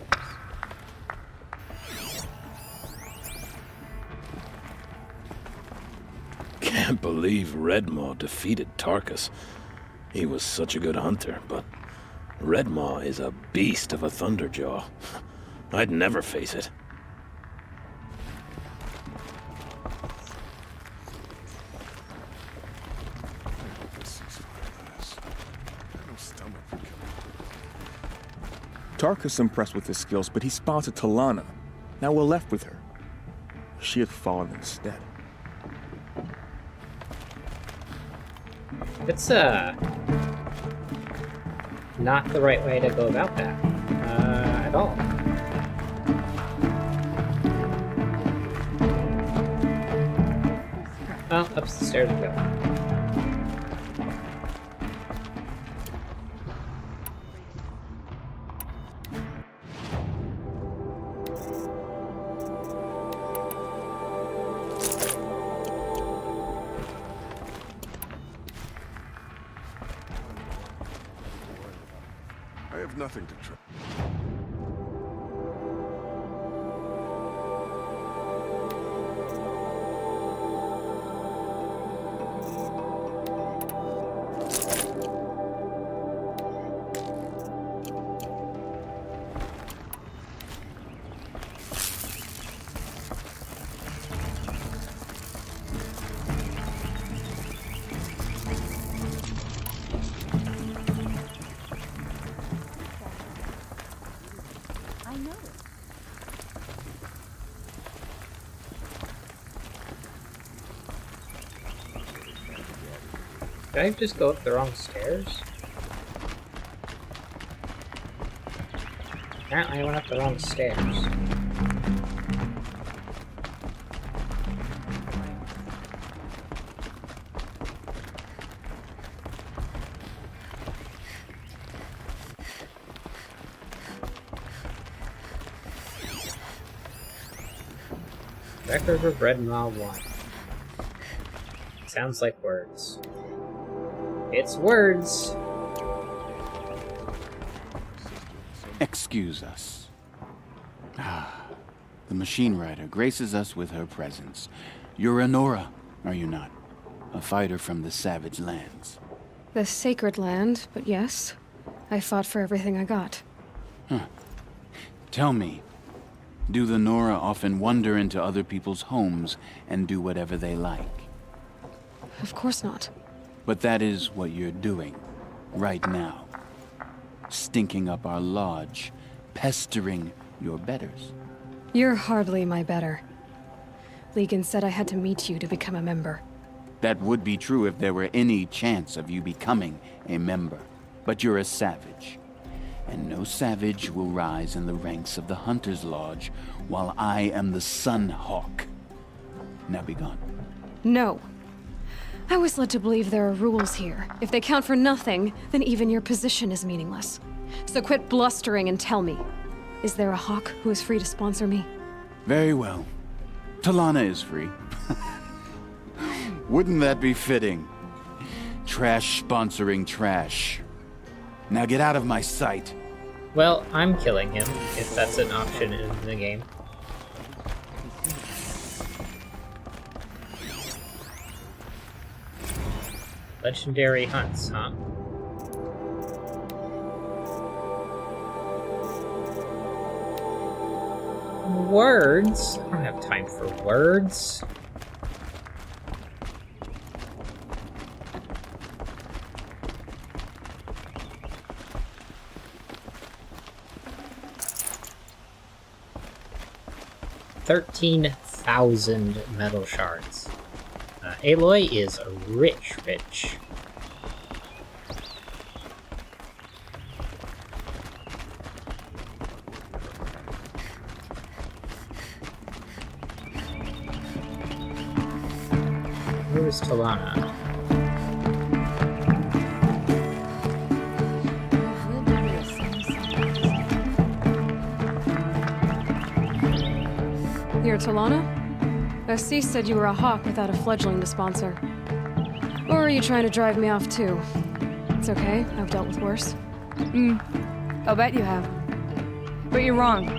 Can't believe Redmaw defeated Tarkus. He was such a good hunter, but Redmaw is a beast of a Thunderjaw. I'd never face it. Tarkus impressed with his skills, but he sponsored Talana. Now we're left with her. She had fallen instead. It's not the right way to go about that at all. Well, up the stairs we go. I have nothing to try. Did I just go up the wrong stairs? Apparently I went up the wrong stairs. Record of Red Maw 1. Sounds like words. It's words. Excuse us. The machine rider graces us with her presence. You're a Nora, are you not? A fighter from the Savage Lands. The Sacred Land, but yes. I fought for everything I got. Tell me, do the Nora often wander into other people's homes and do whatever they like? Of course not. But that is what you're doing, right now. Stinking up our lodge, pestering your betters. You're hardly my better. Legan said I had to meet you to become a member. That would be true if there were any chance of you becoming a member. But you're a savage. And no savage will rise in the ranks of the Hunter's Lodge while I am the Sun Hawk. Now be gone. No. I was led to believe there are rules here. If they count for nothing, then even your position is meaningless. So quit blustering and tell me. Is there a Hawk who is free to sponsor me? Very well. Talana is free. Wouldn't that be fitting? Trash sponsoring trash. Now get out of my sight. Well, I'm killing him, if that's an option in the game. Legendary hunts, huh? Words? I don't have time for words. $13,000 metal shards. Aloy is rich. Where is Talana? You're Talana? Assis said you were a Hawk without a fledgling to sponsor. Or are you trying to drive me off too? It's okay, I've dealt with worse. I'll bet you have. But you're wrong.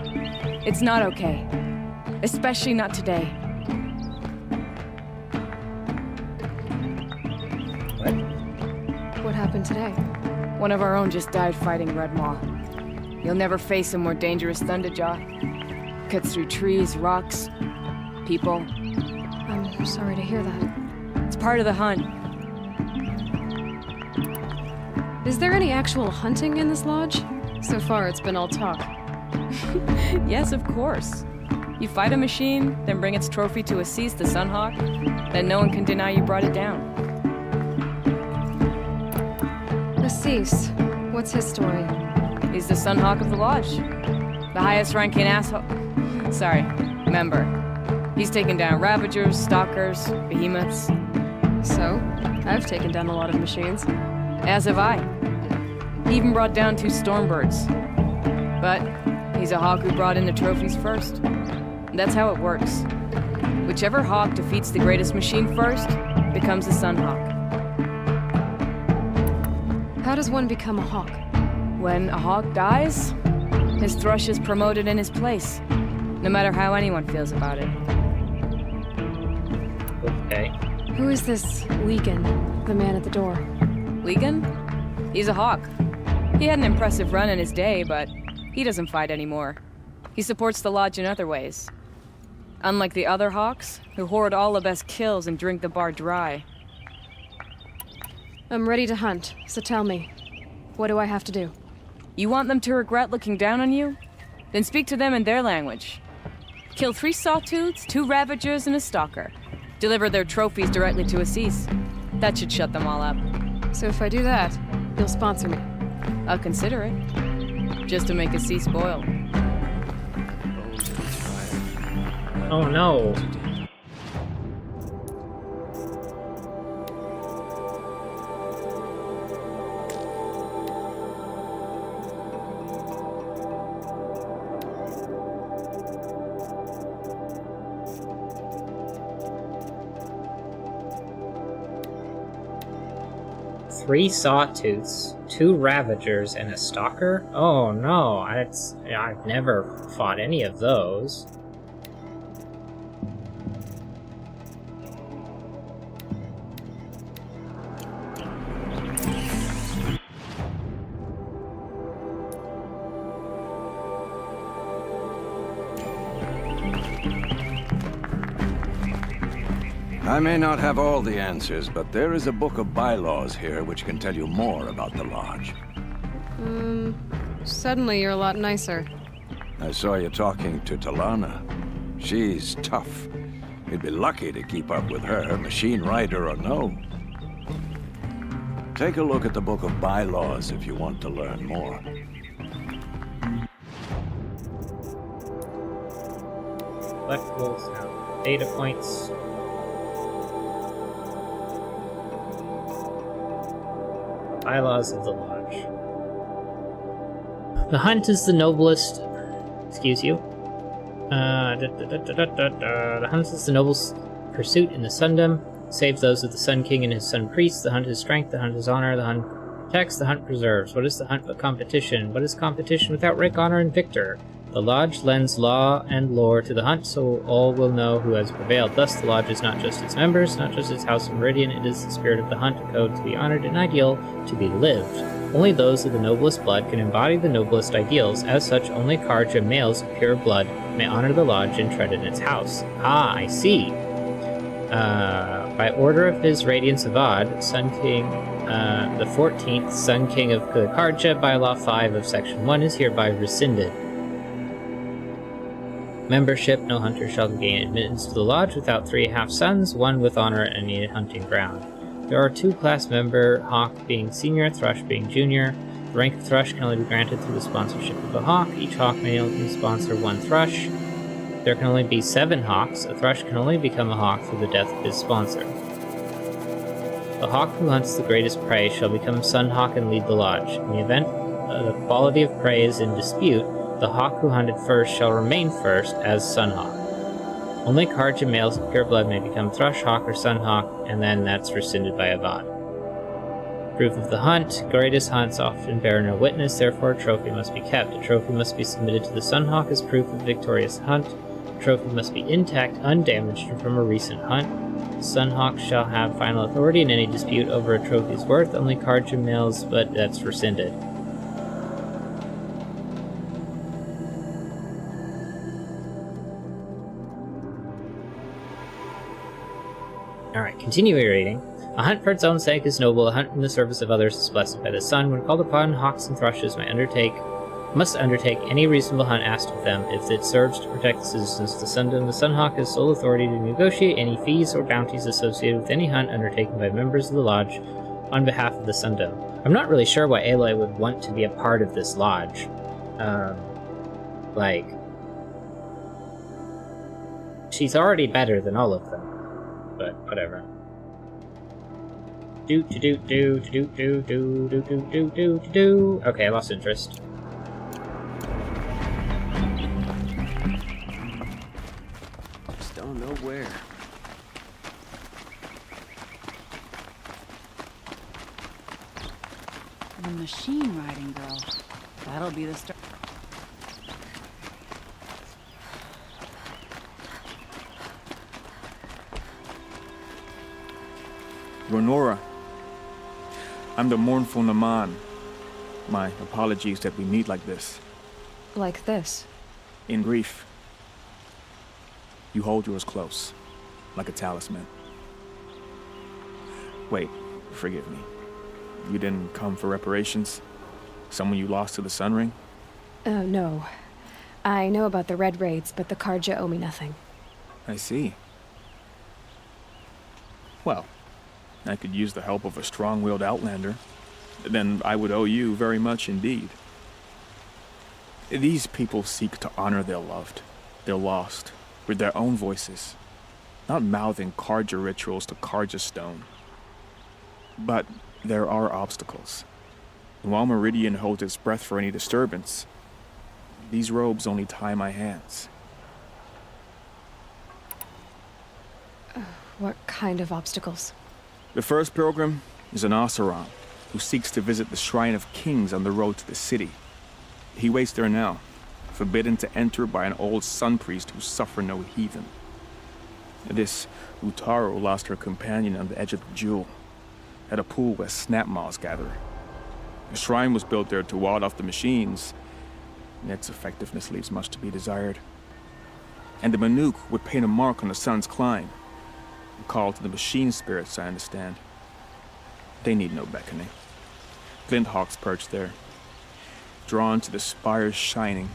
It's not okay. Especially not today. What happened today? One of our own just died fighting Red Maw. You'll never face a more dangerous Thunderjaw. Cuts through trees, rocks, people. I'm sorry to hear that. It's part of the hunt. Is there any actual hunting in this lodge? So far, it's been all talk. Yes, of course. You fight a machine, then bring its trophy to Assis the Sunhawk, then no one can deny you brought it down. Assis, what's his story? He's the Sunhawk of the Lodge. The highest ranking member. He's taken down Ravagers, Stalkers, Behemoths. So, I've taken down a lot of machines. As have I. He even brought down 2 Stormbirds. But he's a Hawk who brought in the trophies first. That's how it works. Whichever Hawk defeats the greatest machine first becomes a Sunhawk. How does one become a Hawk? When a hawk dies, his thrush is promoted in his place, no matter how anyone feels about it. Okay. Who is this Legan, the man at the door? Legan? He's a hawk. He had an impressive run in his day, but he doesn't fight anymore. He supports the lodge in other ways. Unlike the other hawks, who hoard all the best kills and drink the bar dry. I'm ready to hunt, so tell me, what do I have to do? You want them to regret looking down on you? Then speak to them in their language. Kill 3 sawtooths, 2 ravagers, and a stalker. Deliver their trophies directly to Assis. That should shut them all up. So if I do that, you'll sponsor me? I'll consider it. Just to make Assis spoil. Oh no. Three sawtooths, 2 ravagers, and a stalker? Oh no, I've never fought any of those. I may not have all the answers, but there is a book of bylaws here which can tell you more about the lodge. Suddenly you're a lot nicer. I saw you talking to Talana. She's tough. You'd be lucky to keep up with her, machine rider or no. Take a look at the book of bylaws if you want to learn more. Collectibles, now data points. Bylaws of the Lodge. The hunt is the noblest... Excuse you. The hunt is the noblest pursuit in the Sundom. Save those of the Sun King and his Sun Priest. The hunt is strength, the hunt is honor, the hunt protects, the hunt preserves. What is the hunt but competition? What is competition without rank, honor, and victor? The Lodge lends law and lore to the hunt, so all will know who has prevailed. Thus, the Lodge is not just its members, not just its House of Meridian, it is the spirit of the hunt, a code to be honored, an ideal to be lived. Only those of the noblest blood can embody the noblest ideals. As such, only Carja males of pure blood may honor the Lodge and tread in its house. Ah, I see. By order of his Radiance Avad, Sun King, the 14th Sun King of Carja, Bylaw 5 of Section 1 is hereby rescinded. Membership, no hunter shall gain admittance to the Lodge without 3 half-suns, 1 with honor at any hunting ground. There are 2 class member, Hawk being senior, Thrush being junior. The rank of Thrush can only be granted through the sponsorship of a Hawk. Each Hawk may only sponsor 1 Thrush. There can only be 7 Hawks. A Thrush can only become a Hawk through the death of his sponsor. The Hawk who hunts the greatest prey shall become Sun Hawk and lead the Lodge. In the event the quality of prey is in dispute, the Hawk who hunted first shall remain first as Sun Hawk. Only Carja males of pure blood may become Thrush Hawk or Sun Hawk, and then that's rescinded by Avad. Proof of the hunt. Greatest hunts often bear no witness, therefore a trophy must be kept. A trophy must be submitted to the Sun Hawk as proof of victorious hunt. The trophy must be intact, undamaged, and from a recent hunt. The Sun Hawk shall have final authority in any dispute over a trophy's worth. Only Carja males, but that's rescinded. Alright, continuing reading. A hunt for its own sake is noble, a hunt in the service of others is blessed by the sun. When called upon, hawks and thrushes must undertake any reasonable hunt asked of them, if it serves to protect the citizens of the Sundom. The Sunhawk has sole authority to negotiate any fees or bounties associated with any hunt undertaken by members of the Lodge on behalf of the Sundom. I'm not really sure why Aloy would want to be a part of this Lodge. She's already better than all of them. But whatever. Okay, I lost interest. Just don't know where. The machine riding girl. That'll be the start. Ronora, I'm the mournful Naman. My apologies that we meet like this. Like this? In grief. You hold yours close, like a talisman. Wait, forgive me. You didn't come for reparations? Someone you lost to the Sun Ring? No. I know about the Red Raids, but the Karja owe me nothing. I see. Well, I could use the help of a strong-willed outlander. Then I would owe you very much indeed. These people seek to honor their loved, their lost, with their own voices, not mouthing Karja rituals to Karja stone. But there are obstacles. And while Meridian holds its breath for any disturbance, these robes only tie my hands. What kind of obstacles? The first pilgrim is an Oseram, who seeks to visit the Shrine of Kings on the road to the city. He waits there now, forbidden to enter by an old sun priest who suffer no heathen. This Utaru lost her companion on the edge of the Jewel, at a pool where snap moths gather. The shrine was built there to ward off the machines, and its effectiveness leaves much to be desired. And the Manuk would paint a mark on the sun's climb, a call to the machine spirits, I understand. They need no beckoning. Glint hawks perch there, drawn to the spires shining.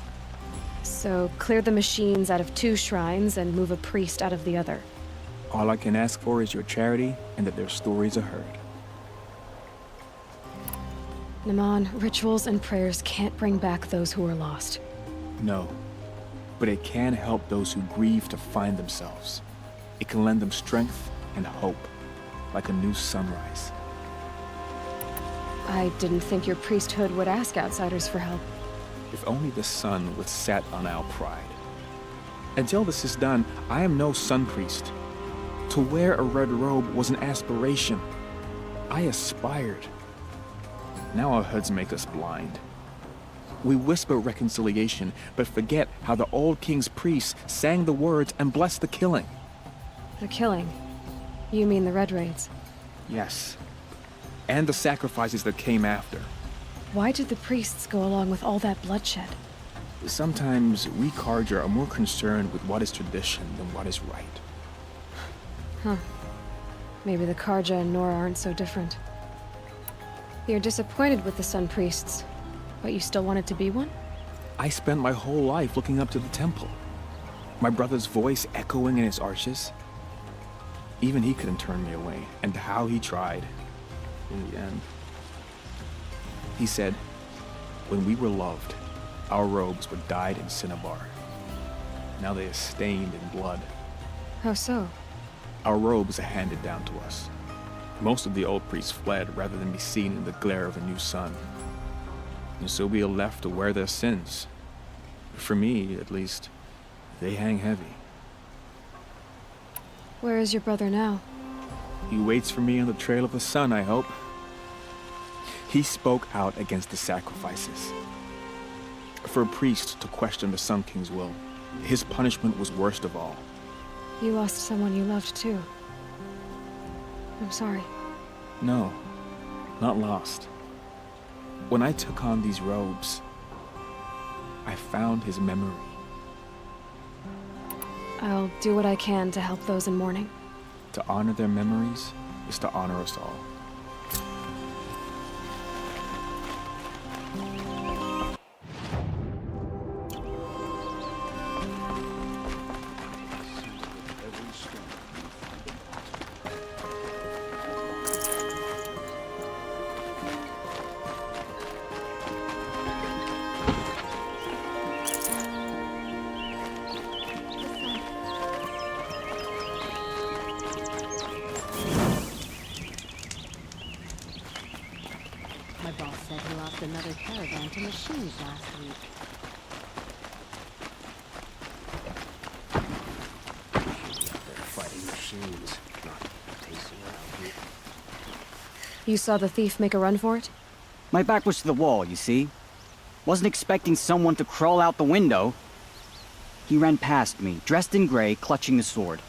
So, clear the machines out of 2 shrines and move a priest out of the other. All I can ask for is your charity and that their stories are heard. Naman, rituals and prayers can't bring back those who are lost. No, but it can help those who grieve to find themselves. It can lend them strength and hope, like a new sunrise. I didn't think your priesthood would ask outsiders for help. If only the sun would set on our pride. Until this is done, I am no sun priest. To wear a red robe was an aspiration. I aspired. Now our hoods make us blind. We whisper reconciliation, but forget how the old king's priests sang the words and blessed the killing. The killing? You mean the Red Raids? Yes. And the sacrifices that came after. Why did the priests go along with all that bloodshed? Sometimes we Karja are more concerned with what is tradition than what is right. Huh. Maybe the Karja and Nora aren't so different. You're disappointed with the Sun Priests, but you still wanted to be one? I spent my whole life looking up to the temple. My brother's voice echoing in its arches. Even he couldn't turn me away, and how he tried. In the end. He said, when we were loved, our robes were dyed in cinnabar. Now they are stained in blood. How so? Our robes are handed down to us. Most of the old priests fled rather than be seen in the glare of a new sun. And so we are left to wear their sins. For me, at least, they hang heavy. Where is your brother now? He waits for me on the trail of the sun, I hope. He spoke out against the sacrifices. For a priest to question the Sun King's will, his punishment was worst of all. You lost someone you loved too. I'm sorry. No, not lost. When I took on these robes, I found his memory. I'll do what I can to help those in mourning. To honor their memories is to honor us all. My boss said he lost another caravan to machines last week. They're fighting machines, not pacing around here. You saw the thief make a run for it? My back was to the wall, you see? Wasn't expecting someone to crawl out the window. He ran past me, dressed in gray, clutching the sword.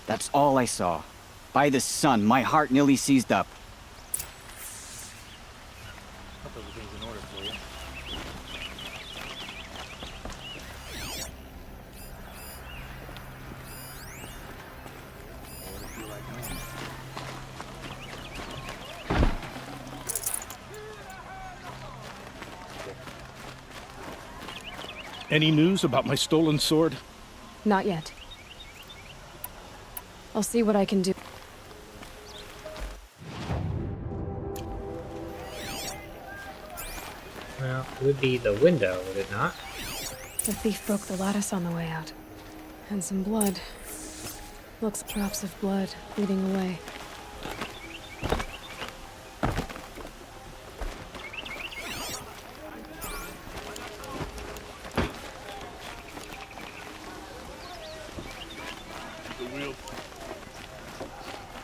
That's all I saw. By the sun, my heart nearly seized up. Any news about my stolen sword? Not yet. I'll see what I can do. Well, it would be the window, would it not? The thief broke the lattice on the way out. And some blood. Looks like drops of blood leading away.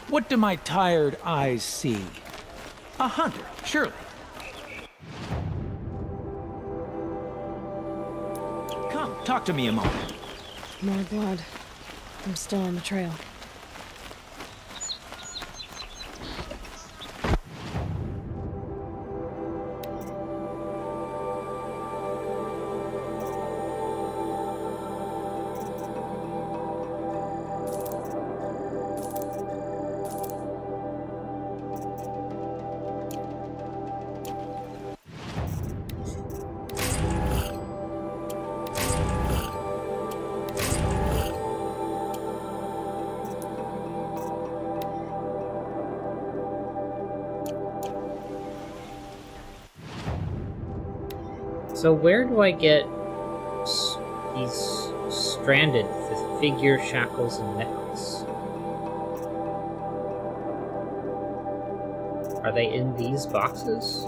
What do my tired eyes see? A hunter, surely. Come, talk to me a moment. More blood. I'm still on the trail. So where do I get these stranded with figure, shackles, and necklace? Are they in these boxes?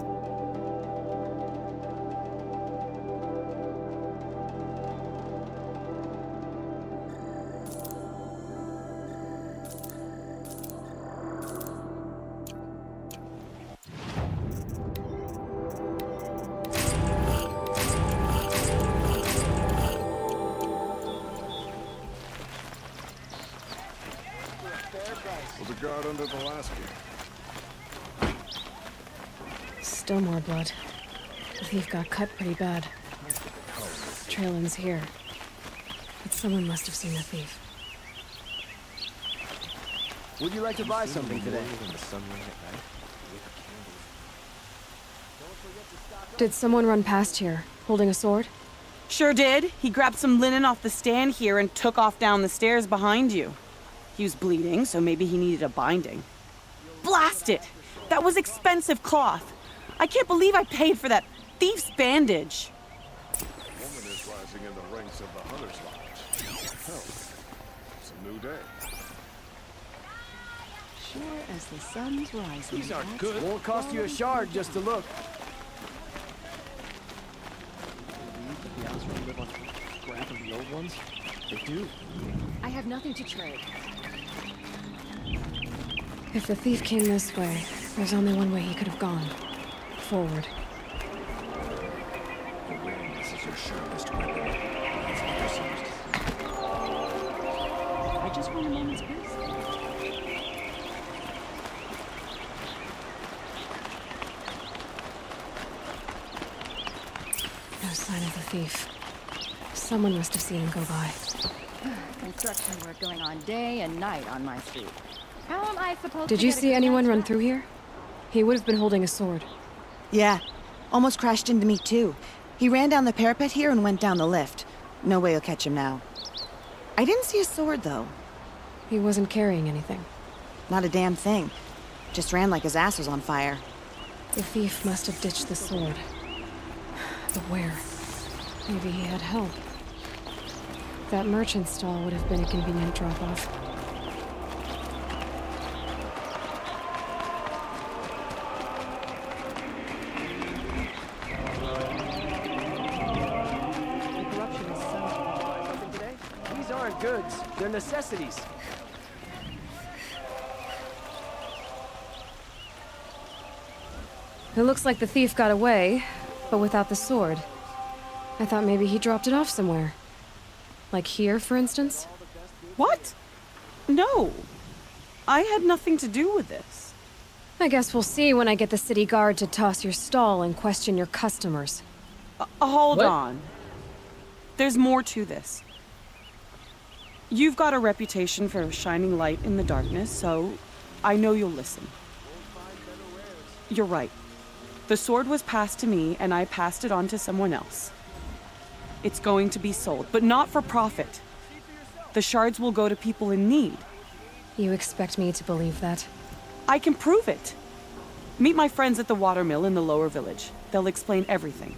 Was a guard under the last gate. Still more blood. The thief got cut pretty bad. Trail ends here. But someone must have seen the thief. Would you like to buy something today? Did someone run past here, holding a sword? Sure did. He grabbed some linen off the stand here and took off down the stairs behind you. He was bleeding, so maybe he needed a binding. Blast it! That was expensive cloth. I can't believe I paid for that thief's bandage. A woman is rising in the ranks of the Hunter's Lodge. Hell, it's a new day. Sure as the sun's rising. These aren't good. Won't cost you a shard just to look. The Osram live on scrap of the old ones? They do. I have nothing to trade. If the thief came this way, there's only one way he could have gone. Forward. Awareness is your sharpest weapon. I just want a moment's peace. No sign of the thief. Someone must have seen him go by. Construction work going on day and night on my street. How am I supposed Did to you get a see good anyone night's run rest? through here? He would have been holding a sword. Yeah, almost crashed into me too. He ran down the parapet here and went down the lift. No way you'll catch him now. I didn't see a sword though. He wasn't carrying anything. Not a damn thing. Just ran like his ass was on fire. The thief must have ditched the sword. But where? Maybe he had help. That merchant stall would have been a convenient drop-off. The corruption is so... Something today? These aren't goods. They're necessities. It looks like the thief got away, but without the sword. I thought maybe he dropped it off somewhere. Like here, for instance? What? No. I had nothing to do with this. I guess we'll see when I get the city guard to toss your stall and question your customers. Hold on. There's more to this. You've got a reputation for shining light in the darkness, so I know you'll listen. You're right. The sword was passed to me, and I passed it on to someone else. It's going to be sold, but not for profit. The shards will go to people in need. You expect me to believe that? I can prove it. Meet my friends at the watermill in the lower village. They'll explain everything.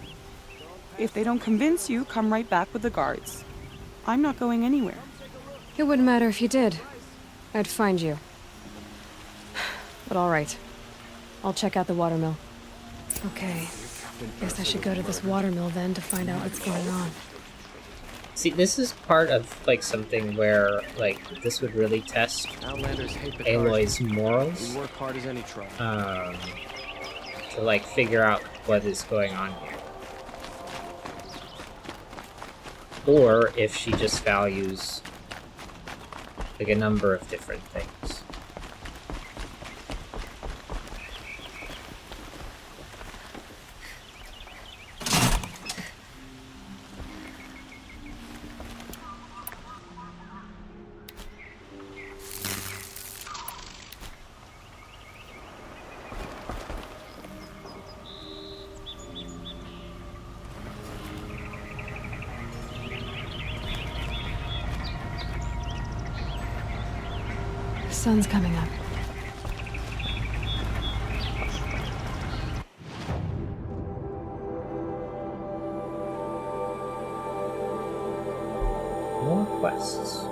If they don't convince you, come right back with the guards. I'm not going anywhere. It wouldn't matter if you did. I'd find you. But all right. I'll check out the watermill. Okay. Guess I should go to this watermill then to find out what's going on. See, this is part of, like, something where, like, this would really test Aloy's morals. We work hard as any tribe. To, like, figure out what is going on here. Or if she just values, like, a number of different things. The sun's coming up. More quests.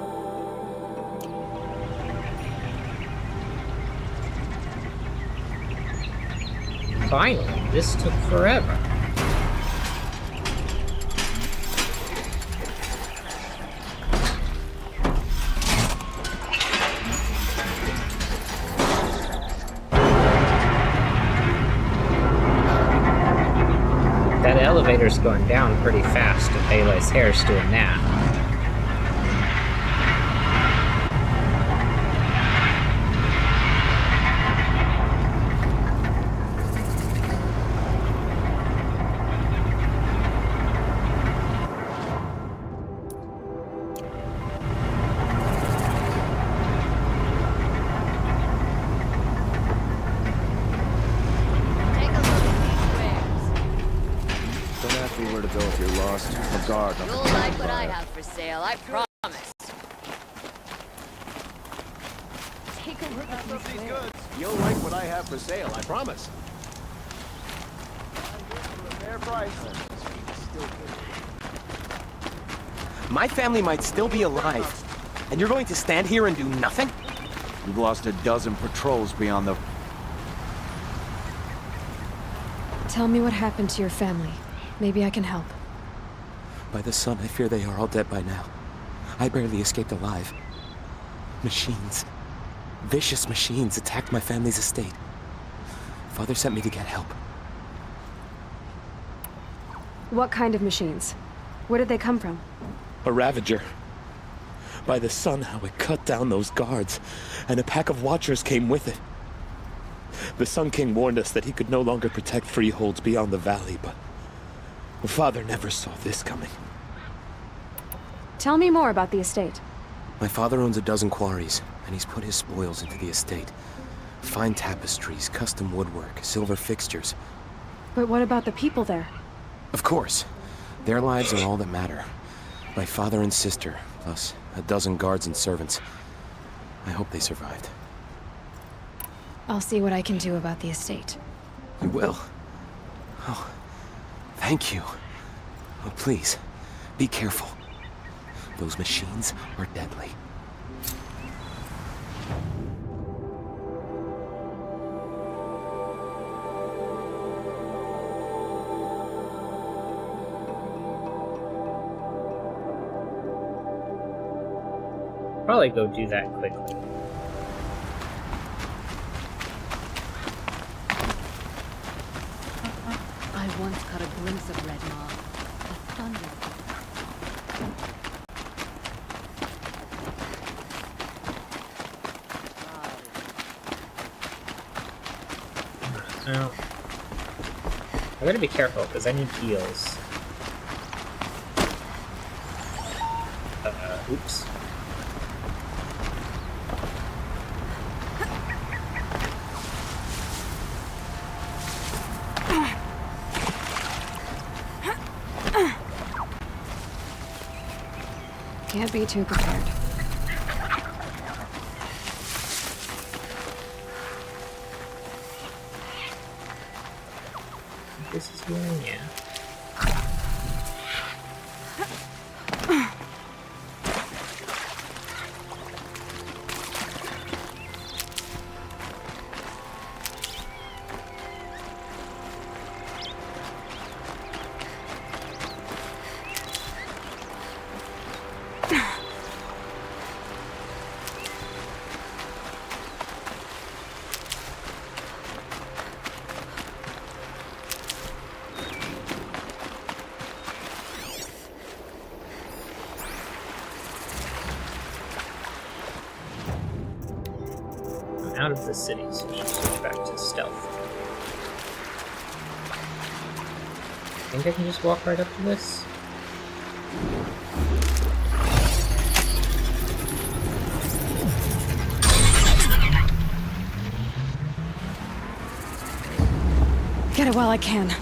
Finally, this took forever. That elevator's going down pretty fast if Aloy's hair's doing that. You'll like what I have for sale, I promise. Take a look at these goods. You'll like what I have for sale, I promise. Fair price. My family might still be alive, and you're going to stand here and do nothing? You've lost a dozen patrols beyond the... Tell me what happened to your family. Maybe I can help. By the sun, I fear they are all dead by now. I barely escaped alive. Machines. Vicious machines attacked my family's estate. Father sent me to get help. What kind of machines? Where did they come from? A Ravager. By the sun, how it cut down those guards, and a pack of Watchers came with it. The Sun King warned us that he could no longer protect freeholds beyond the valley, but Father never saw this coming. Tell me more about the estate. My father owns a dozen quarries, and he's put his spoils into the estate. Fine tapestries, custom woodwork, silver fixtures. But what about the people there? Of course. Their lives are all that matter. My father and sister, plus a dozen guards and servants. I hope they survived. I'll see what I can do about the estate. You will? Oh, thank you. Oh, please, be careful. Those machines are deadly. Probably go do that quickly. I once caught a glimpse of Red Maw. A thunder. Now, I gotta be careful because I need heals. Oops. Can't be too prepared. This is healing, yeah. Out of the city, so we should switch back to stealth. I think I can just walk right up to this. Get it while I can.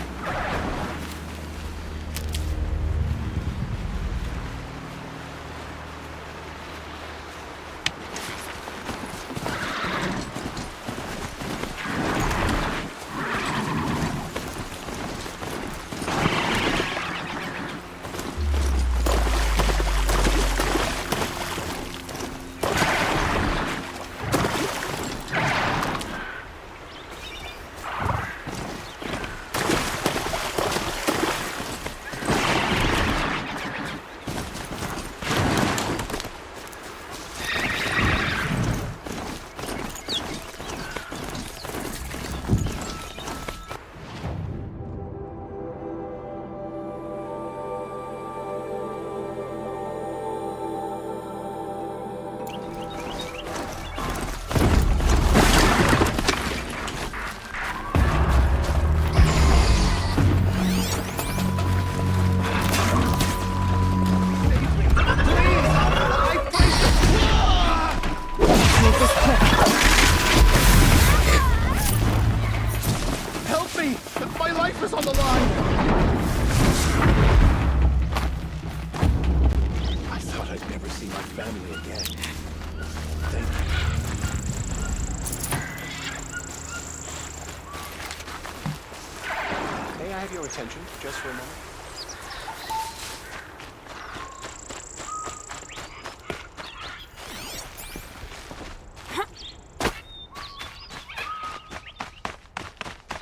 Attention, just for a moment.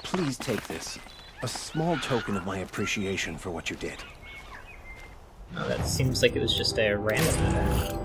Please take this. A small token of my appreciation for what you did. Oh, that seems like it was just a random event.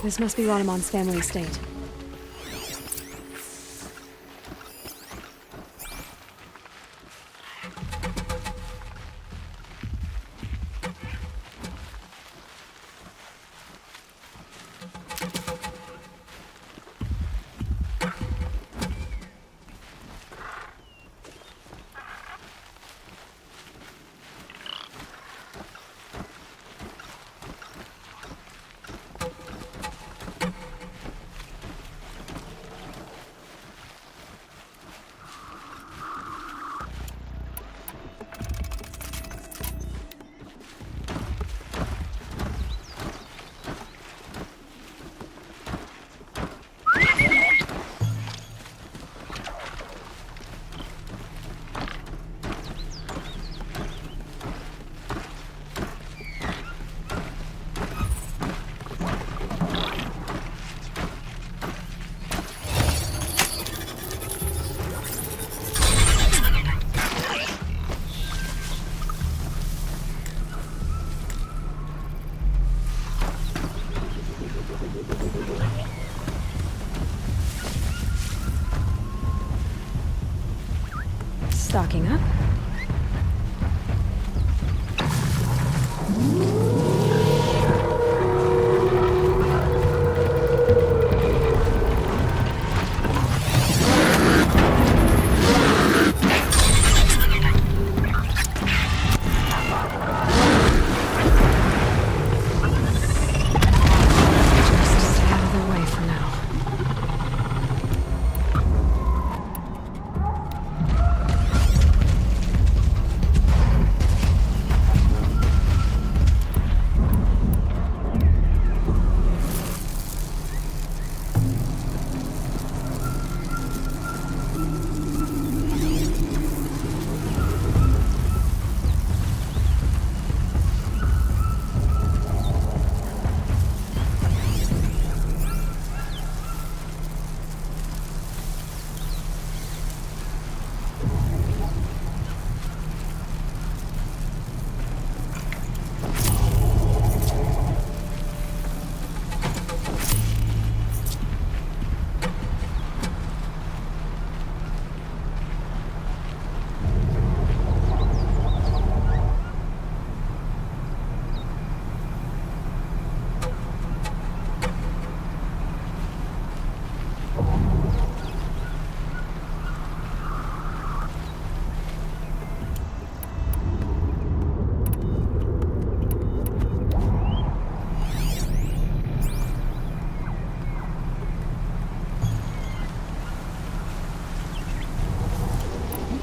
This must be Ranamon's family estate. Stocking up. Just stay out of their way for now.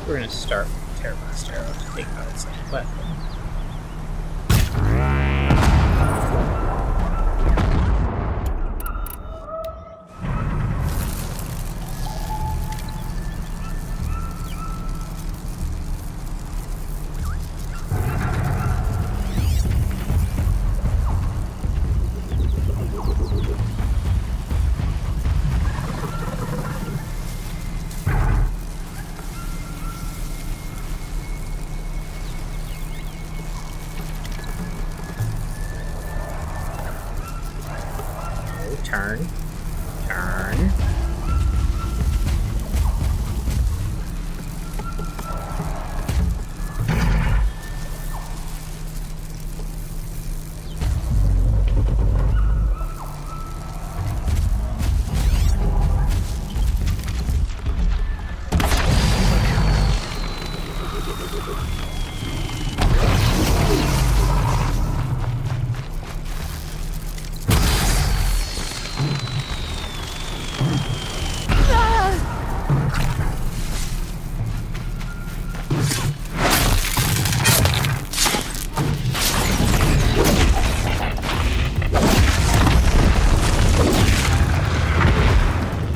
We're gonna start with Terrorblast Arrow to take out its weapon. Turn. Turn.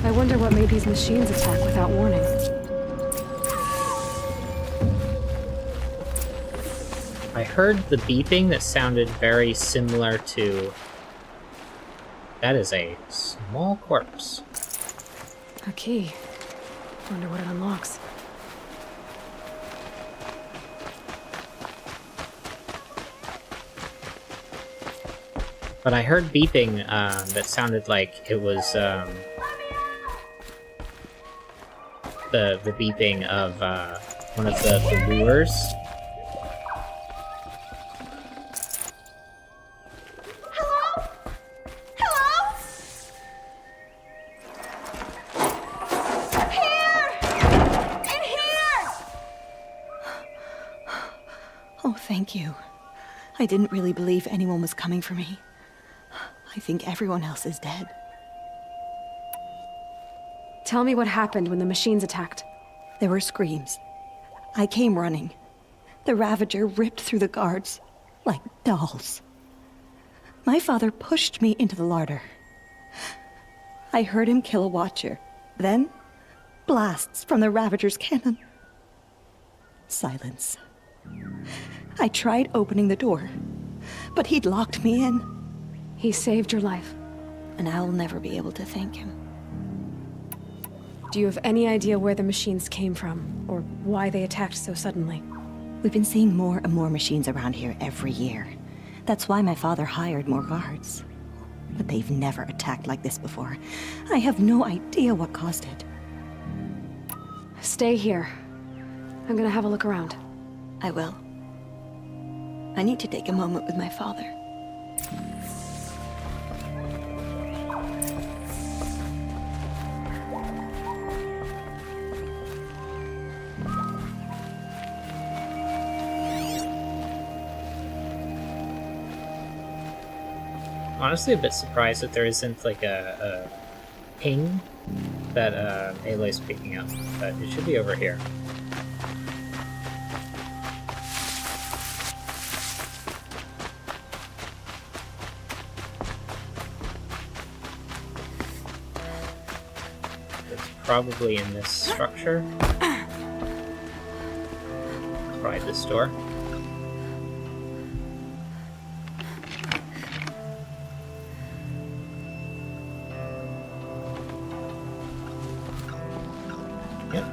I wonder what made these machines attack without warning. I heard the beeping that sounded very similar to... That is a small corpse. A key. Wonder what it unlocks. But I heard beeping that sounded like it was the beeping of one of the lures. Thank you. I didn't really believe anyone was coming for me. I think everyone else is dead. Tell me what happened when the machines attacked. There were screams. I came running. The Ravager ripped through the guards like dolls. My father pushed me into the larder. I heard him kill a watcher. Then, blasts from the Ravager's cannon. Silence. I tried opening the door, but he'd locked me in. He saved your life. And I'll never be able to thank him. Do you have any idea where the machines came from, or why they attacked so suddenly? We've been seeing more and more machines around here every year. That's why my father hired more guards. But they've never attacked like this before. I have no idea what caused it. Stay here. I'm gonna have a look around. I will. I need to take a moment with my father. Honestly, a bit surprised that there isn't like a ping that Aloy's picking up, but it should be over here. Probably in this structure. Pry this door. Yep.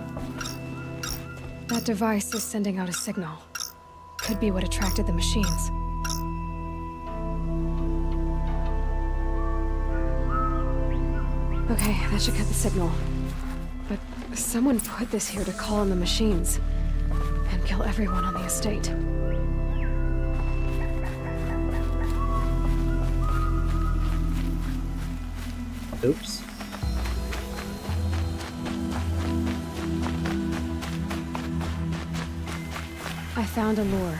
That device is sending out a signal. Could be what attracted the machines. Okay, that should cut the signal. But someone put this here to call in the machines and kill everyone on the estate. Oops. I found a lure.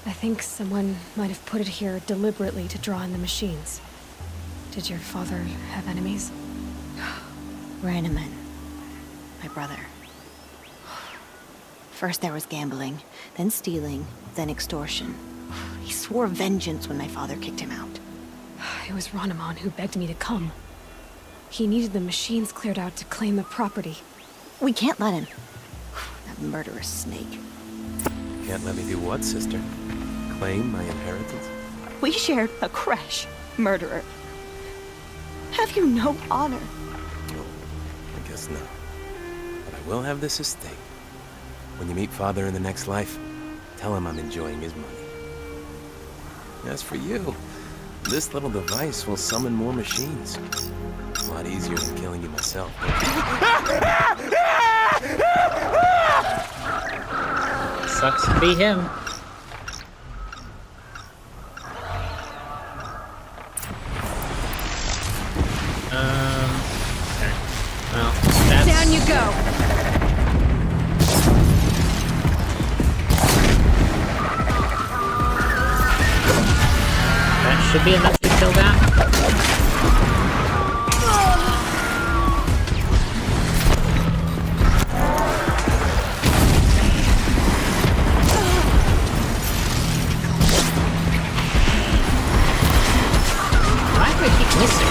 I think someone might have put it here deliberately to draw in the machines. Did your father have enemies? Rainaman. My brother. First there was gambling, then stealing, then extortion. He swore vengeance when my father kicked him out. It was Rainaman who begged me to come. He needed the machines cleared out to claim the property. We can't let him. That murderous snake. Can't let me do what, sister? Claim my inheritance? We shared a creche, murderer. Have you no honor? I guess not. But I will have this estate. When you meet Father in the next life, tell him I'm enjoying his money. As for you, this little device will summon more machines. A lot easier than killing you myself. Sucks to be him. Okay. Well, that's... Down you go! That should be enough to kill that. Why do I keep missing?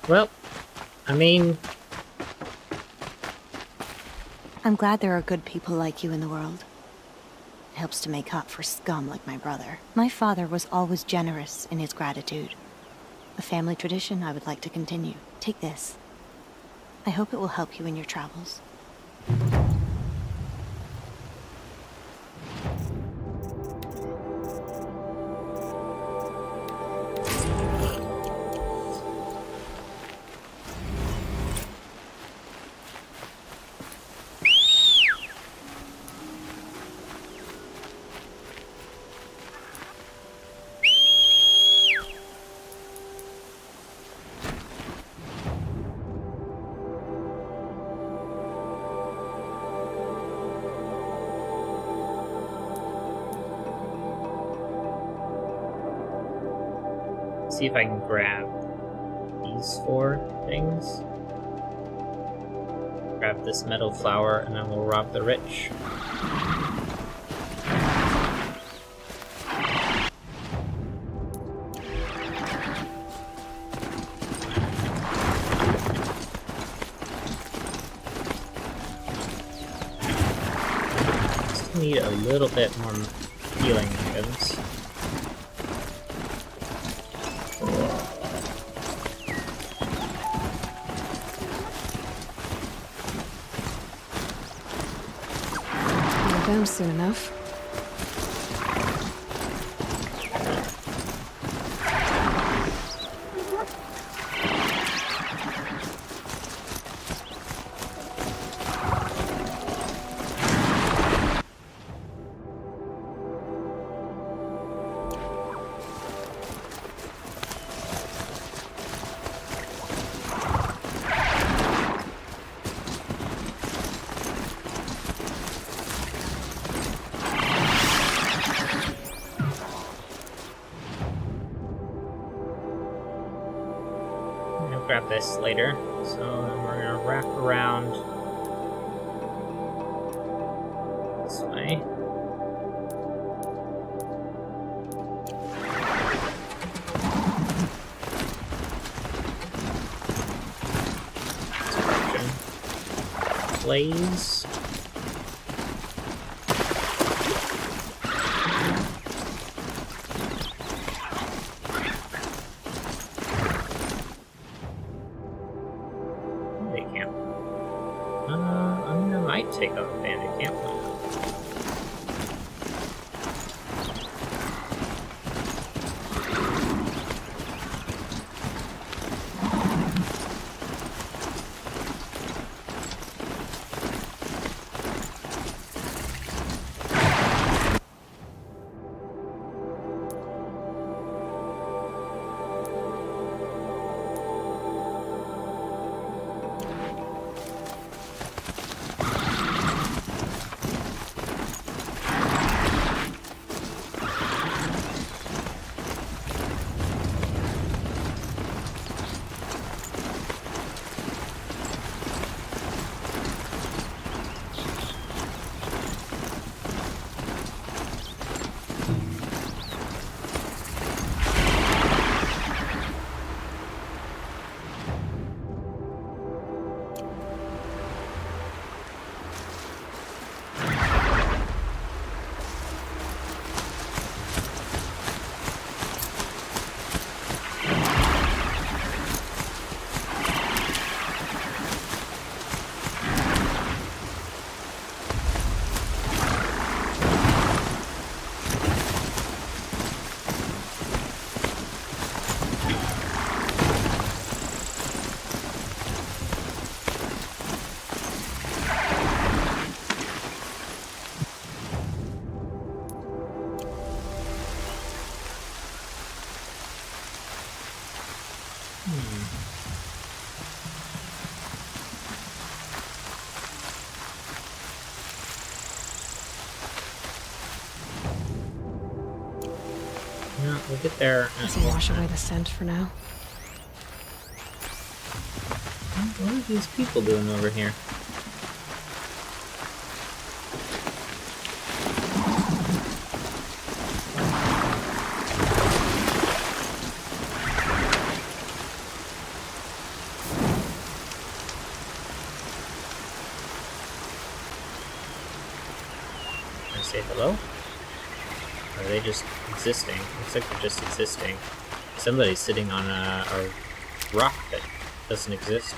Well, I mean, I'm glad there are good people like you in the world. It helps to make up for scum like my brother. My father was always generous in his gratitude. A family tradition I would like to continue. Take this. I hope it will help you in your travels. See if I can grab these 4 things. Grab this metal flower and then we'll rob the rich. Just need a little bit more healing items. Down soon enough. Grab this later. So then we're gonna wrap around this way. Blaze. Take out the bandit camp. We'll get there. Does it wash away the scent for now? What are these people doing over here? gonna say hello? Or are they just existing? Looks like they're just existing. Somebody's sitting on a rock that doesn't exist.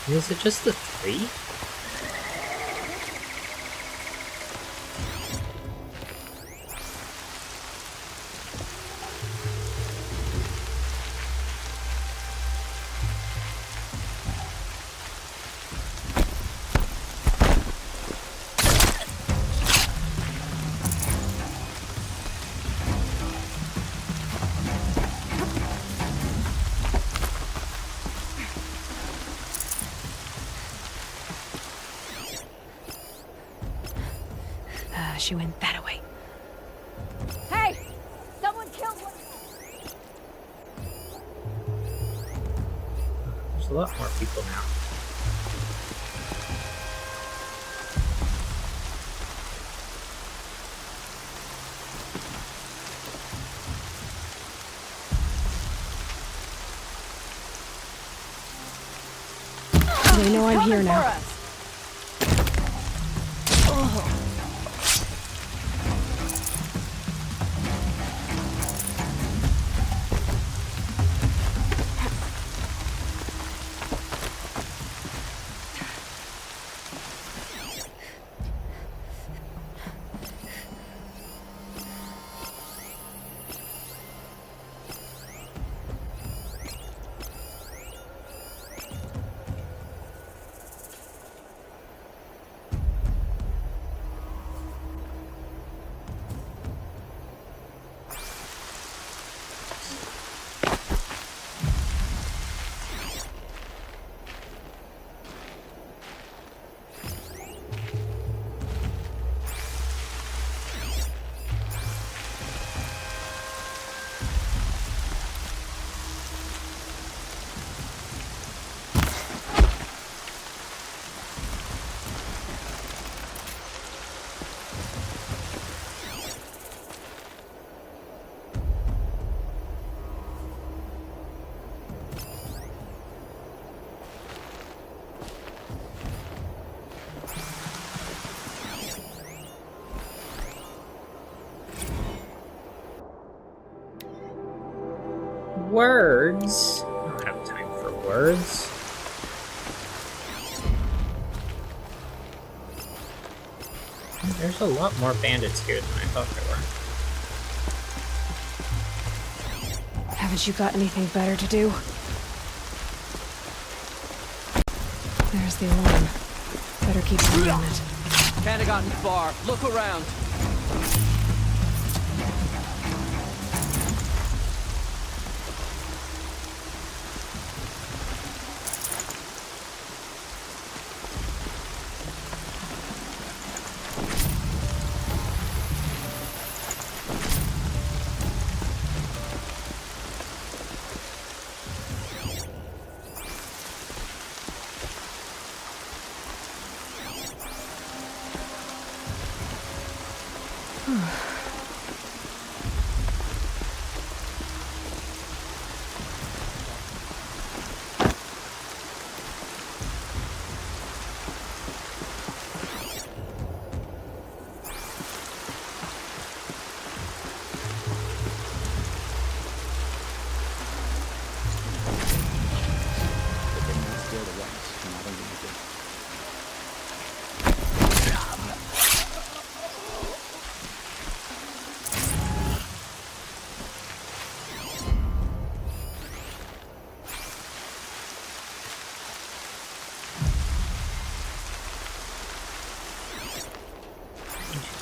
Is it just the 3? She went that way. Hey! Someone killed one! There's a lot more people now. They know I'm here now. Words. I don't have time for words. There's a lot more bandits here than I thought there were. Haven't you got anything better to do? There's the alarm. Better keep an eye on it. Can't have gotten far. Look around.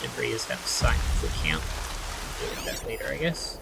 Debris is have a sign if we can't deal with that later, I guess.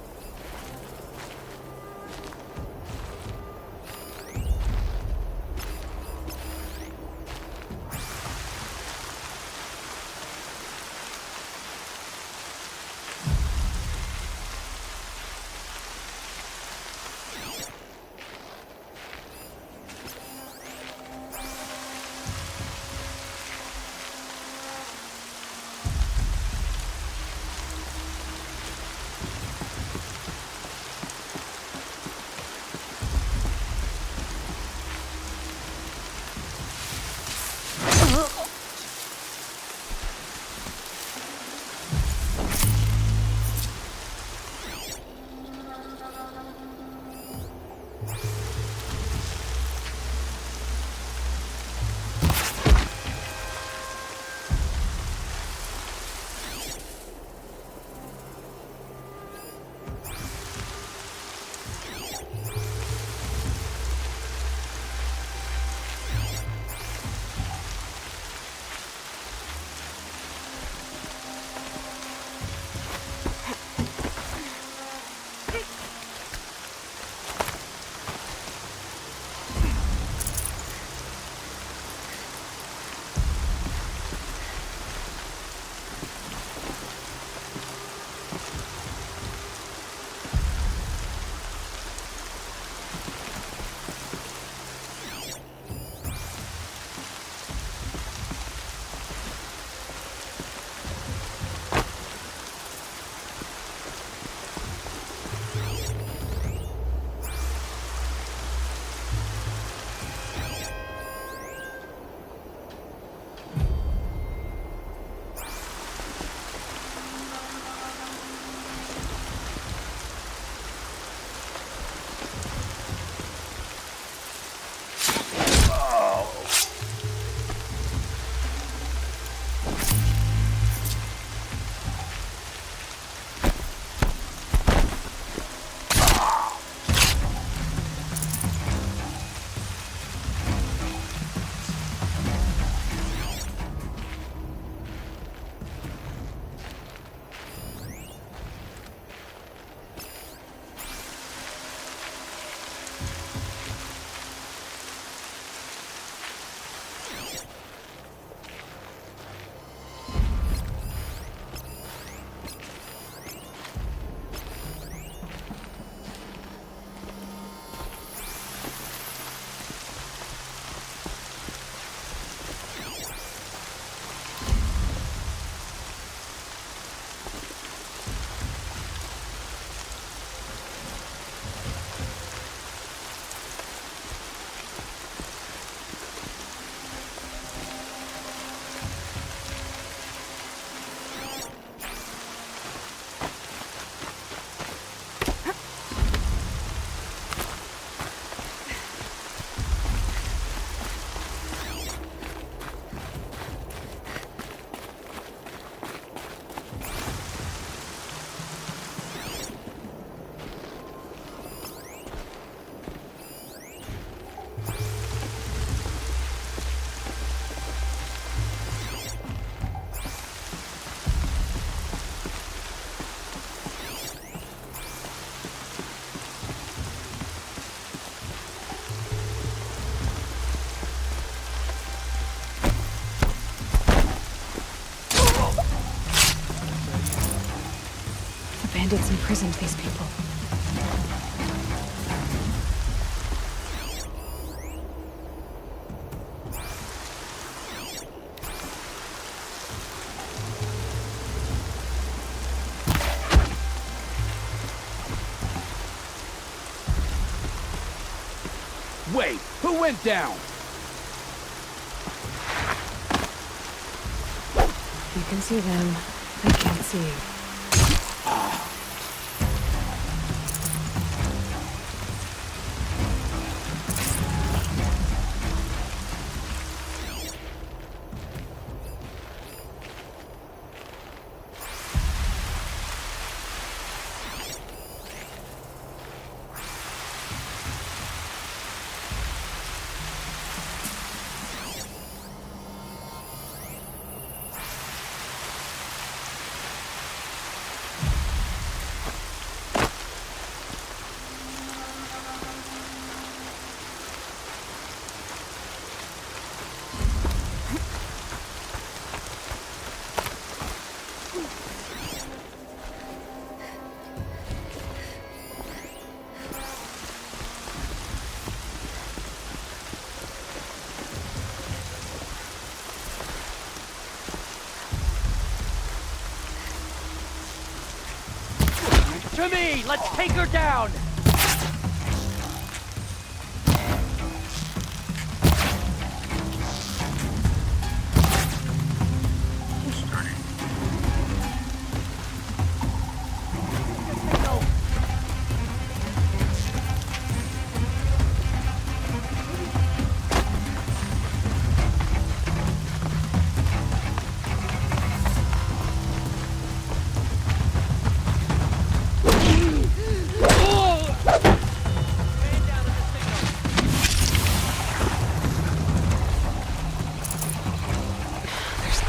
bandits imprisoned these people. Wait, who went down? You can see them. I can't see you. To me! Let's take her down!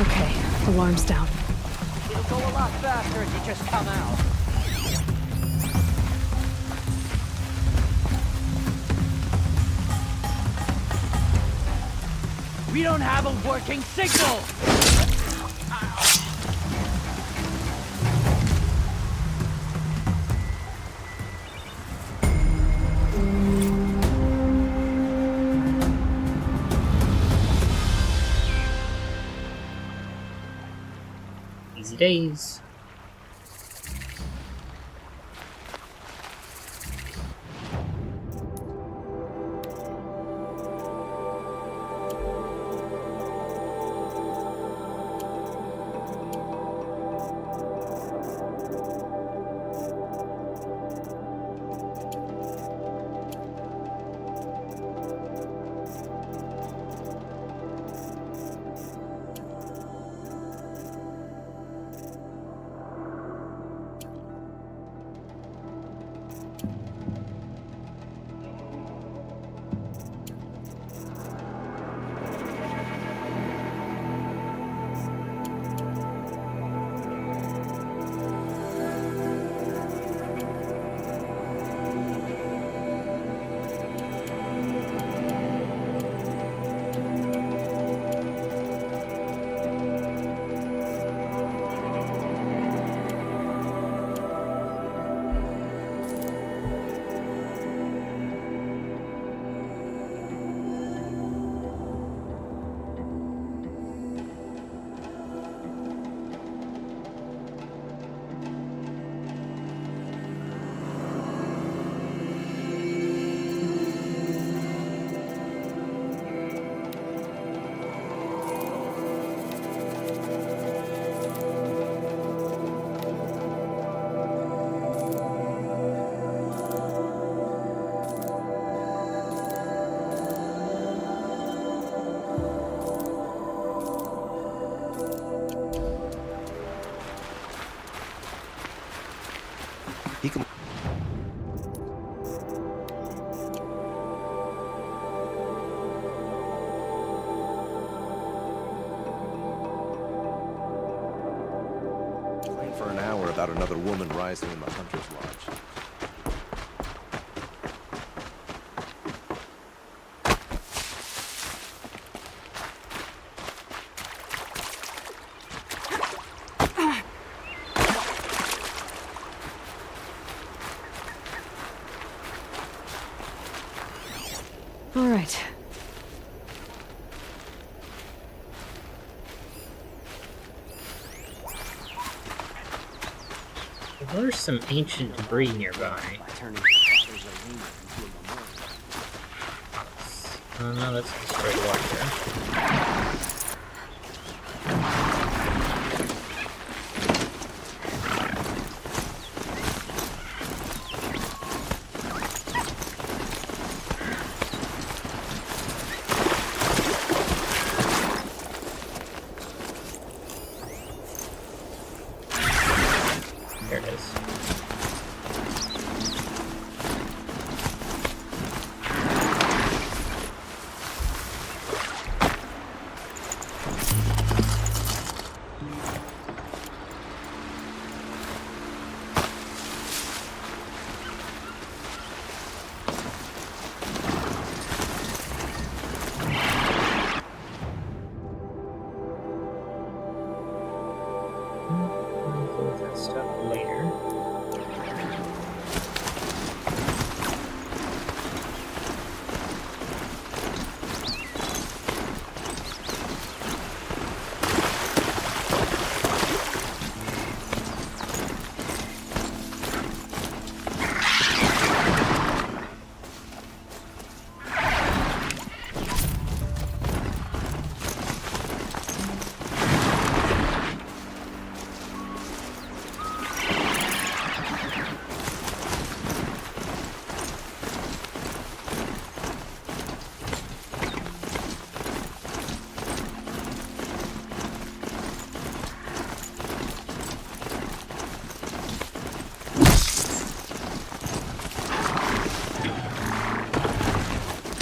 Okay, alarm's down. It'll go a lot faster if you just come out. We don't have a working signal! Easy days. He can... for an hour about another woman rising in the Hunter's Lodge. All right. There's some ancient debris nearby. Oh no, that's destroyed water. There it is.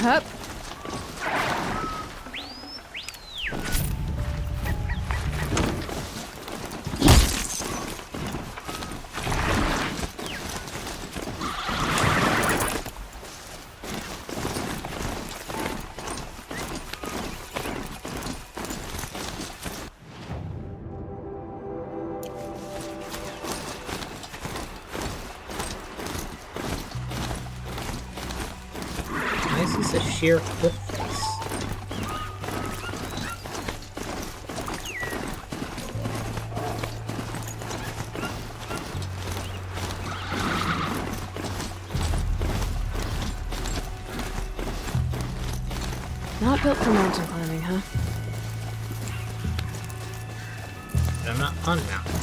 Hup. This is a sheer cliff face. Not built for mountain climbing, huh? I'm not on mountains.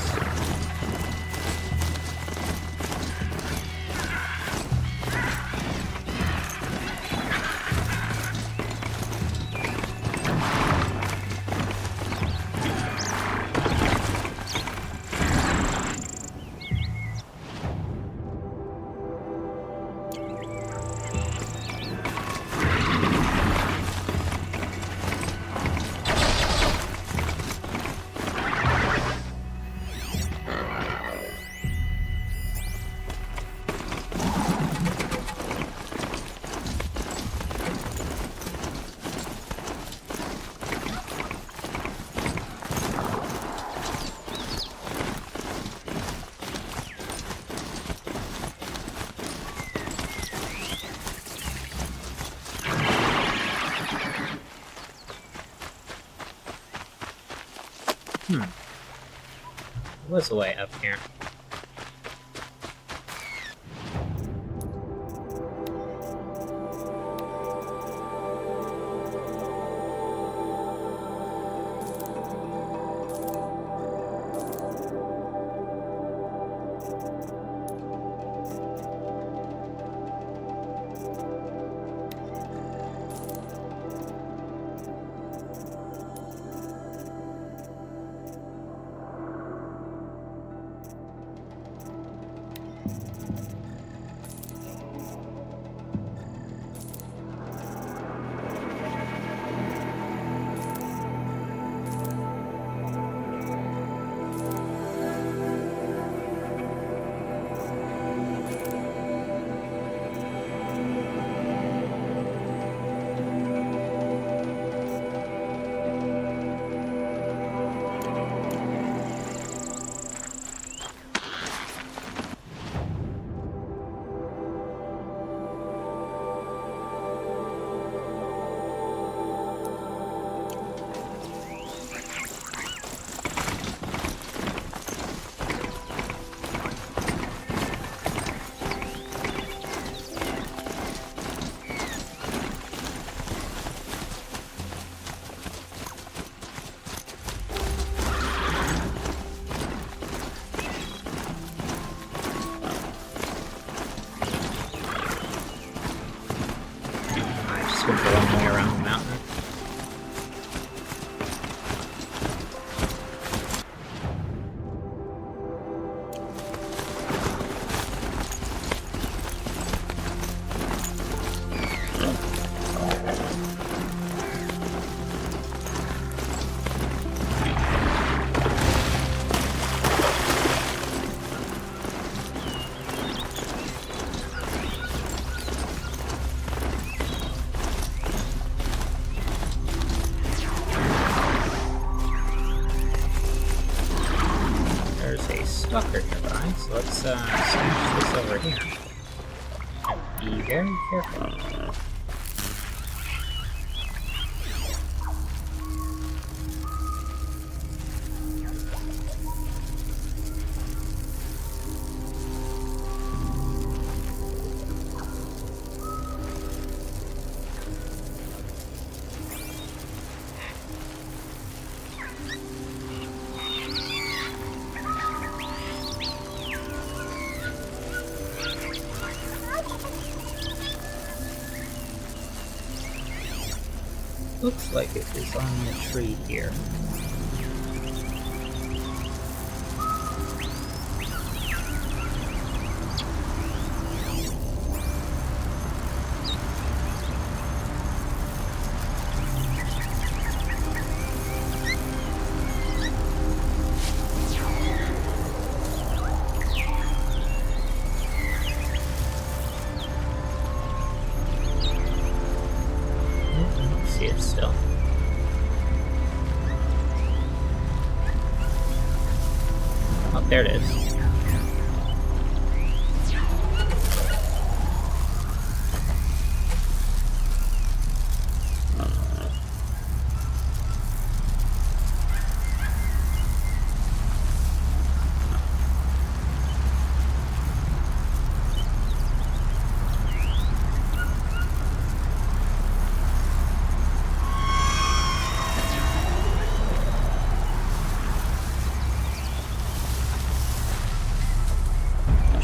Was a way up here. smash this over here. And be very careful. Looks like it is on the tree here. See it still. Oh, there it is.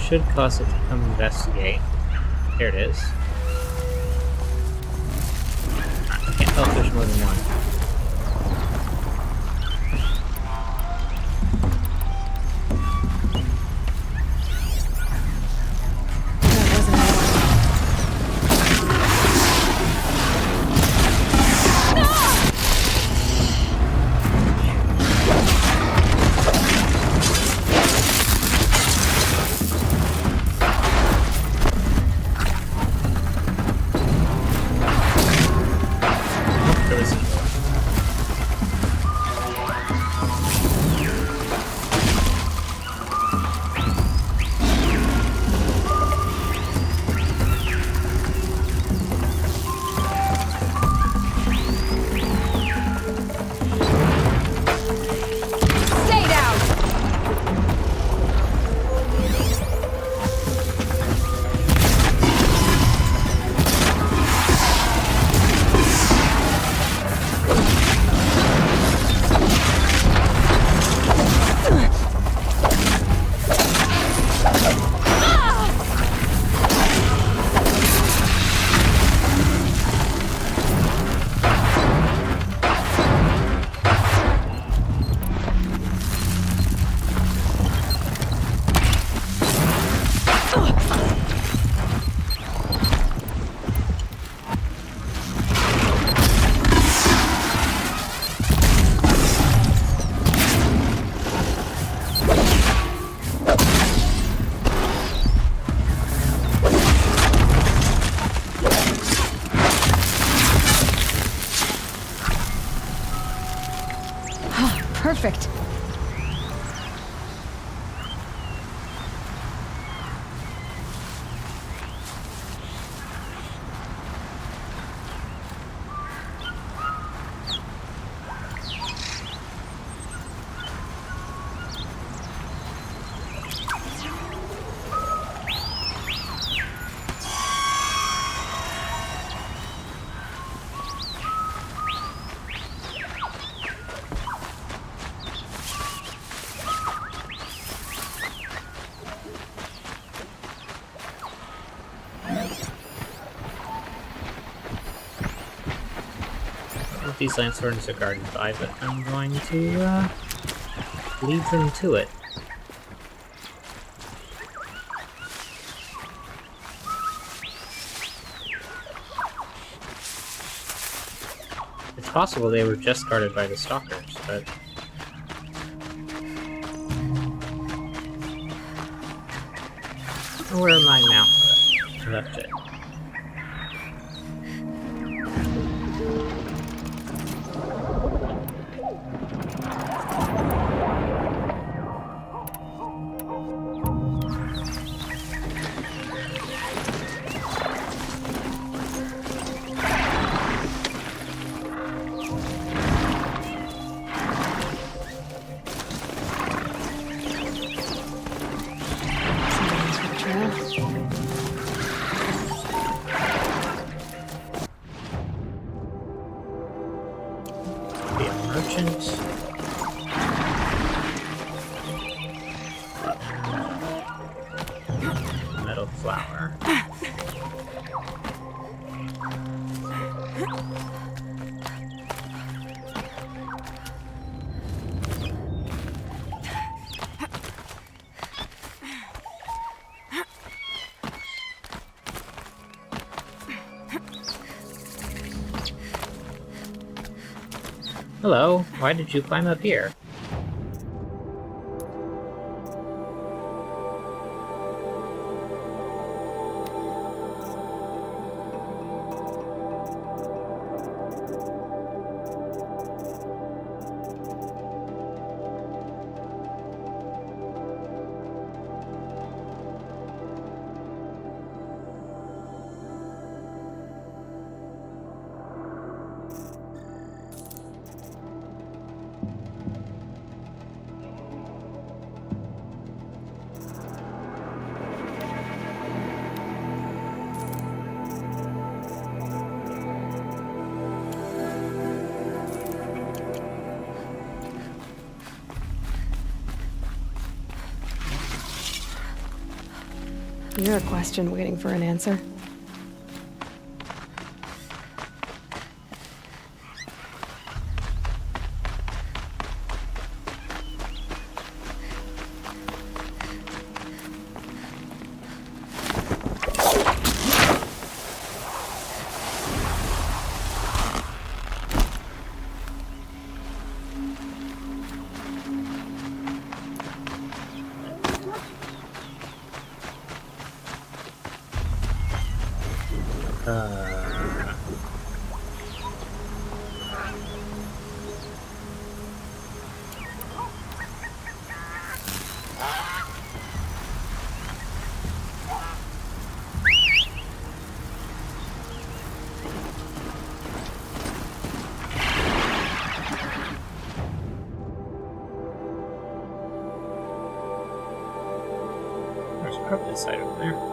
Should cause it to come investigate. There it is. I can't tell if there's more than one. Perfect. These lanthorns are guarded by, but I'm going to lead them to it. It's possible they were just guarded by the stalkers, but where am I now? I left it. a flower. Hello, why did you climb up here? You're a question waiting for an answer. There's probably a side over there.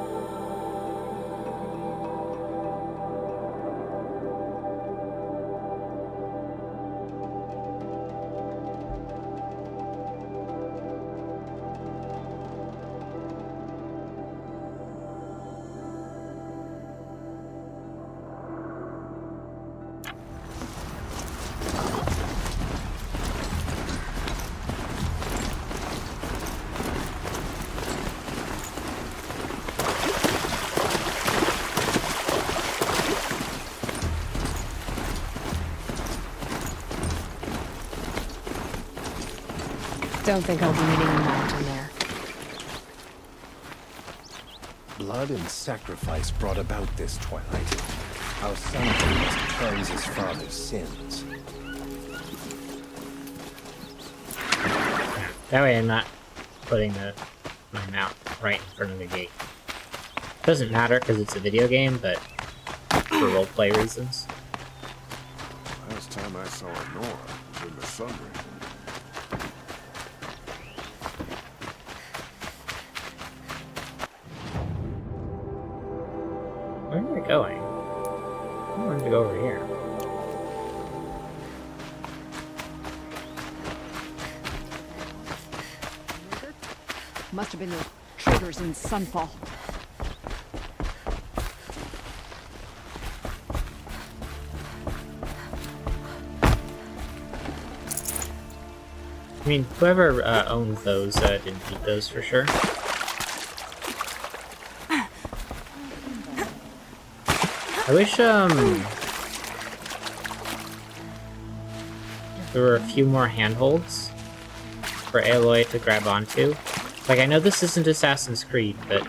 Don't think I'll be meeting you mountain there. Blood and sacrifice brought about this twilight. Our son must cleanse his father's sins. That way I'm not putting my mount right in front of the gate. Doesn't matter because it's a video game, but for roleplay reasons. Last time I saw Nora was in the sunroom. Where am I going? I wanted to go over here. Must have been those triggers in Sunfall. I mean, whoever owned those didn't keep those for sure. I wish, there were a few more handholds for Aloy to grab onto. Like, I know this isn't Assassin's Creed, but,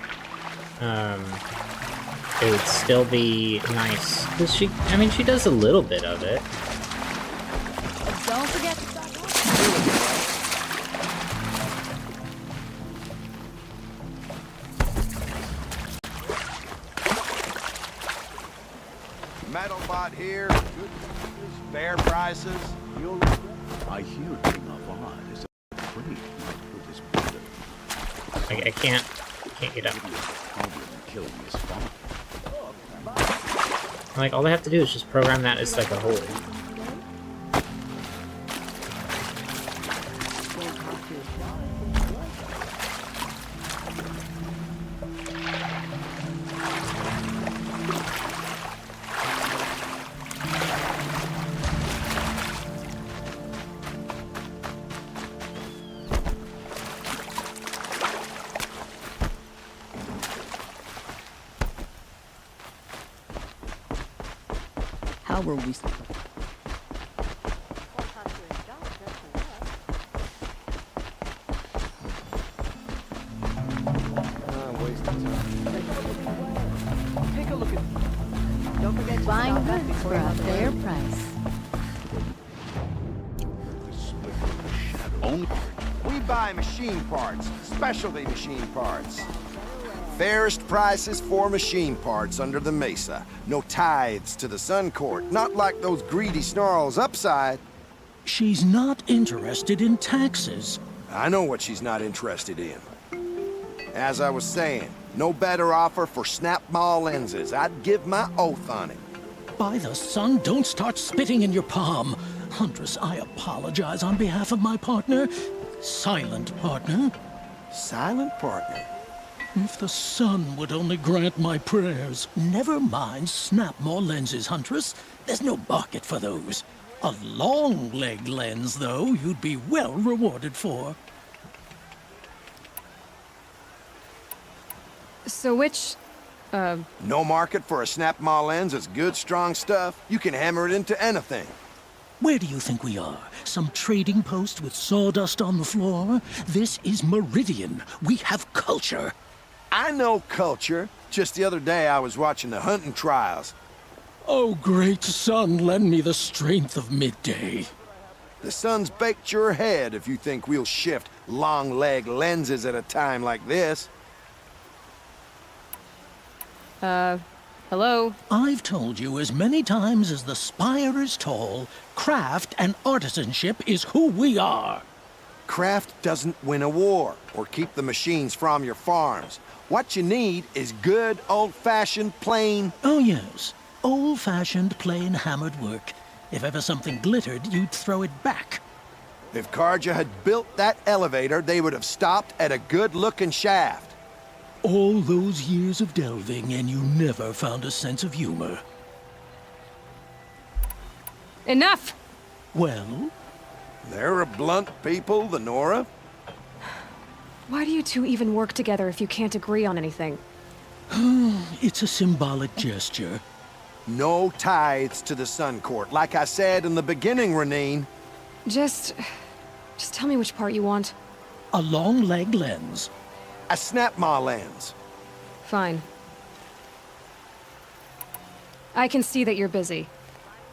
it would still be nice. 'Cause she does a little bit of it. Don't forget to stop. Metalbot here. Good prices, fair prices. I hear King Avad is afraid my put his brother. I can't get up. Killing his father. Like, all I have to do is just program that as like a hold. How were we... Take a look at... Don't forget to Buying stop back goods before for you a have to fair leave. price. We buy machine parts, specialty machine parts. Fairest prices for machine parts under the Mesa. No tithes to the Sun Court, not like those greedy snarls upside. She's not interested in taxes. I know what she's not interested in. As I was saying, no better offer for snap-maw lenses. I'd give my oath on it. By the sun, don't start spitting in your palm. Huntress, I apologize on behalf of my partner. Silent partner. Silent partner? If the sun would only grant my prayers. Never mind snap-maw lenses, Huntress. There's no market for those. A long-leg lens, though, you'd be well rewarded for. So which... No market for a snap-maw lens is good, strong stuff. You can hammer it into anything. Where do you think we are? Some trading post with sawdust on the floor? This is Meridian. We have culture. I know culture. Just the other day I was watching the hunting trials. Oh, great sun, lend me the strength of midday. The sun's baked your head if you think we'll shift long-leg lenses at a time like this. Hello? I've told you as many times as the spire is tall, craft and artisanship is who we are. Craft doesn't win a war or keep the machines from your farms. What you need is good, old-fashioned, plain... Oh, yes. Old-fashioned, plain hammered work. If ever something glittered, you'd throw it back. If Carja had built that elevator, they would have stopped at a good-looking shaft. All those years of delving, and you never found a sense of humor. Enough! Well? They're a blunt people, the Nora. Why do you two even work together if you can't agree on anything? It's a symbolic gesture. No tithes to the Sun Court. Like I said in the beginning, Renine. Just tell me which part you want. A long-leg lens. A snap-maw lens. Fine. I can see that you're busy.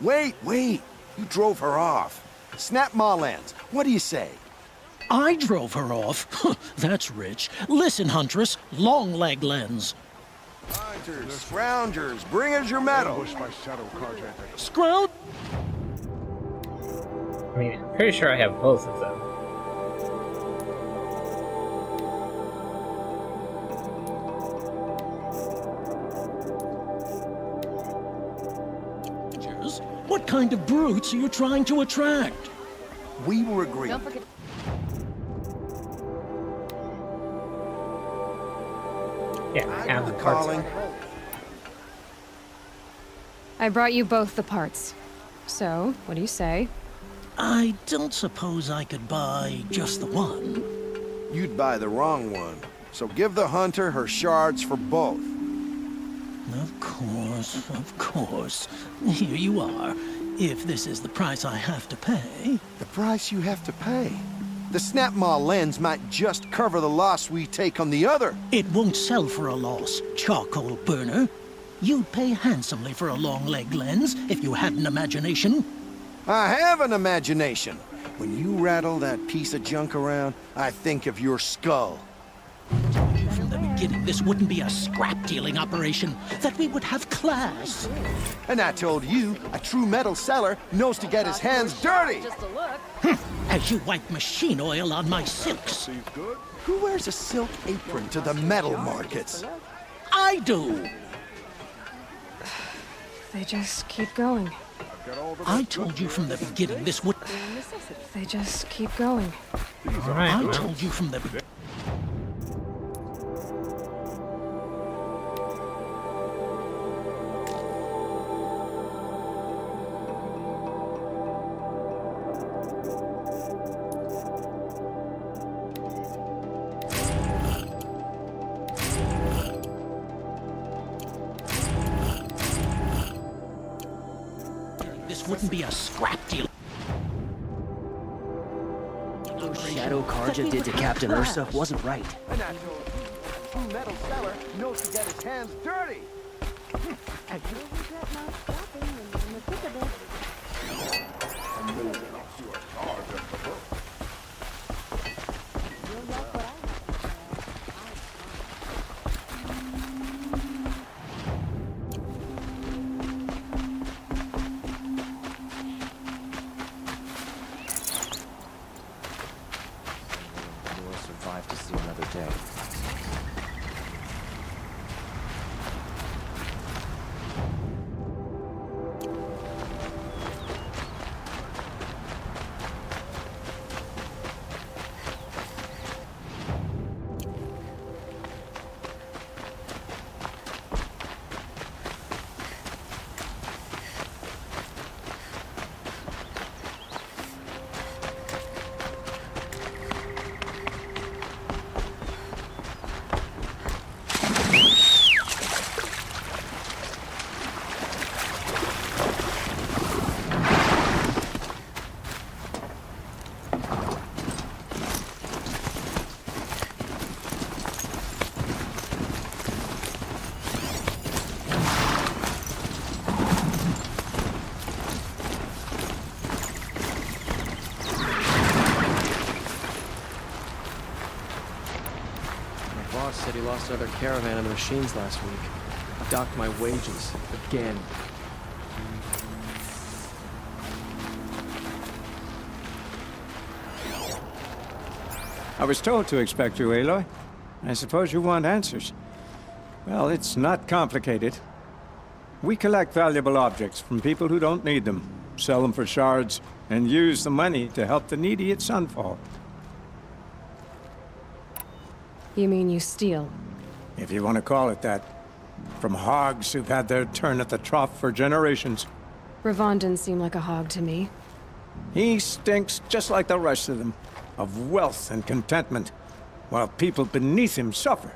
Wait. You drove her off. Snap-maw lens. What do you say? I drove her off? That's rich. Listen, Huntress. Long-leg lens. Fighters, scroungers, bring us your medal. Scrounge? I mean, I'm pretty sure I have both of them. What kind of brutes are you trying to attract? We were agreed. Don't forget. Yeah, I have the calling. I brought you both the parts. So, what do you say? I don't suppose I could buy just the one. You'd buy the wrong one. So give the hunter her shards for both. Of course. Here you are. If this is the price I have to pay. The price you have to pay? The snap-maw lens might just cover the loss we take on the other. It won't sell for a loss, charcoal burner. You'd pay handsomely for a long-leg lens if you had an imagination. I have an imagination. When you rattle that piece of junk around, I think of your skull. From the beginning, this wouldn't be a scrap-dealing operation, that we would have class. And I told you, a true metal seller knows to get his hands dirty. Just a look. As you wipe machine oil on my silks. Who wears a silk apron to the metal markets? I do. They just keep going. I told you from the beginning this would... They just keep going. I told you from the beginning... this wouldn't be a scrap deal. What Shadow Karja did to Captain Ursa wasn't right. A natural metal seller knows to get his hands dirty. And you'll regret not stopping when you're in the thick of it. You'll love what I have You will survive to see another day. Said he lost another caravan of the machines last week. Docked my wages. Again. I was told to expect you, Aloy. I suppose you want answers. Well, it's not complicated. We collect valuable objects from people who don't need them, sell them for shards, and use the money to help the needy at Sunfall. You mean you steal? If you want to call it that. From hogs who've had their turn at the trough for generations. Ravon didn't seem like a hog to me. He stinks just like the rest of them, of wealth and contentment, while people beneath him suffer.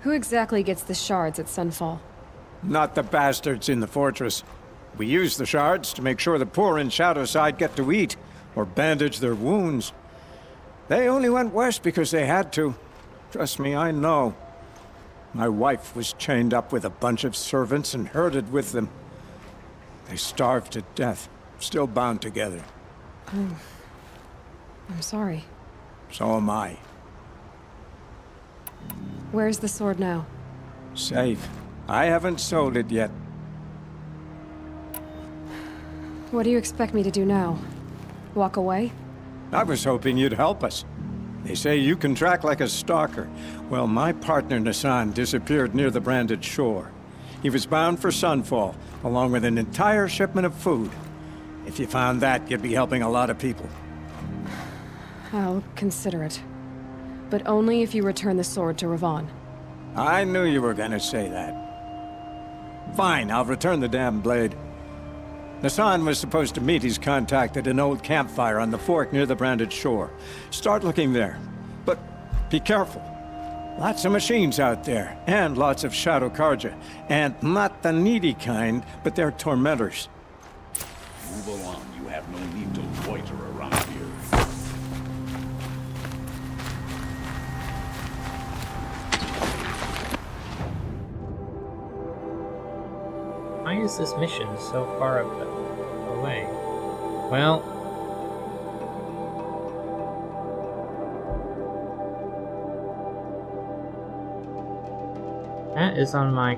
Who exactly gets the shards at Sunfall? Not the bastards in the fortress. We use the shards to make sure the poor in Shadowside get to eat, or bandage their wounds. They only went west because they had to. Trust me, I know. My wife was chained up with a bunch of servants and herded with them. They starved to death, still bound together. I'm sorry. So am I. Where's the sword now? Safe. I haven't sold it yet. What do you expect me to do now? Walk away? I was hoping you'd help us. They say you can track like a stalker. Well, my partner Nassan disappeared near the branded shore. He was bound for Sunfall, along with an entire shipment of food. If you found that, you'd be helping a lot of people. I'll consider it. But only if you return the sword to Ravon. I knew you were gonna say that. Fine, I'll return the damn blade. Nassan was supposed to meet his contact at an old campfire on the fork near the branded shore. Start looking there. But be careful. Lots of machines out there, and lots of Shadow Karja. And not the needy kind, but they're tormentors. Move along. You have no need to loiter around here. Why is this mission so far away? Well... that is on my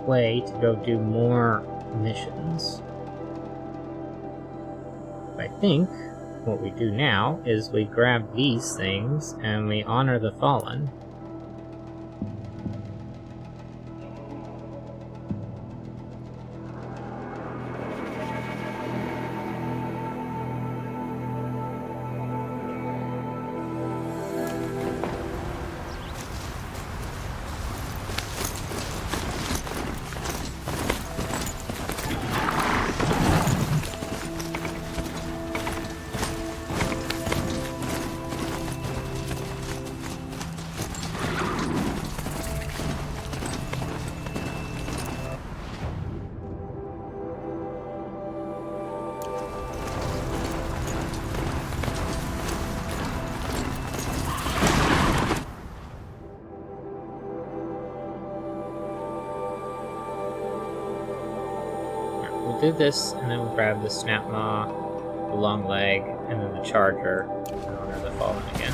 way to go do more missions. I think what we do now is we grab these things and we honor the fallen. do this, and then we'll grab the snap maw, the long leg, and then the charger in honor of the fallen again.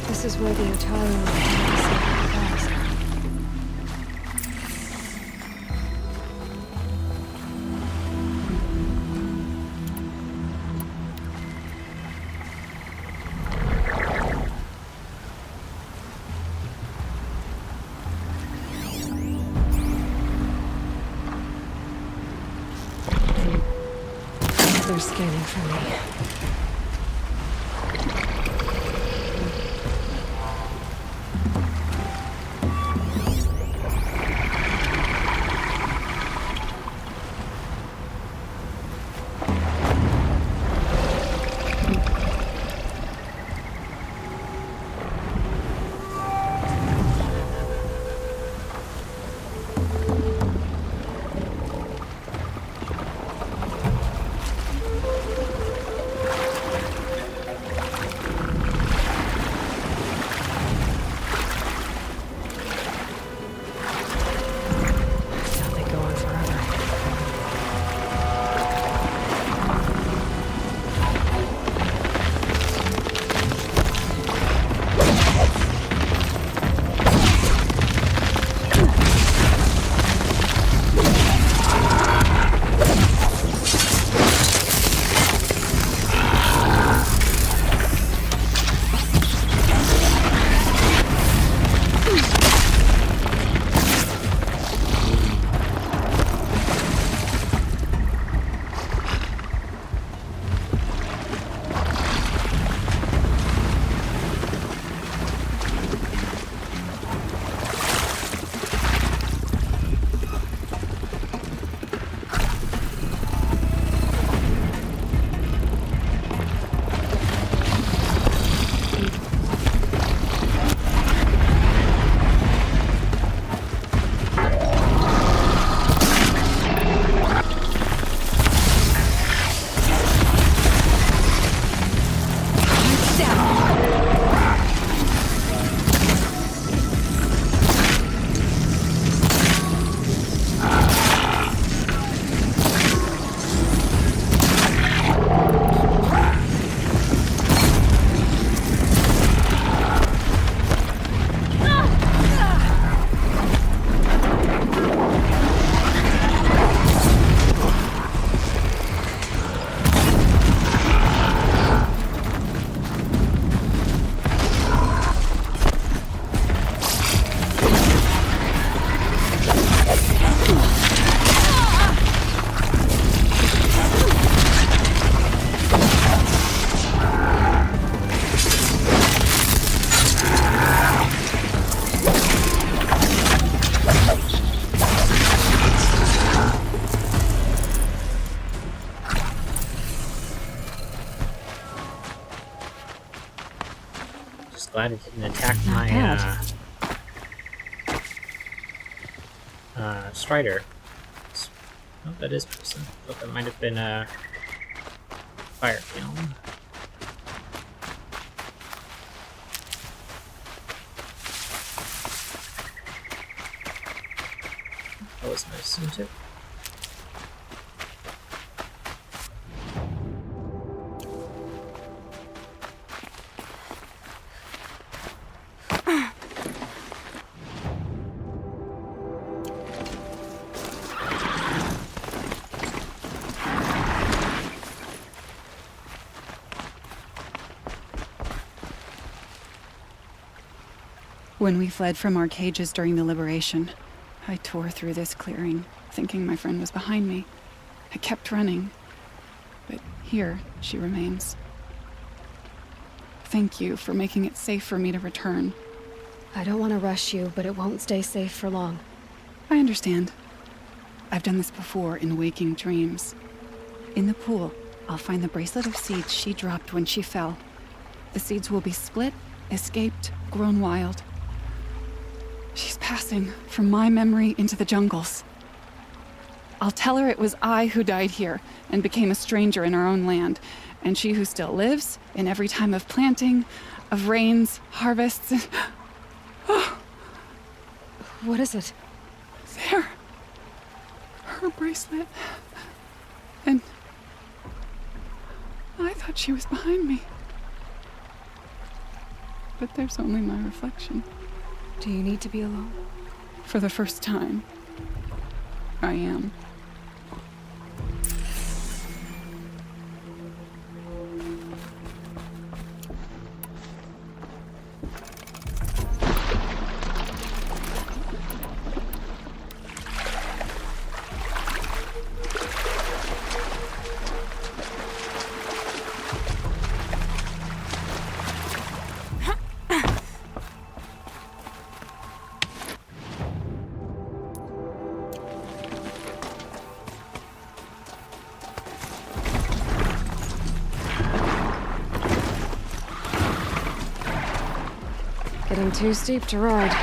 This is where the Otari were past. They're scanning for me. Glad it didn't attack my Strider. Oh, that is person. I thought that might have been a fire kiln. That was nice, isn't it? When we fled from our cages during the liberation, I tore through this clearing, thinking my friend was behind me. I kept running, but here she remains. Thank you for making it safe for me to return. I don't want to rush you, but it won't stay safe for long. I understand. I've done this before in waking dreams. In the pool, I'll find the bracelet of seeds she dropped when she fell. The seeds will be split, escaped, grown wild. She's passing from my memory into the jungles. I'll tell her it was I who died here and became a stranger in our own land, and she who still lives in every time of planting, of rains, harvests, and... Oh. What is it? There. Her bracelet. And... I thought she was behind me. But there's only my reflection. Do you need to be alone? For the first time, I am. Getting too steep to ride.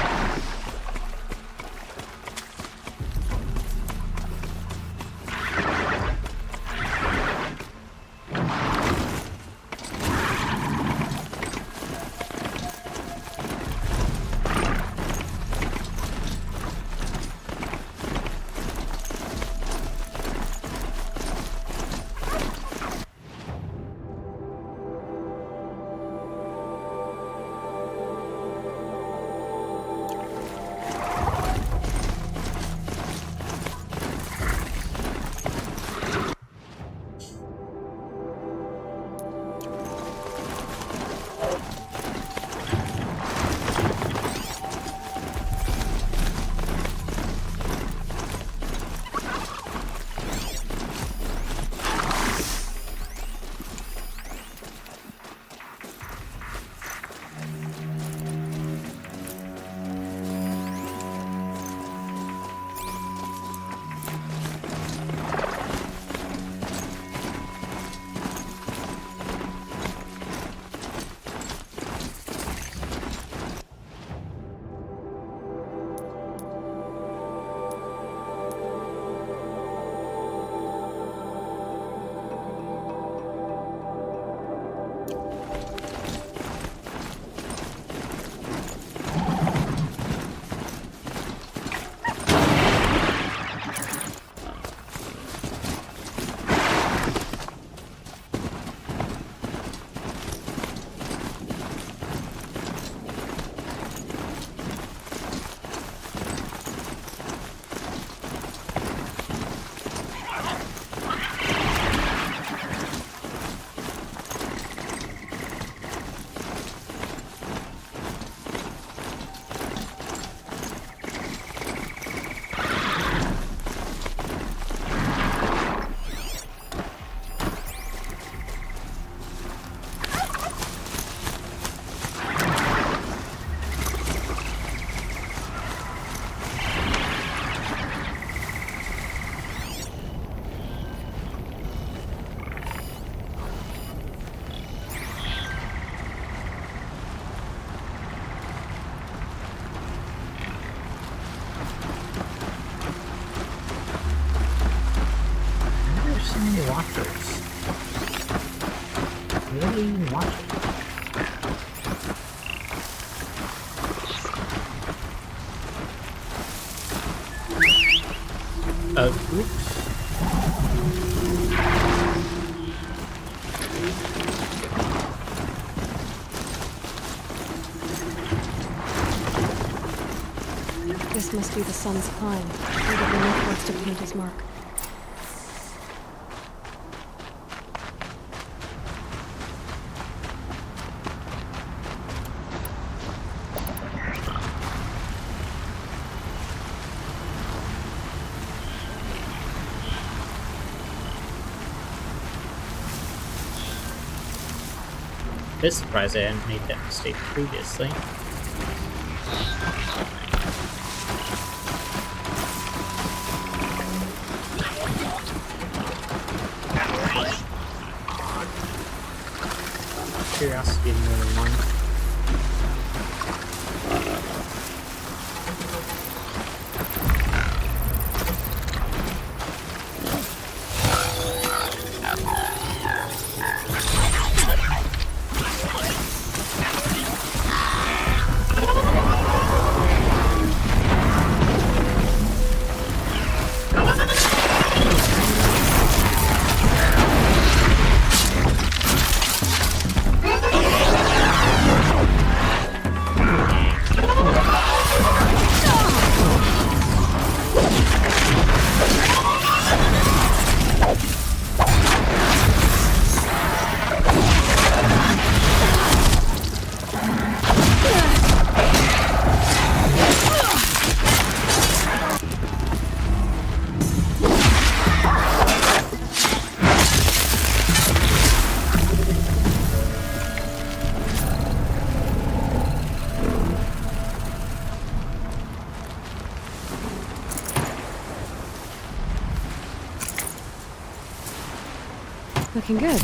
Watchers. What are you even watching? Oops. This must be the sun's climb. Probably Nick wants to paint his mark. Just surprised I hadn't made that mistake previously. Curiosity more than one. looking good.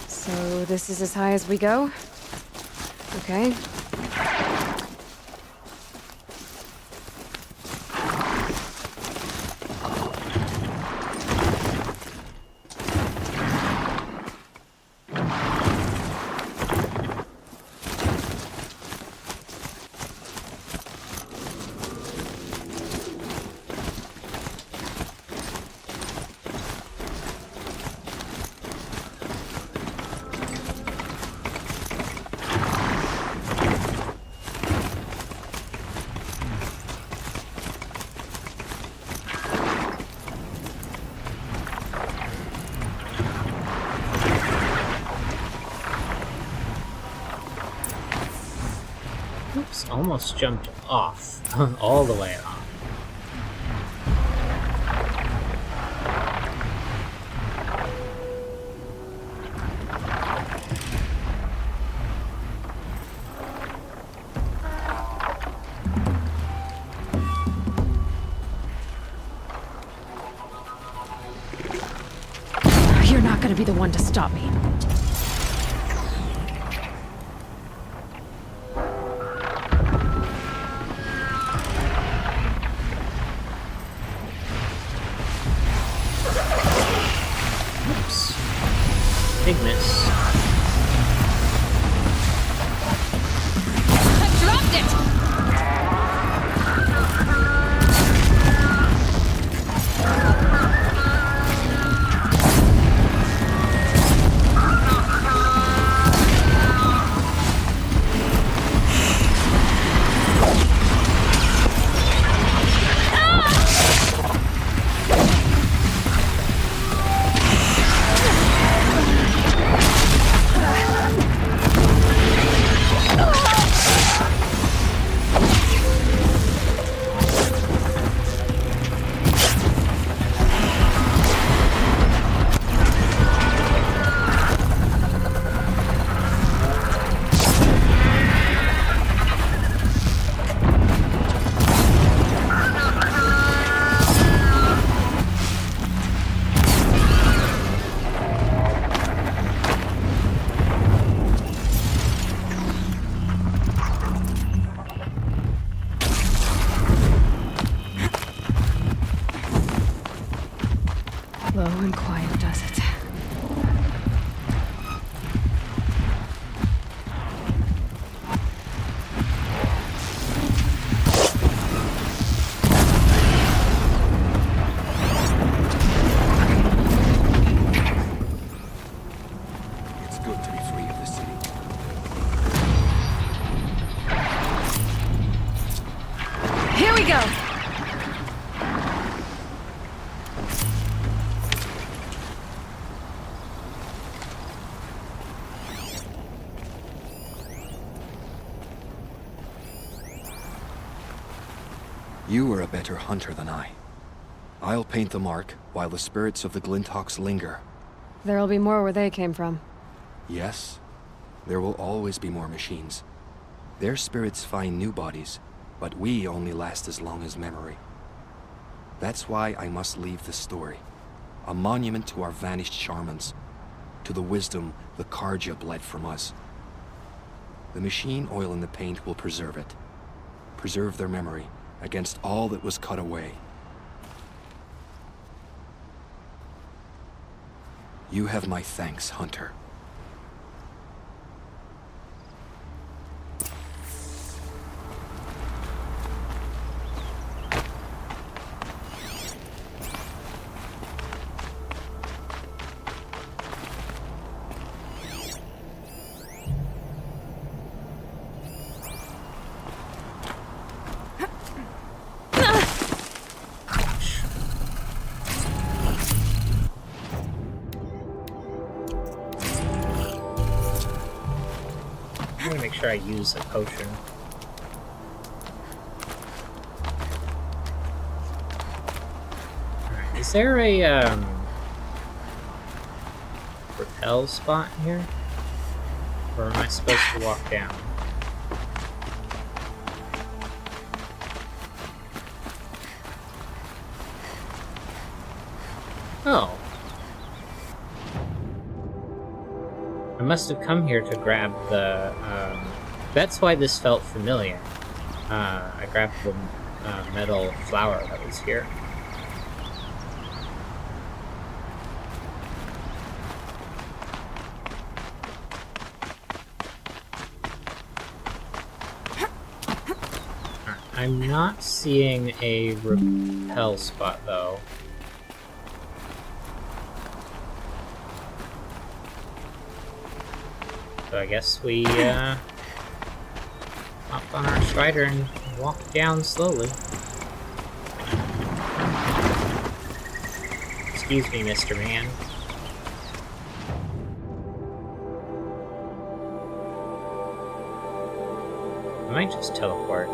So this is as high as we go? Okay. Oops, almost jumped off. All the way off. You're not gonna be the one to stop me. Big miss. I dropped it! Low and quiet does it. It's good to be free of the city. Here we go! You are a better hunter than I. I'll paint the mark while the spirits of the Glinthawks linger. There'll be more where they came from. Yes, there will always be more machines. Their spirits find new bodies, but we only last as long as memory. That's why I must leave this story. A monument to our vanished shamans. to the wisdom the Carja bled from us. The machine oil in the paint will preserve it. Preserve their memory against all that was cut away. You have my thanks, Hunter. I'm gonna make sure I use a potion. Alright, is there a rappel spot here? Or am I supposed to walk down? Oh. I must have come here to grab the, that's why this felt familiar. I grabbed the metal flower that was here. I'm not seeing a rappel spot though. So I guess we hop on our strider and walk down slowly. Excuse me, Mr. Man. I might just teleport.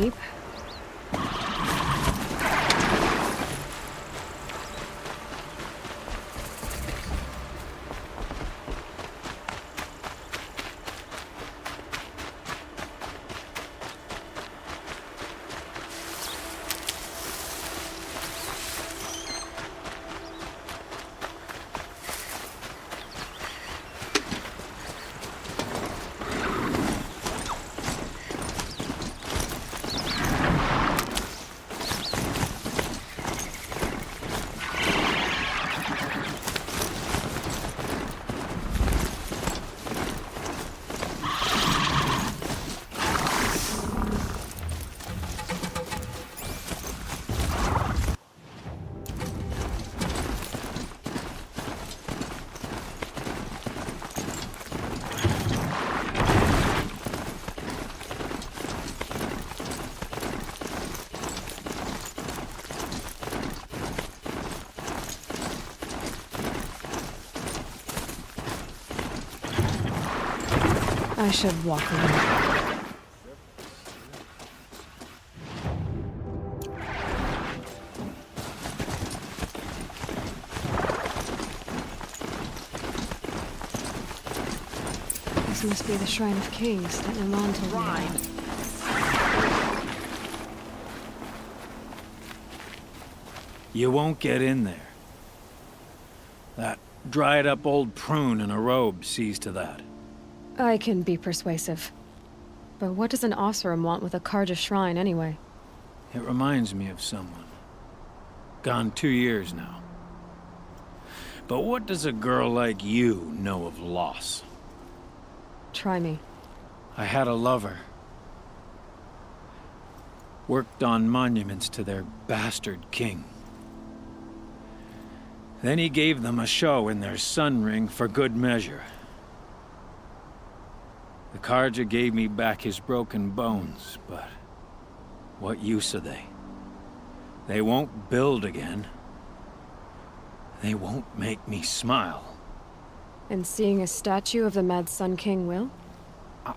keep. I should walk around. This must be the Shrine of Kings that Iman told me about. You won't get in there. That dried-up old prune in a robe sees to that. I can be persuasive. But what does an Oseram want with a Carja shrine, anyway? It reminds me of someone. Gone 2 years now. But what does a girl like you know of loss? Try me. I had a lover. Worked on monuments to their bastard king. Then he gave them a show in their sun ring for good measure. The Carja gave me back his broken bones, but what use are they? They won't build again. They won't make me smile. And seeing a statue of the Mad Sun King will?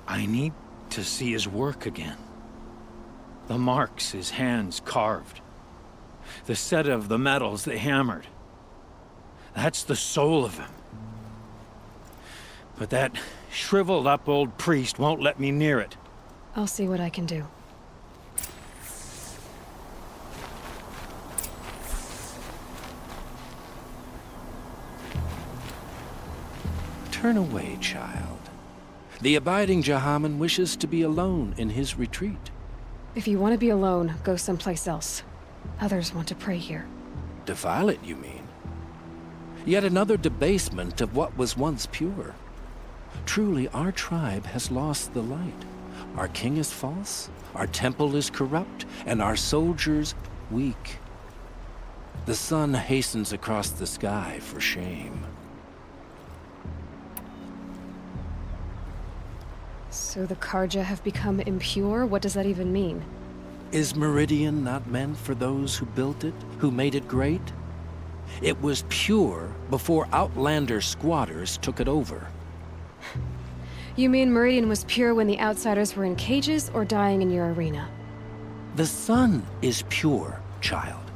I need to see his work again. The marks his hands carved. The set of the metals they hammered. That's the soul of him. But that shriveled up old priest won't let me near it. I'll see what I can do. Turn away, child. The abiding Jahaman wishes to be alone in his retreat. If you want to be alone, go someplace else. Others want to pray here. Defile it, you mean? Yet another debasement of what was once pure. Truly, our tribe has lost the light. Our king is false, our temple is corrupt, and our soldiers weak. The sun hastens across the sky for shame. So the Carja have become impure? What does that even mean? Is Meridian not meant for those who built it, who made it great? It was pure before Outlander squatters took it over. You mean Meridian was pure when the outsiders were in cages or dying in your arena? The sun is pure, child.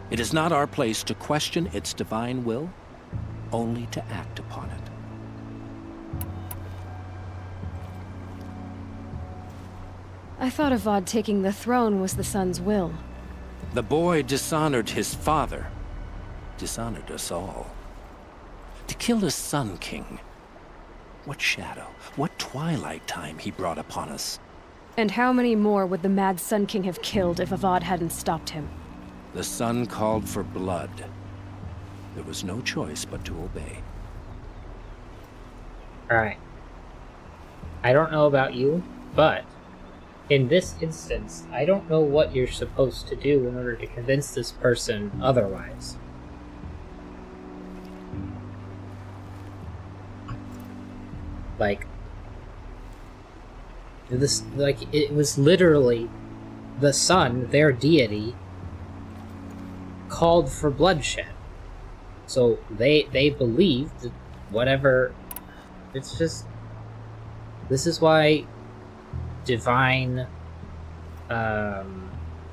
It is not our place to question its divine will, only to act upon it. I thought Avad taking the throne was the sun's will. The boy dishonored his father, dishonored us all. To kill the Sun King. What shadow, what twilight time he brought upon us. And how many more would the Mad Sun King have killed if Avad hadn't stopped him? The sun called for blood. There was no choice but to obey. Alright. I don't know about you, but in this instance, I don't know what you're supposed to do in order to convince this person otherwise. Like, it was literally the sun, their deity, called for bloodshed. So they believed whatever. It's just, this is why divine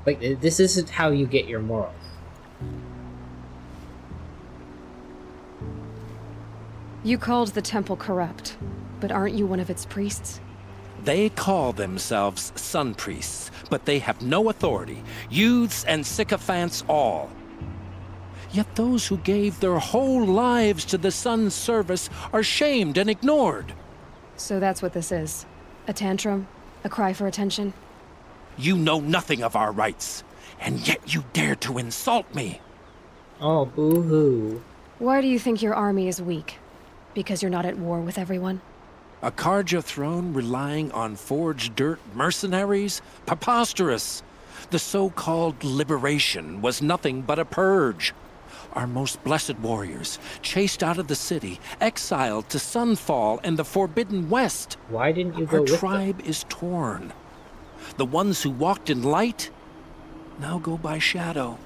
like, this isn't how you get your morals. You called the temple corrupt, but aren't you one of its priests? They call themselves sun priests, but they have no authority. Youths and sycophants all. Yet those who gave their whole lives to the sun's service are shamed and ignored. So that's what this is. A tantrum? A cry for attention? You know nothing of our rights, and yet you dare to insult me. Oh, boo-hoo. Why do you think your army is weak? Because you're not at war with everyone? A Carja throne relying on forged dirt mercenaries? Preposterous! The so-called liberation was nothing but a purge. Our most blessed warriors, chased out of the city, exiled to Sunfall and the Forbidden West. Why didn't you go Our with them? tribe is torn. The ones who walked in light now go by shadow.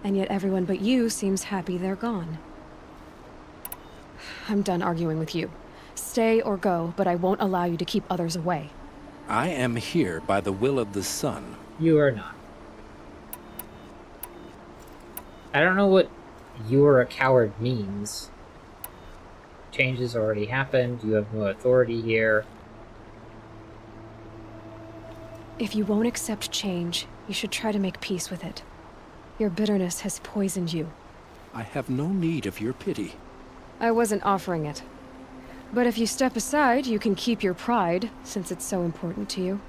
And yet everyone but you seems happy they're gone. I'm done arguing with you. Stay or go, but I won't allow you to keep others away. I am here by the will of the sun. You are not. I don't know what "you're a coward" means. Change has already happened. You have no authority here. If you won't accept change, you should try to make peace with it. Your bitterness has poisoned you. I have no need of your pity. I wasn't offering it. But if you step aside, you can keep your pride, since it's so important to you.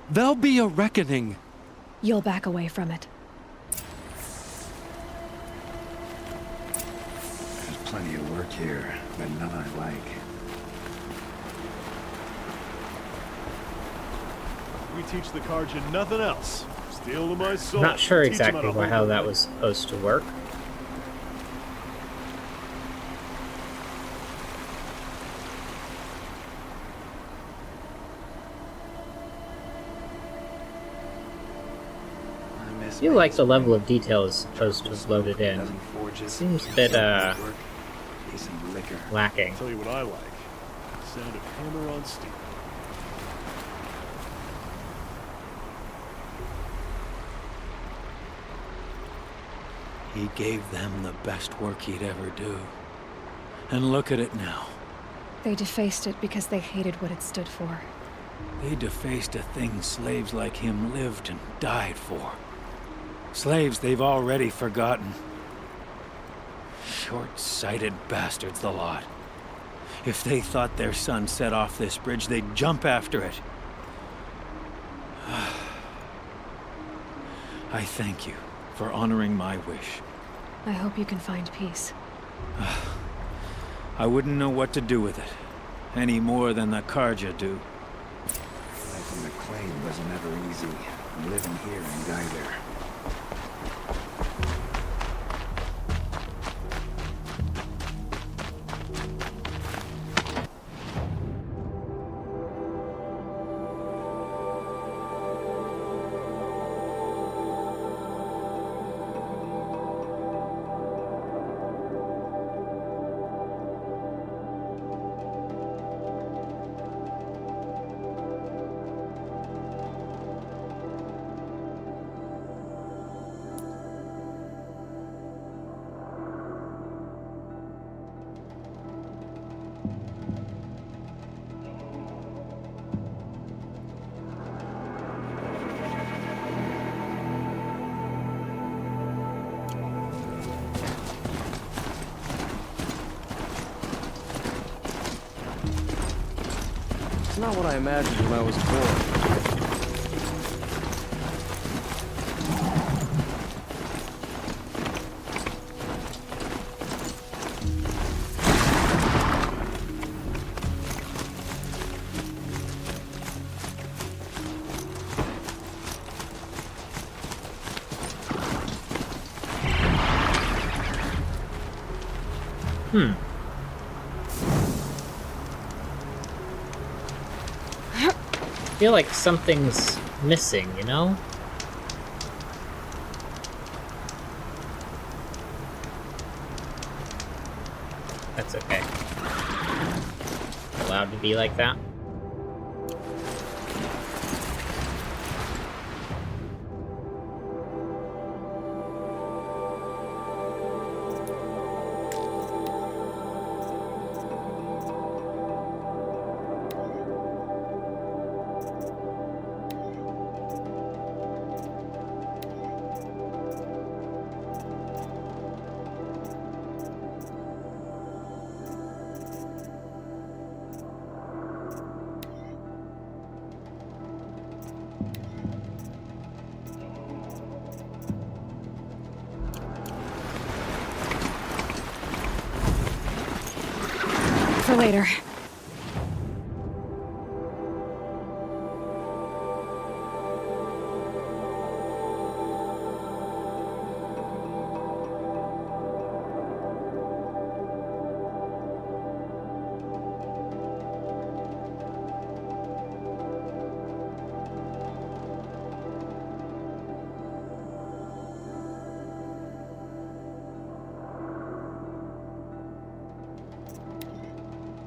There'll be a reckoning. You'll back away from it. There's plenty of work here, but none I like. We teach the Carja nothing else. Steal to my soul. I'm not sure Teach 'em exactly to how hold that the was supposed to work. I feel like the level of detail is supposed to have loaded in. Seems a bit, lacking. Tell you what I like. Sound of hammer on steel. He gave them the best work he'd ever do. And look at it now. They defaced it because they hated what it stood for. They defaced a thing slaves like him lived and died for. Slaves they've already forgotten. Short-sighted bastards, the lot. If they thought their son set off this bridge, they'd jump after it. I thank you for honoring my wish. I hope you can find peace. I wouldn't know what to do with it, any more than the Carja do. Life in the claim was never easy. I'm living here in Geyser. It's not what I imagined when I was born. I feel like something's missing, you know? That's okay. Allowed to be like that. for later.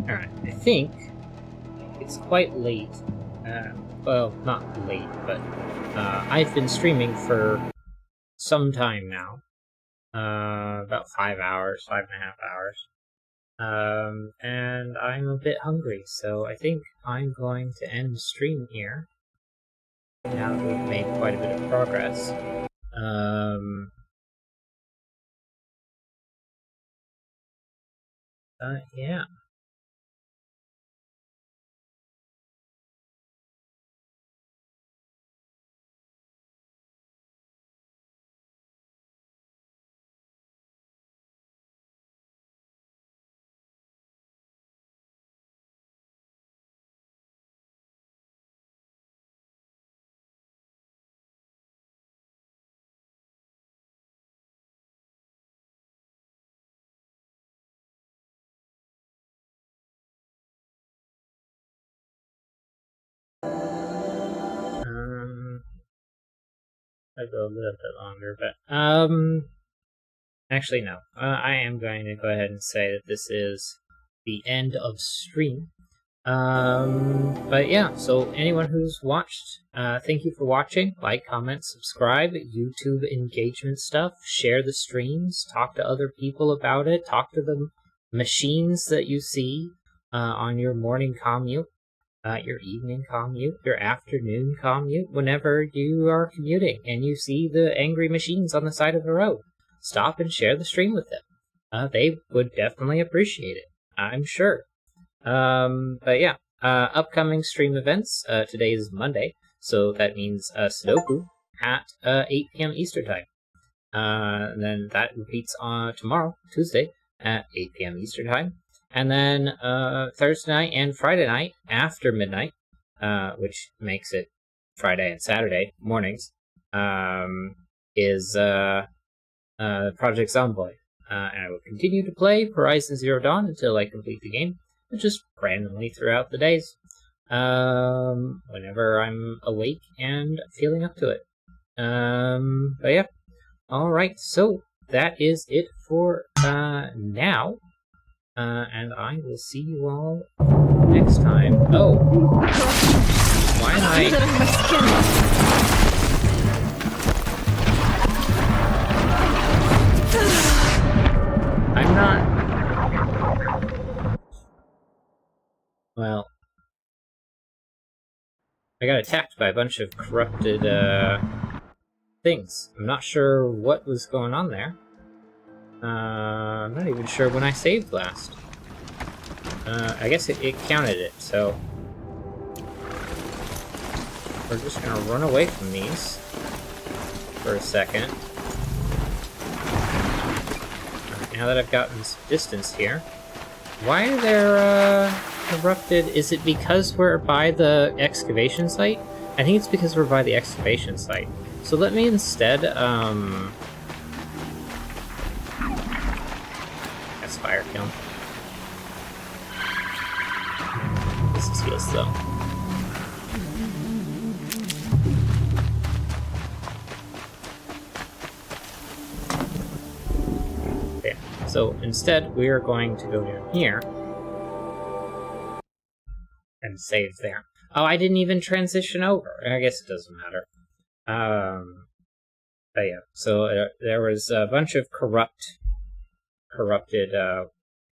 Alright, I think it's quite late. Well, not late, but I've been streaming for some time now. About 5 hours, 5.5 hours. And I'm a bit hungry, so I think I'm going to end the stream here. Now that we've made quite a bit of progress. Yeah. I'll go a little bit longer, but, actually no. I am going to go ahead and say that this is the end of stream. But yeah, so anyone who's watched, thank you for watching. Like, comment, subscribe, YouTube engagement stuff, share the streams, talk to other people about it, talk to the machines that you see, on your morning commute. Your evening commute, your afternoon commute, whenever you are commuting and you see the angry machines on the side of the road. Stop and share the stream with them. They would definitely appreciate it, I'm sure. But yeah, upcoming stream events. Today is Monday, so that means Sudoku at 8 p.m. Eastern Time. And then that repeats on tomorrow, Tuesday, at 8 p.m. Eastern Time. And then Thursday night and Friday night after midnight, which makes it Friday and Saturday mornings, is Project Zomboid. And I will continue to play Horizon Zero Dawn until I complete the game, but just randomly throughout the days, whenever I'm awake and feeling up to it. But yeah, alright, so that is it for now. And I will see you all next time. Oh! Why am I... I'm not... Well... I got attacked by a bunch of corrupted, things. I'm not sure what was going on there. I'm not even sure when I saved last. I guess it counted it, so... We're just gonna run away from these for a second. Now that I've gotten some distance here. Why are there, corrupted? Is it because we're by the excavation site? I think it's because we're by the excavation site. So let me instead, That's fire kill. This is feels though. Okay, so instead we are going to go down here and save there. Oh, I didn't even transition over. I guess it doesn't matter. But yeah, so there was a bunch of corrupted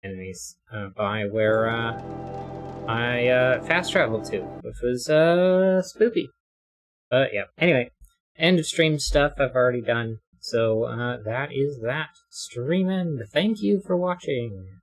enemies by where I fast traveled to, which was spooky. But yeah, anyway, end of stream stuff I've already done, so that is that. Stream end. Thank you for watching.